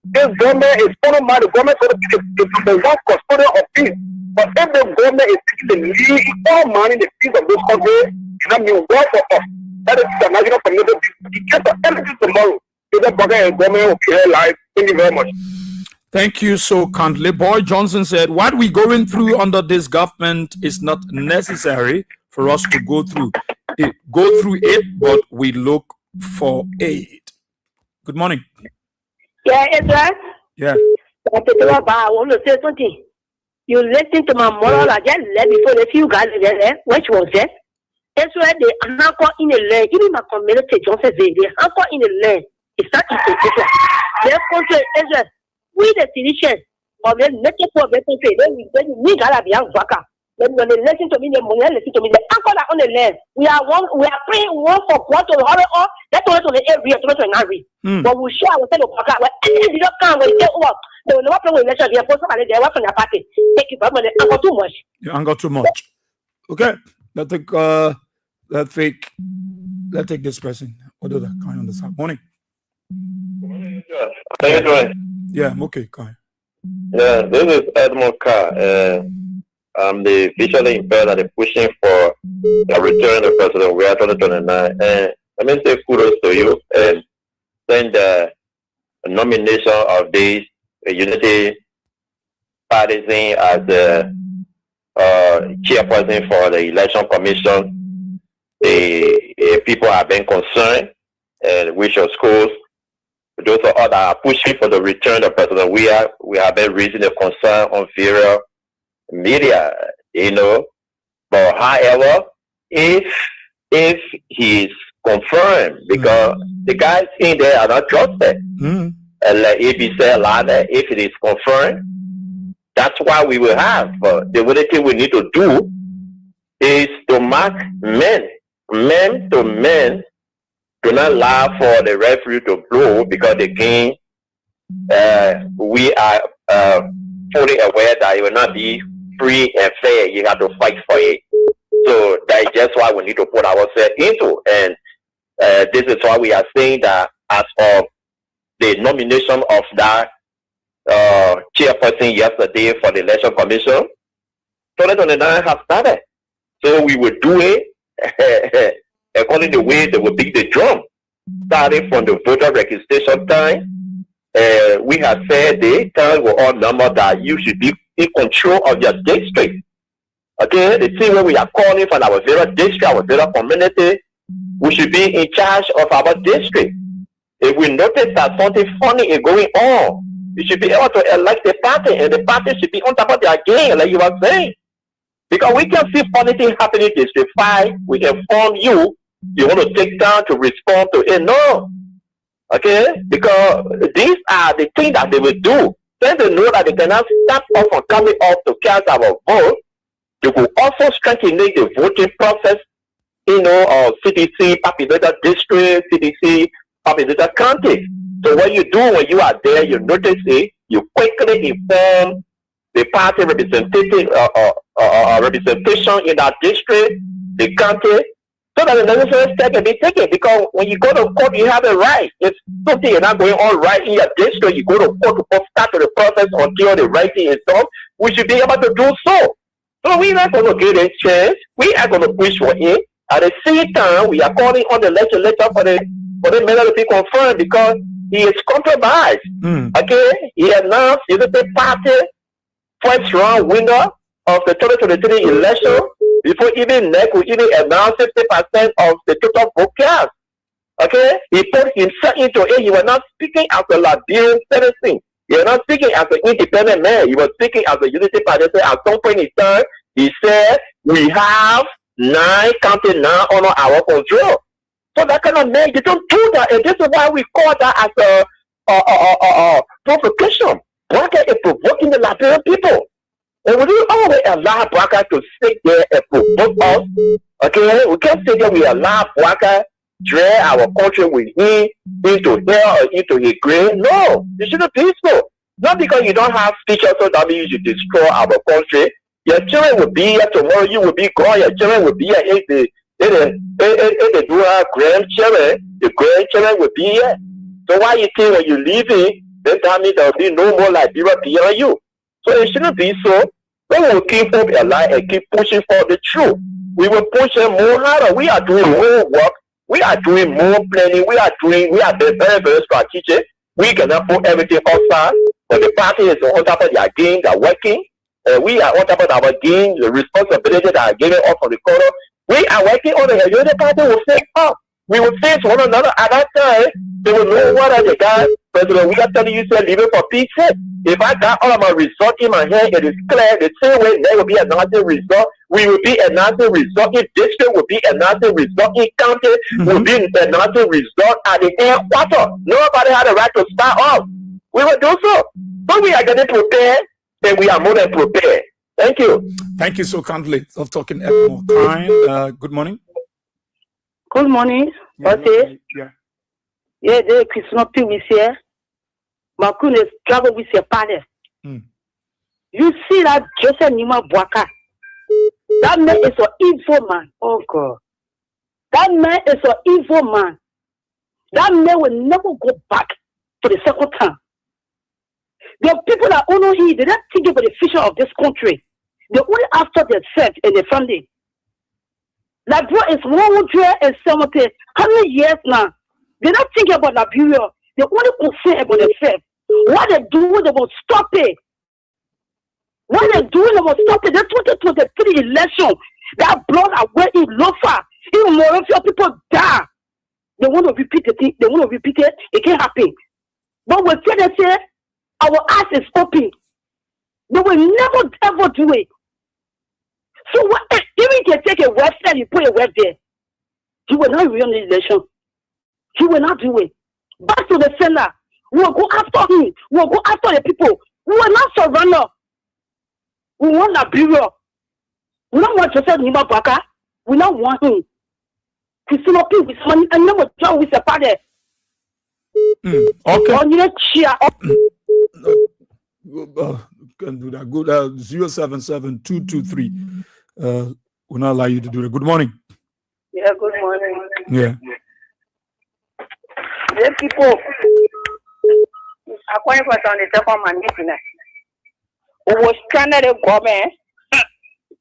This government is undermining the government to be the one custodian of peace. But if the government is taking the lead, undermining the peace of this country, that means war for us. That is the national community. He gets anything tomorrow. Mr. Baka and government will be here live. Thank you very much. Thank you so kindly. Boy Johnson said, what we're going through under this government is not necessary for us to go through it, but we look for aid. Good morning. Yeah, Ezra. Yeah. I want to say something. You listen to my moral, I just left before the few guys there, which was it? Ezra, they are not in the land. Even my community, Johnson, they are not in the land. It's not in the Ezra. Their country, Ezra. We the citizens of the nature of the country, then we gotta be young worker. Then when they listen to me, they listen to me. The uncle are on the land. We are praying one for one to the other, or that's all to the area, to the angry. But we share with the worker. When they don't come, when they get over, they will not play with election. They are supposed to they work on their party. Thank you very much. Uncle too much. You uncle too much. Okay. Let's take this person. What do that kind on the side? Morning. How you doing? Yeah, I'm okay. Go ahead. Yeah, this is Edmond Carr. I'm the visually impaired and pushing for the return of President we are 2029. And let me say kudos to you and send the nomination of this Unity Partisan as the chairperson for the Election Commission. The people have been concerned and with your schools. Those of us that are pushing for the return of President we have been raising a concern on various media, But however, if he is confirmed, because the guys in there are not trusted, and like AB said, if it is confirmed, that's why we will have. The only thing we need to do is to mark men to men. Do not allow for the referee to blow, because again, we are fully aware that it will not be free and fair. You have to fight for it. So that's just why we need to put ourselves into. And this is why we are saying that as of the nomination of that chairperson yesterday for the Election Commission, 2029 has started. So we will do it according to the way they will beat the drum, starting from the voter registration time. We have said the time will all number that you should be in control of your district. Okay, the thing where we are calling from our various district, our various community, we should be in charge of our district. If we notice that something funny is going on, you should be able to elect the party, and the party should be on top of their game, like you were saying. Because we can see funny things happening in District 5, we inform you, you want to take time to respond to it. No. Okay? Because these are the things that they will do. Then they know that they cannot stop us from coming up to cast our vote. They will also strengthen the voting process, CDC, populated district, CDC, populated county. So what you do when you are there, you notice it, you quickly inform the party representation in that district, the county, so that the necessary step can be taken. Because when you go to court, you have a right. If something is not going on right in your district, you go to court to start the process until the writing is done. We should be able to do so. So we're not going to give a chance. We are going to push for it. At the same time, we are calling on the legislature for the matter to be confirmed, because he is compromised. Okay, he announced he's the party first round winner of the 2023 election before even NEC will even announce 50% of the total vote cast. Okay, he put himself into it. He was not speaking as a Liberian citizen. He was not speaking as an independent man. He was speaking as a unity party. At some point in time, he said, "We have 9 counties now under our control." So that kind of man, you don't do that, and this is why we call that as a provocation. Why is provoking the Liberian people? And we do always allow Bwaka to sit there and provoke us. Okay, we can't sit there. We allow Bwaka drag our country with him into hell or into his grave. No, it shouldn't be so. Not because you don't have teachers, so that means you should destroy our country. Your children will be here tomorrow. You will be gone. Your children will be here. If they do have grandchildren, the grandchildren will be here. So why you think when you leave it, then that means there will be no more Liberia beyond you? So it shouldn't be so. We will keep hope alive and keep pushing for the truth. We will push them more harder. We are doing more work. We are doing more planning. We are very, very strategic. We cannot put everything outside. But the party is on top of their game. They're working. We are on top of our game. The responsibility that are given us from the corner. We are working on the other party will face up. We will face one another at that time. They will know what are the guys. President, we are telling you to leave it for peace. If I got all of my results in my hand, it is clear the same way there will be announcing result. We will be announcing result in district, will be announcing result in county, will be announcing result at the headquarters. Nobody had the right to start off. We will do so. So we are getting prepared, and we are more than prepared. Thank you. Thank you so kindly for talking more time. Good morning. Good morning. Okay. Yeah. Yeah, the Christmas with here. Makun is travel with your father. You see that Joseph Nima Bwaka? That man is an evil man. Oh God. That man is an evil man. That man will never go back for the second time. The people that honor him, they don't think about the future of this country. They only after themselves and their family. That bro is 170. How many years now? They don't think about Liberia. They only concern about themselves. What they do, they will stop it. What they do, they will stop it. They 2023 election. That blood are where in Lofa. Even more of people die. They want to repeat the thing. They want to repeat it. It can't happen. But when they say our eyes is open, they will never ever do it. So what, even if you take a website, you put a web there, you will not win the election. He will not do it. Back to the sender. We will go after him. We will go after the people. We will not surrender. We want Liberia. We don't want Joseph Nima Bwaka. We don't want him. Christina P with money and never join with the party. Okay. On your chair. Can do that. Good. 077-223. Will not allow you to do that. Good morning. Yeah, good morning. Yeah. The people, according to the second man, who was stranded in government,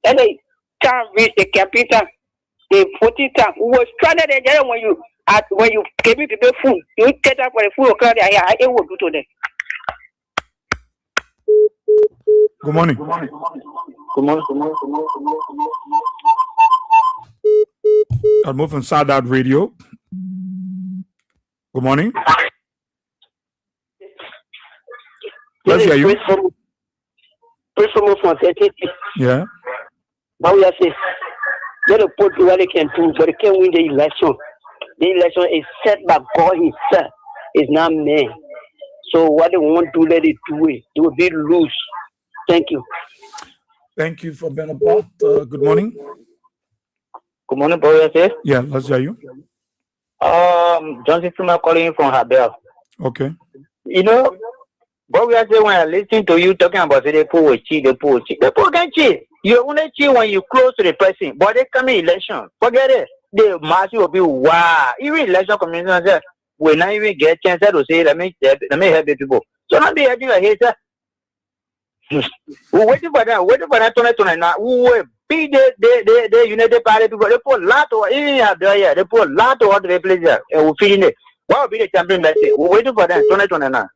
and they can't reach the capital. They put it up. Who was stranded there when you gave me people food, you take up for the food. I will do today. Good morning. Good morning. I'll move from Sadat Radio. Good morning. Let's hear you. Yeah. But we are saying, let the put what they can do, but they can't win the election. The election is set by God Himself. It's not man. So what they want to let it do it. It will be loose. Thank you. Thank you for being a part. Good morning. Good morning, boy. Yeah, let's hear you. Johnson Freeman calling from Habel. Okay. You know, what we are saying when I listen to you talking about the poor will cheat, the poor can cheat. You only cheat when you close to the person, but they come in election. Forget it. The march will be wow. Even election commission will not even get a chance to say, let me help the people. So not be having a hater. We're waiting for that 2029. Who will be the United Party people? They put a lot of they put a lot of other places and we're feeling it. What will be the champion message? We're waiting for that 2029.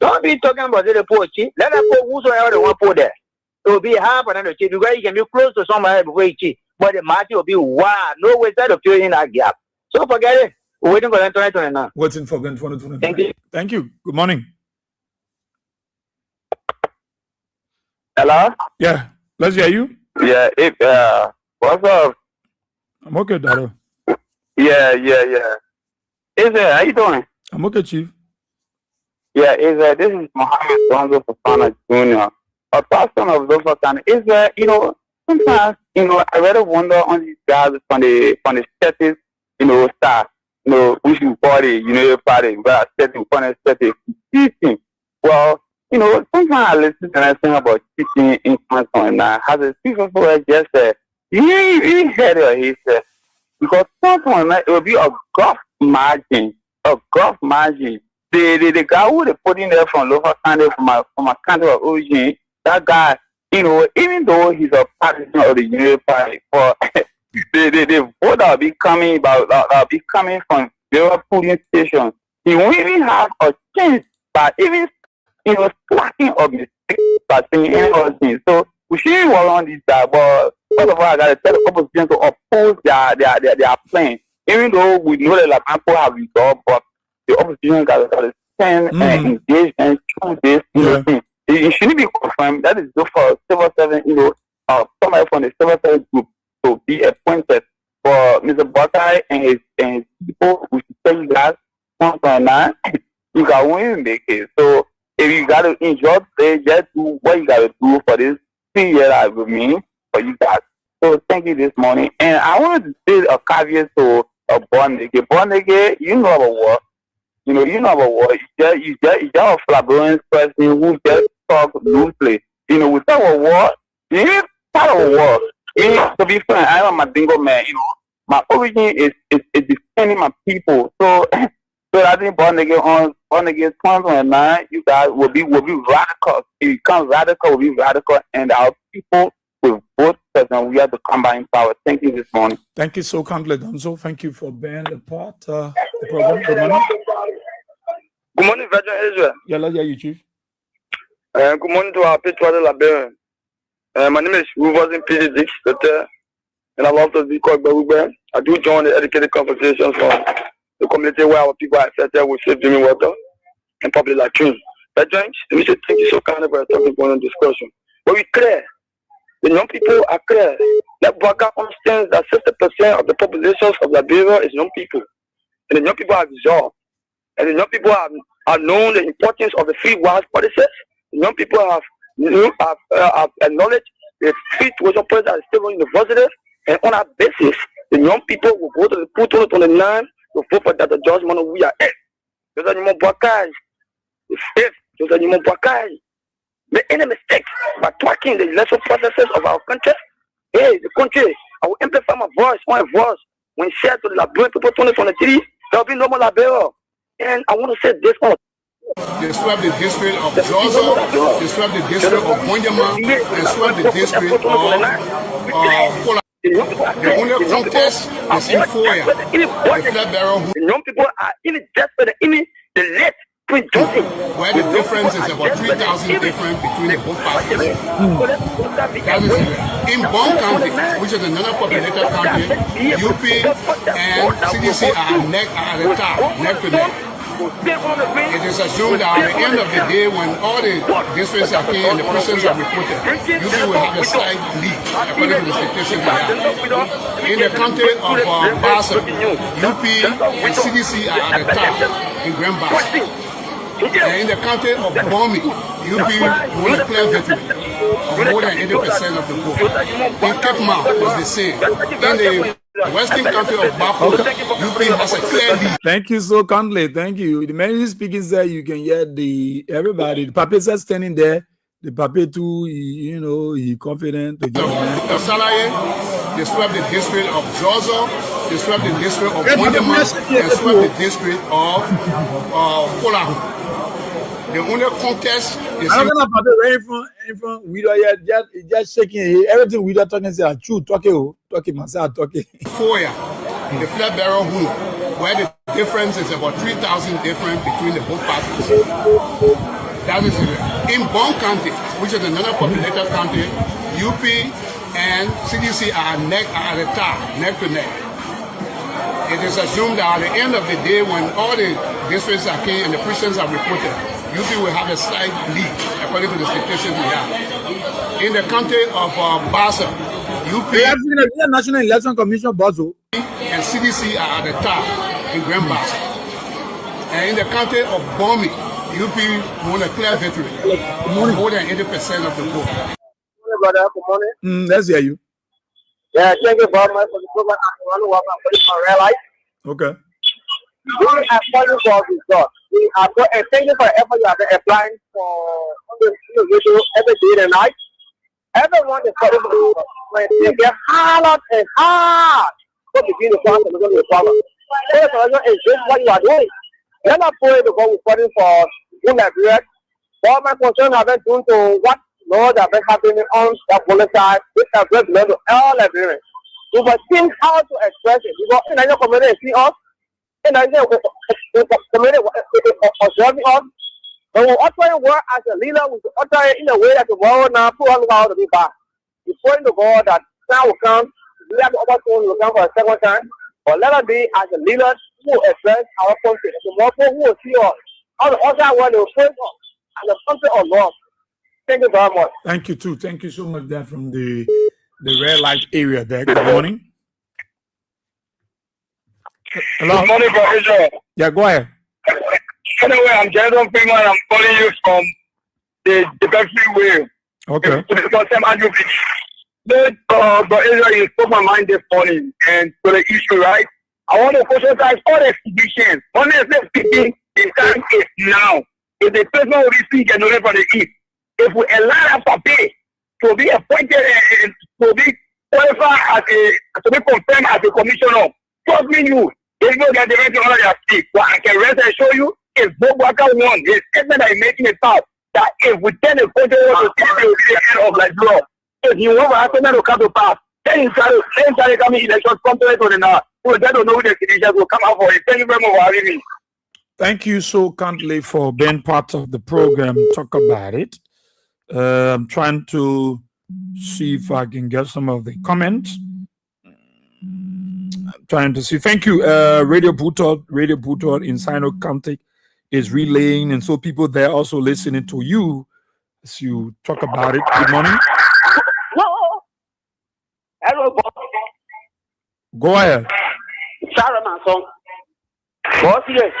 Don't be talking about the poor chief. Let us put whosoever they want to put there. It will be half another chief because you can be close to somebody before you cheat. But the market will be wow. No way to fill in that gap. So forget it. We're waiting for that 2029. Waiting for 2029. Thank you. Thank you. Good morning. Hello? Yeah. Let's hear you. Yeah, what's up? I'm okay, Dado. Yeah. How you doing? I'm okay, Chief. Yeah, this is Mohammed Gonzo Fafana Jr. a person of Lofa County is that, sometimes, I rather wonder on these guys from the status, staff, which you party, party, but setting, from the teaching. Well, sometimes I listen and I think about teaching in Canton, and has a people just said, you heard it, he said, because sometimes it will be a golf margin. The guy who they put in there from Lofa County, from a country of origin, that guy, even though he's a partisan of the Unity Party, for the vote that will be coming from their polling station, he won't even have a chance by even slacking of mistakes by saying any other thing. So we shouldn't worry on this guy, but first of all, I gotta tell the opposition to oppose their plan. Even though we know that people have resolved, but the opposition gotta stand and engage and choose this thing. It shouldn't be confirmed. That is good for Civil 7, somebody from the Civil 7 group to be appointed for Mr. Buckeye and his people. We should tell you guys, 1.9, you can only make it. So if you got to enjoy, just do what you got to do for this 3 years I will mean for you guys. So thank you this morning. And I wanted to say a caveat to a born nigga. Born nigga, you know about war. You know about war. You just a flamboyant person who just talk loosely. We talk about war. You ain't part of war. To be frank, I'm a Mandingo man. My origin is defending my people. So I think born nigga 2029, you guys will be radical. If you become radical, will be radical, and our people will vote president. We have to combine power. Thank you this morning. Thank you so kindly, Donzo. Thank you for being a part of the program. Good morning. Good morning, Virgin Israel. Yeah, let's hear you, Chief. Good morning to our patriotic Liberian. My name is Rufus P.D. Dix, and I love to be called Barube. I do join the educated conversations from the community where our people are affected with safe drinking water and public latrines. Virgin, let me say thank you so kindly for talking about the discussion. But we clear. The young people are clear. Let Baka understand that 60% of the population of Liberia is young people. And the young people are absorbed. And the young people have known the importance of the free wild policies. The young people have acknowledged the free tuition policy at State University. And on that basis, the young people will go to the pool 2029 to vote for that judgment we are at. Those are your Baka. Those are your Baka. Make any mistakes by tracking the election processes of our country. Hey, the country, I will amplify my voice when shared to the Liberian people 2023. There will be no more Liberia. And I want to say this one. They swept the district of Georgia, they swept the district of Wanyama, they swept the district of Kola. The only contest is in Foya. The young people are in it just for the late. Where the difference is about 3,000 difference between the both parties. That is in Bon County, which is another populated county, UP and CDC are at the top, neck to neck. It is assumed that at the end of the day, when all the districts are clear and the persons are reported, UP will have a slight lead, according to the statistics we have. In the county of Bassa, UP and CDC are at the top in Grand Bassa. And in the county of Bomi, UP won a clear victory of more than 80% of the vote. In Cape Mount, it was the same. In the western county of Bapo, UP has a clear lead. Thank you so kindly. Thank you. The man who's speaking there, you can hear everybody. The papiers are standing there. The papier too, he confident. The Salaye, they swept the district of Georgia, they swept the district of Wanyama, they swept the district of Kolahu. The only contest is I'm gonna from we don't just shaking everything we are talking say true talking myself talking. Foya, the flat barrel hood, where the difference is about 3,000 difference between the both parties. That is in Bon County, which is another populated county, UP and CDC are at the top, neck to neck. It is assumed that at the end of the day, when all the districts are clear and the prisons are reported, UP will have a slight lead, according to the statistics we have. In the county of Bassa, UP the National Election Commission Bazo and CDC are at the top in Grand Bassa. And in the county of Bomi, UP won a clear victory. More than 80% of the vote. Brother, good morning. Let's hear you. Yeah, thank you very much for the program. I'm real life. Okay. We are calling for results. We are going and thank you for the effort you have been applying for every day and night. Everyone is calling for results. When they get hard and hard, to begin the process of the problem. So is just what you are doing. You're not going to go calling for good Liberia. All my concern have been due to what laws have been happening on the police side, which have been done to all Liberians. We must think how to express it. Because in our community, see us. And I say, community observing us. When we utter work as a leader, we utter it in a way that the world now put on how to be back. It's praying to God that time will come, we have the opportunity to come for a second time. But let us be as a leader who express our country. The more people who will see us, all the other world will praise us and the country of love. Thank you very much. Thank you too. Thank you so much there from the red light area there. Good morning. Hello. Good morning, Bro Israel. Yeah, go ahead. Anyway, I'm Jason Freeman. I'm calling you from the Pepsi Way. Okay. To discuss some Andrew. Bro Israel, you spoke my mind this morning and to the issue, right? I want to socialize all the exhibitions. Honestly speaking, the time is now. If the person will receive and donate for the East, if we allow us to pay to be appointed and to be qualified to be confirmed as a commissioner, trust me, you will get the right to honor their speak. What I can rest and show you is Bob Walker won. His statement that he's making is out that if we turn the country over to see the end of like law, if you want our statement to come to pass, then he started coming elections, come to it or not. We don't know who the citizens will come out for it. Thank you very much for having me. Thank you so kindly for being part of the program. Talk about it. I'm trying to see if I can get some of the comments. I'm trying to see. Thank you. Radio Butod in Sino County is relaying, and so people there also listening to you as you talk about it. Good morning. Hello, boss. Go ahead. Sorry, my son. Boss, yes.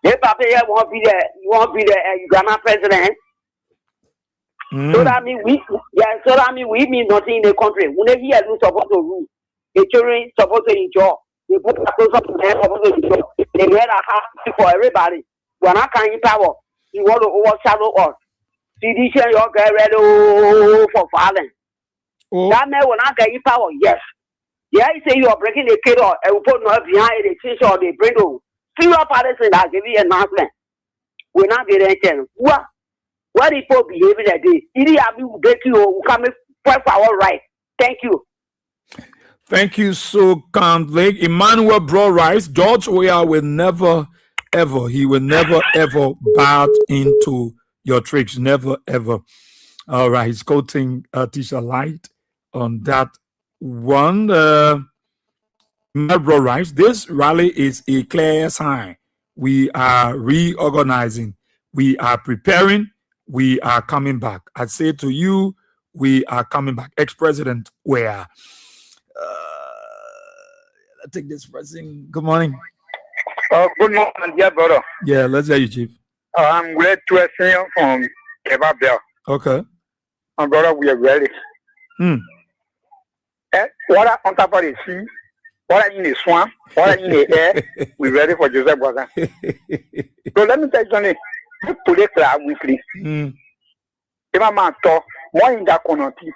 If Papa won't be there, you won't be the Uganda president. So that means we mean nothing in the country. Whenever you are supposed to rule, the children supposed to enjoy. The people are supposed to enjoy. They get a house for everybody. We are not carrying power. You want to overshadow us. Sedition, you get ready for violence. That man will not get you power. Yes. Yeah, you say you are breaking the kid or and put no behind the teacher or the bring on. Single parties that give you an announcement. We're not getting anything. What people behaving that day? Either have you get you come for our right. Thank you. Thank you so kindly. Emmanuel Bro-Rice, George Weah will never ever bow into your tricks. Never ever. All right, he's quoting Tisha Light on that one. Bro-Rice, this rally is a clear sign. We are reorganizing. We are preparing. We are coming back. I say to you, we are coming back. Ex-President Weah. Let's take this person. Good morning. Good morning, dear brother. Yeah, let's hear you, Chief. I'm glad to see you from Kebab. Okay. My brother, we are ready. What are on top of the sea? What are in the swamp? What are in the air? We're ready for Joseph Boazan. So let me tell you something. To the club weekly. If I'm a talk, more in that connotation.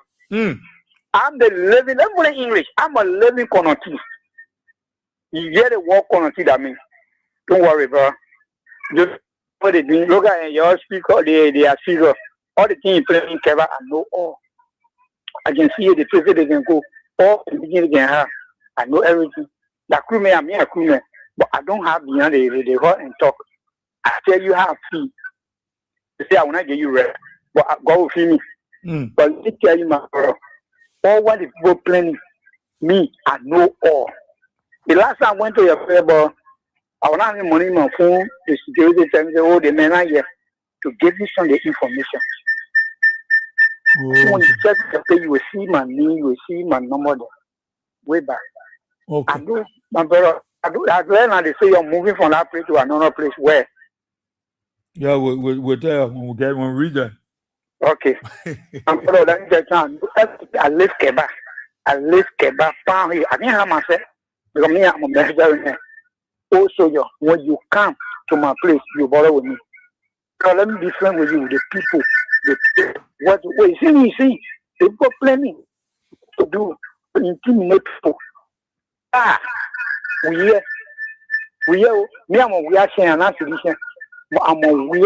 I'm the living, let me put it in English. I'm a living connotation. You hear the word connotation that means. Don't worry, bro. Just what they do. Look at your speaker, they are serious. All the things playing Keva, I know all. I can see the places they can go. All the beginning they can have. I know everything. The crewman, I'm a crewman, but I don't have beyond the hurt and talk. I tell you how I feel. They say I will not get you ready, but God will feel me. But let me tell you, my brother, all what the people planning, me, I know all. The last time I went to your favor, I was not having money in my phone. The security tell me, oh, the men are here to give you some of the information. So when you check the page, you will see my name, you will see my number there. Way back. Okay. I do, my brother, I do that. When they say you're moving from that place to another place, where? Yeah, we're there when we read that. Okay. I'm going to let I live Keba. I live Keba. I didn't have myself. Because me, I'm a messenger. Also, when you come to my place, you bother with me. Because let me be friend with you, the people. What you see, they've got plenty to do to intimidate people. We are, me, we are saying an answer. We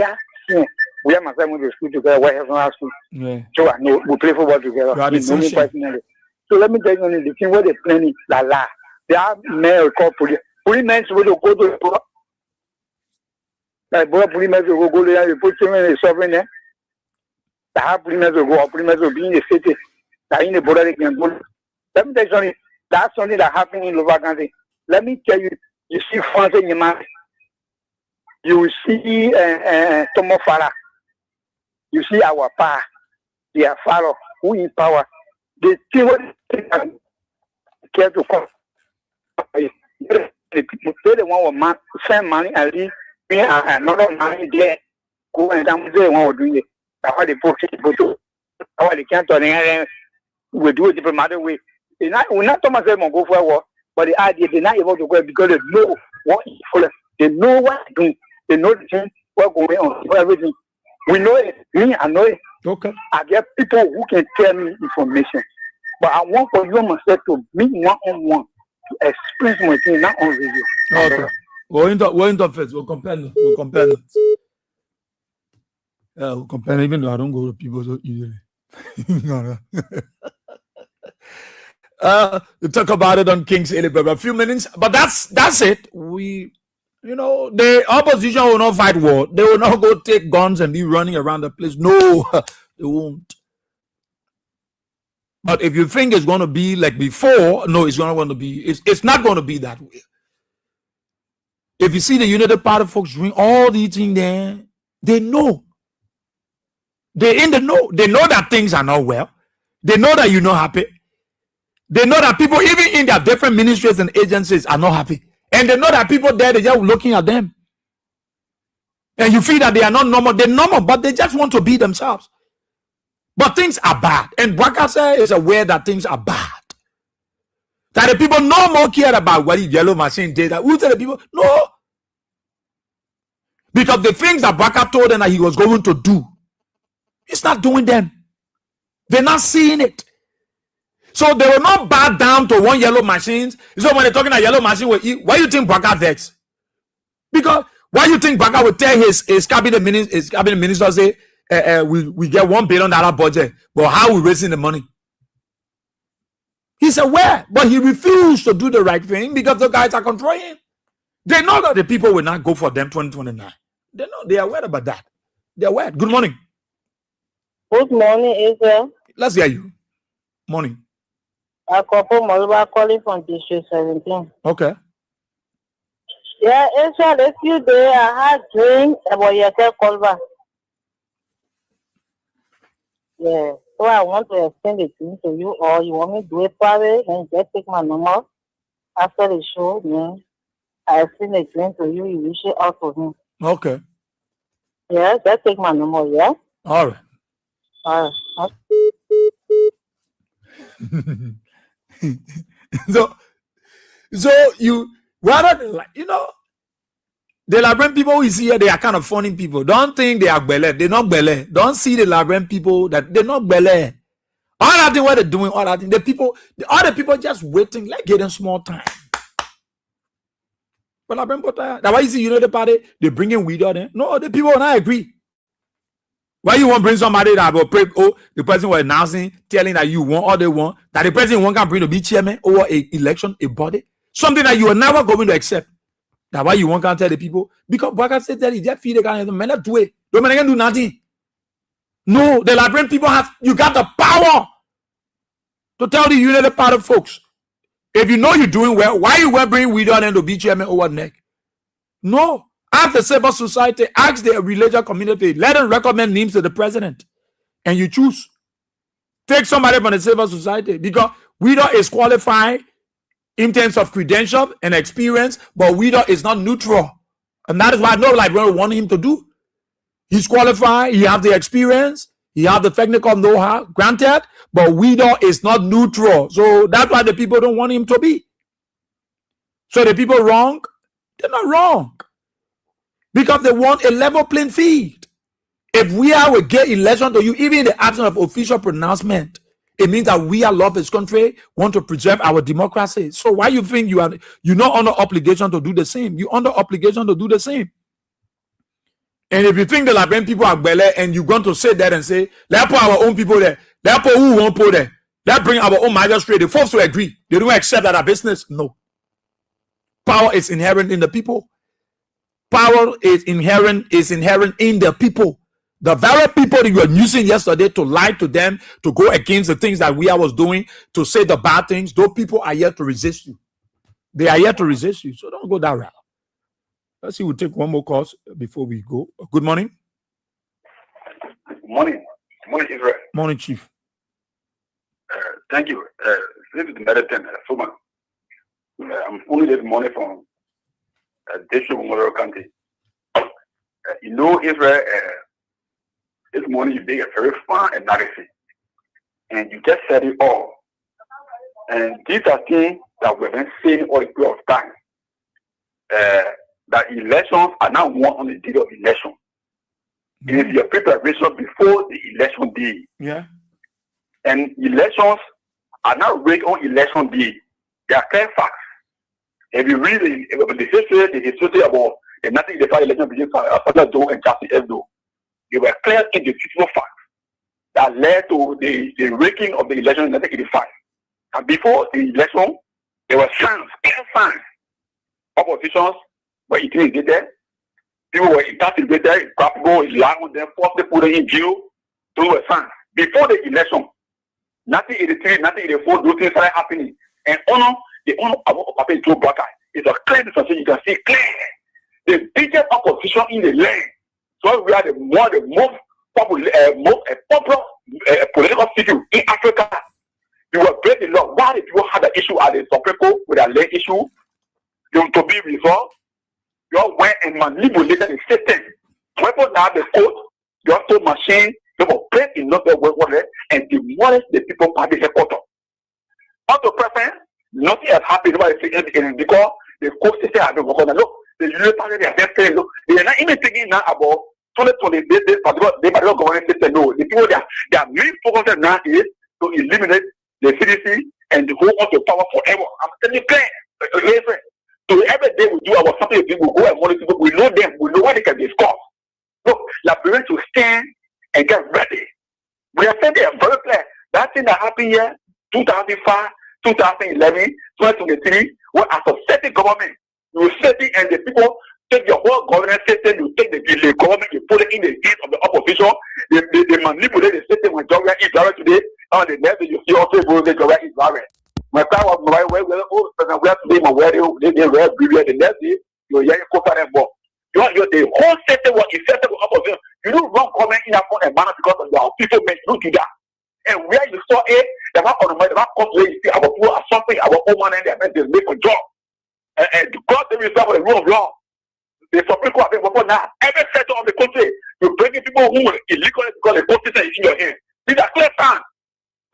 are saying, we are my family to school together. Why have not school? Yeah. So I know we play football together. So let me tell you the thing where they planning la. They are male called police. Police men will go to like police men will go there. You put them in the sovereign there. The half police men will go. Police men will be in the city. That in the border they can go. Let me tell you something. That's something that happened in Louvain County. Let me tell you. You see France in your mind. You will see Tomo Farah. You see our power. They are Pharaoh who in power. They think what they care to come. The people they the one will send money and leave me another money there. Go and down there one will do it. That's why they put people to. That's why they can't turn it. We do it diplomatic way. We're not Thomas them go for a war, but the idea they're not able to go because they know what is for them. They know what to do. They know the thing what's going on for everything. We know it. Me, I know it. Okay. I get people who can tell me information. But I want for you myself to meet one-on-one to explain my thing, not on radio. Okay. We'll interface. We'll compare. Yeah, we'll compare. Even though I don't go to people so easily. No. We talk about it on King's Daily a few minutes, but that's it. The opposition will not fight war. They will not go take guns and be running around the place. No, they won't. But if you think it's going to be like before, no, it's not going to be. It's not going to be that way. If you see the United Party folks doing all these things there, they know. They're in the know. They know that things are not well. They know that you're not happy. They know that people, even in their different ministries and agencies, are not happy. And they know that people there, they're just looking at them. And you feel that they are not normal. They're normal, but they just want to be themselves. But things are bad. And Brakase is aware that things are bad. That the people no more care about what Yellow Machine did. Who tell the people? No. Because the things that Braka told them that he was going to do, he's not doing them. They're not seeing it. So they will not bow down to one Yellow Machines. So when they're talking about Yellow Machine, why do you think Braka vex? Because why do you think Braka will tell his cabinet minister say, we get $1 billion budget, but how are we raising the money? He's aware, but he refused to do the right thing because the guys are controlling him. They know that the people will not go for them 2029. They know, they are aware about that. They are aware. Good morning. Good morning, Israel. Let's hear you. Morning. I calling from District 17. Okay. Yeah, Israel, a few days I had dream about yourself, Colbert. Yeah, so I want to extend the thing to you, or you want me to do it private and just take my number after the show. Yeah, I extend the thing to you. You wish it out for me. Okay. Yeah, just take my number. Yeah. All right. All right. so you rather like the Liberian people we see here, they are kind of funny people. Don't think they are belle. They're not belle. Don't see the Liberian people that they're not belle. All that thing what they're doing, all that thing. The people just waiting, like getting small time. But Liberian people, that's why you see the party, they bring in weed out there. No, the people will not agree. Why you want to bring somebody that will pray? Oh, the person was announcing, telling that you want all they want, that the president won't can bring to be chairman over an election, a body, something that you are never going to accept. That's why you won't can tell the people, because Baka said that he just feed the guy and not do it. Don't man can do nothing. No, the Liberian people you got the power to tell the United Party folks. If you know you're doing well, why you won't bring weed on to be chairman over neck? No. Ask the civil society, ask the religious community, let them recommend names to the president, and you choose. Take somebody from the civil society, because WIDO is qualified in terms of credential and experience, but WIDO is not neutral. And that is why no Liberian want him to do. He's qualified. He have the experience. He have the technical know-how. Granted, but Weedor is not neutral. So that's why the people don't want him to be. So the people wrong? They're not wrong. Because they want a level playing field. If we will get election to you, even in the absence of official pronouncement, it means that we are love this country, want to preserve our democracy. So why you think you're not under obligation to do the same? You're under obligation to do the same. And if you think that when people are Bele and you're going to sit there and say, let's put our own people there, let's put who won't put there, let's bring our own magistrate, the folks will agree. They don't accept that our business. No. Power is inherent in the people. Power is inherent in the people. The very people that you were using yesterday to lie to them, to go against the things that we was doing, to say the bad things, those people are here to resist you. They are here to resist you. So don't go that route. Let's see, we'll take one more call before we go. Good morning. Morning. Morning, Israel. Morning, Chief. Thank you. This is the medicine. I'm only getting money from District of Monroe County. Israel, this morning you did a very fine analysis. And you just said it all. And these are things that we've been saying all the period of time. That elections are not won on the day of election. It is your preparation before the election day. Yeah. And elections are not rigged on election day. They are clear facts. If you read the history about the 1985 election between Father Joe and Justin Hebdo, they were clear individual facts that led to the rigging of the election in 1985. And before the election, there were signs, clear signs. Oppositions were intimidated. People were incarcerated, people were lying on them, forcibly put them in jail. Those were signs. Before the election, 1983, 1984, those things started happening. And the honor of Papa Joe Baka is a clear decision. You can see clear. The biggest opposition in the land. So we are the most popular political figure in Africa. You will break the law. Why the people had an issue at the Supreme Court with a land issue? You to be resolved. You went and manipulated the system. People now the court, you have to machine, you will break enough of water and demolish the people party headquarters. Out of preference, nothing has happened about it because the court system has been working. Look, the Union Party they are just saying, look, they are not even thinking now about 2020, this particular government system. No, the people their main focus now is to eliminate the CDC and to hold on to power forever. I'm telling you clear. So every day we do our something, we go and monitor people, we know them, we know what they can discuss. Look, Liberians to stand and get ready. We are saying they are very clear. That thing that happened here, 2005, 2011, 2023, where as a certain government, you set it and the people take your whole government system, you take the government, you put it in the hands of the opposition, they manipulate the system when Georgia is direct today, and the next you see also the Georgia is direct. My car was my way, we have to be my way, they were brilliant, the next day, you're young, the whole system was effective with opposition. You don't run government in a manner because of your people make you do that. And where you saw it, the back on the money, the back cost where you see our poor are something, our own money, and they make a job. And God, there is the rule of law. The Supreme Court, now, every sector of the country, you're bringing people who are illegally because the court system is in your hand. These are clear signs.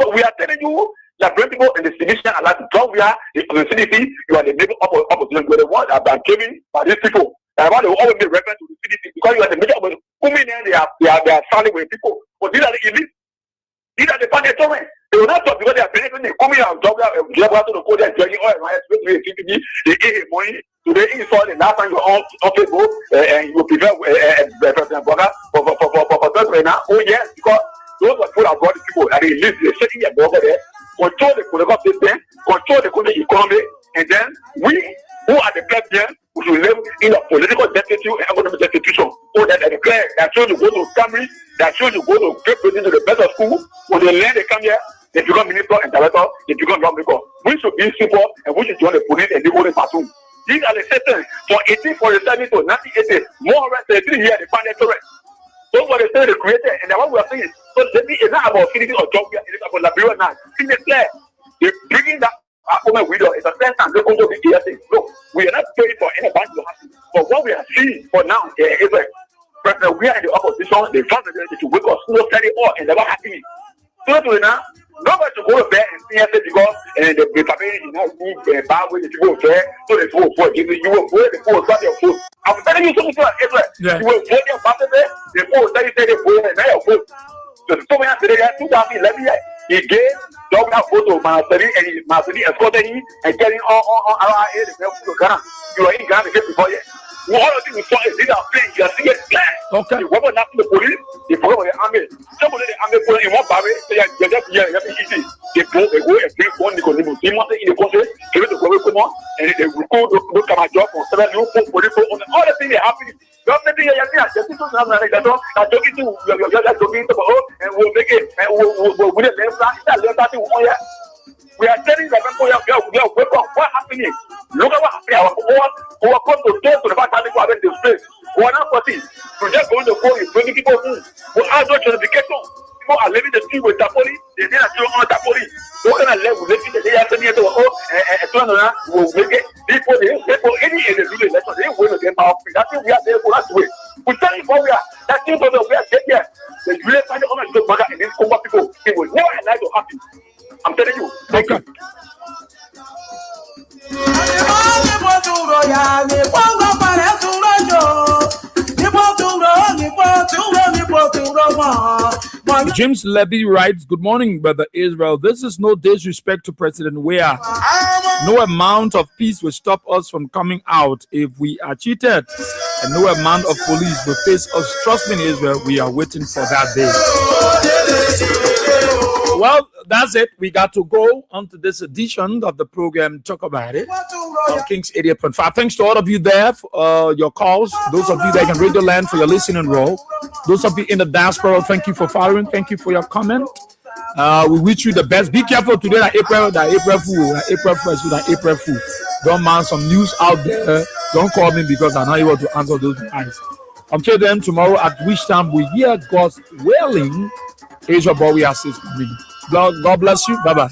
So we are telling you that bring people in the citizen are like job we are in the CDC, you are the major opposition. You are the one that are given by these people. And they will always be referred to the CDC because you are the major opposition. They are filing with people. But these are the elite. These are the parliamentarians. They will not talk because they are benefiting. They come here and job there. They have to go there and join oil and especially CPD. They get money. Today, install the last time you're on Facebook and you prefer President Boga for right now. Oh, yes, because those are people that brought the people and they live, they're sitting there, there, control the political system, control the country economy, and then we, who are the president, we should live in a political destitute and economic destitution. So that they declare that children go to Camry, that children go to great places to the best of school, when they learn, they come here, they become minister and director, they become lawmaker. We should be simple and we should join the police and they go to platoon. These are the systems from 1847 to 1980, more or less 33 years, they found their children. Those were the things they created, and that's what we are saying. So it's not about finishing or job, it's about Liberia now. See the clear. They're bringing that woman widow. It's a first time they're going to be here saying, look, we are not paying for any bank to happen. But what we are seeing for now is a President, we are in the opposition. They found that they should wake us, no study all, and never happy. So to now, nobody to go there and see us because the family is not good, bad way to go there. So they vote for it. You will vote, the vote, your vote. I'm telling you something, you will vote your party there, the vote, they say they vote, and now your vote. So the moment after that, 2011, he gave double photo, Mastery, and Mastery escorted him and getting on our air, the Ghana. You are in Ghana before yet. All of you saw is in our place, you are seeing it clear. Okay. You were not the police, you forgot the army. Somebody the army put in one barrier, they are just here, easy. They go and bring one Nicodemus. They want in the country, give it to Comic-Con, and they will go look at my job for 7 new police on all the things that happen. Don't think you're just talking to and we'll make it and we'll win it. We are telling the people we are wake up. What happening? Look at what happened. Our come to talk to the back people having this place. We are not party. We're just going to go and bring people who are not notification. People are living the street with Tapoli. They didn't actually on Tapoli. What kind of level living the day after near to will make it. People any in the election, they will get our free. That's why we are there for that way. We tell you what we are. That's the we are getting here. The real find the honest good mother and these Congo people. It will never allow to happen. I'm telling you. Thank you. James Levy writes, good morning, Brother Israel. This is no disrespect to President Weah. No amount of peace will stop us from coming out if we are cheated. And no amount of police will face us. Trust me, Israel, we are waiting for that day. Well, that's it. We got to go on to this edition of the program, Talk About It, on Kings 88.5. Thanks to all of you there for your calls. Those of you that can radio land for your listening role. Those of you in the diaspora, thank you for following. Thank you for your comment. We wish you the best. Be careful today, April Fool. Don't mind some news out there. Don't call me because I'm not able to answer those lines. Until then, tomorrow at which time we hear God's wailing, Asia Bowie assists me. God bless you. Bye-bye.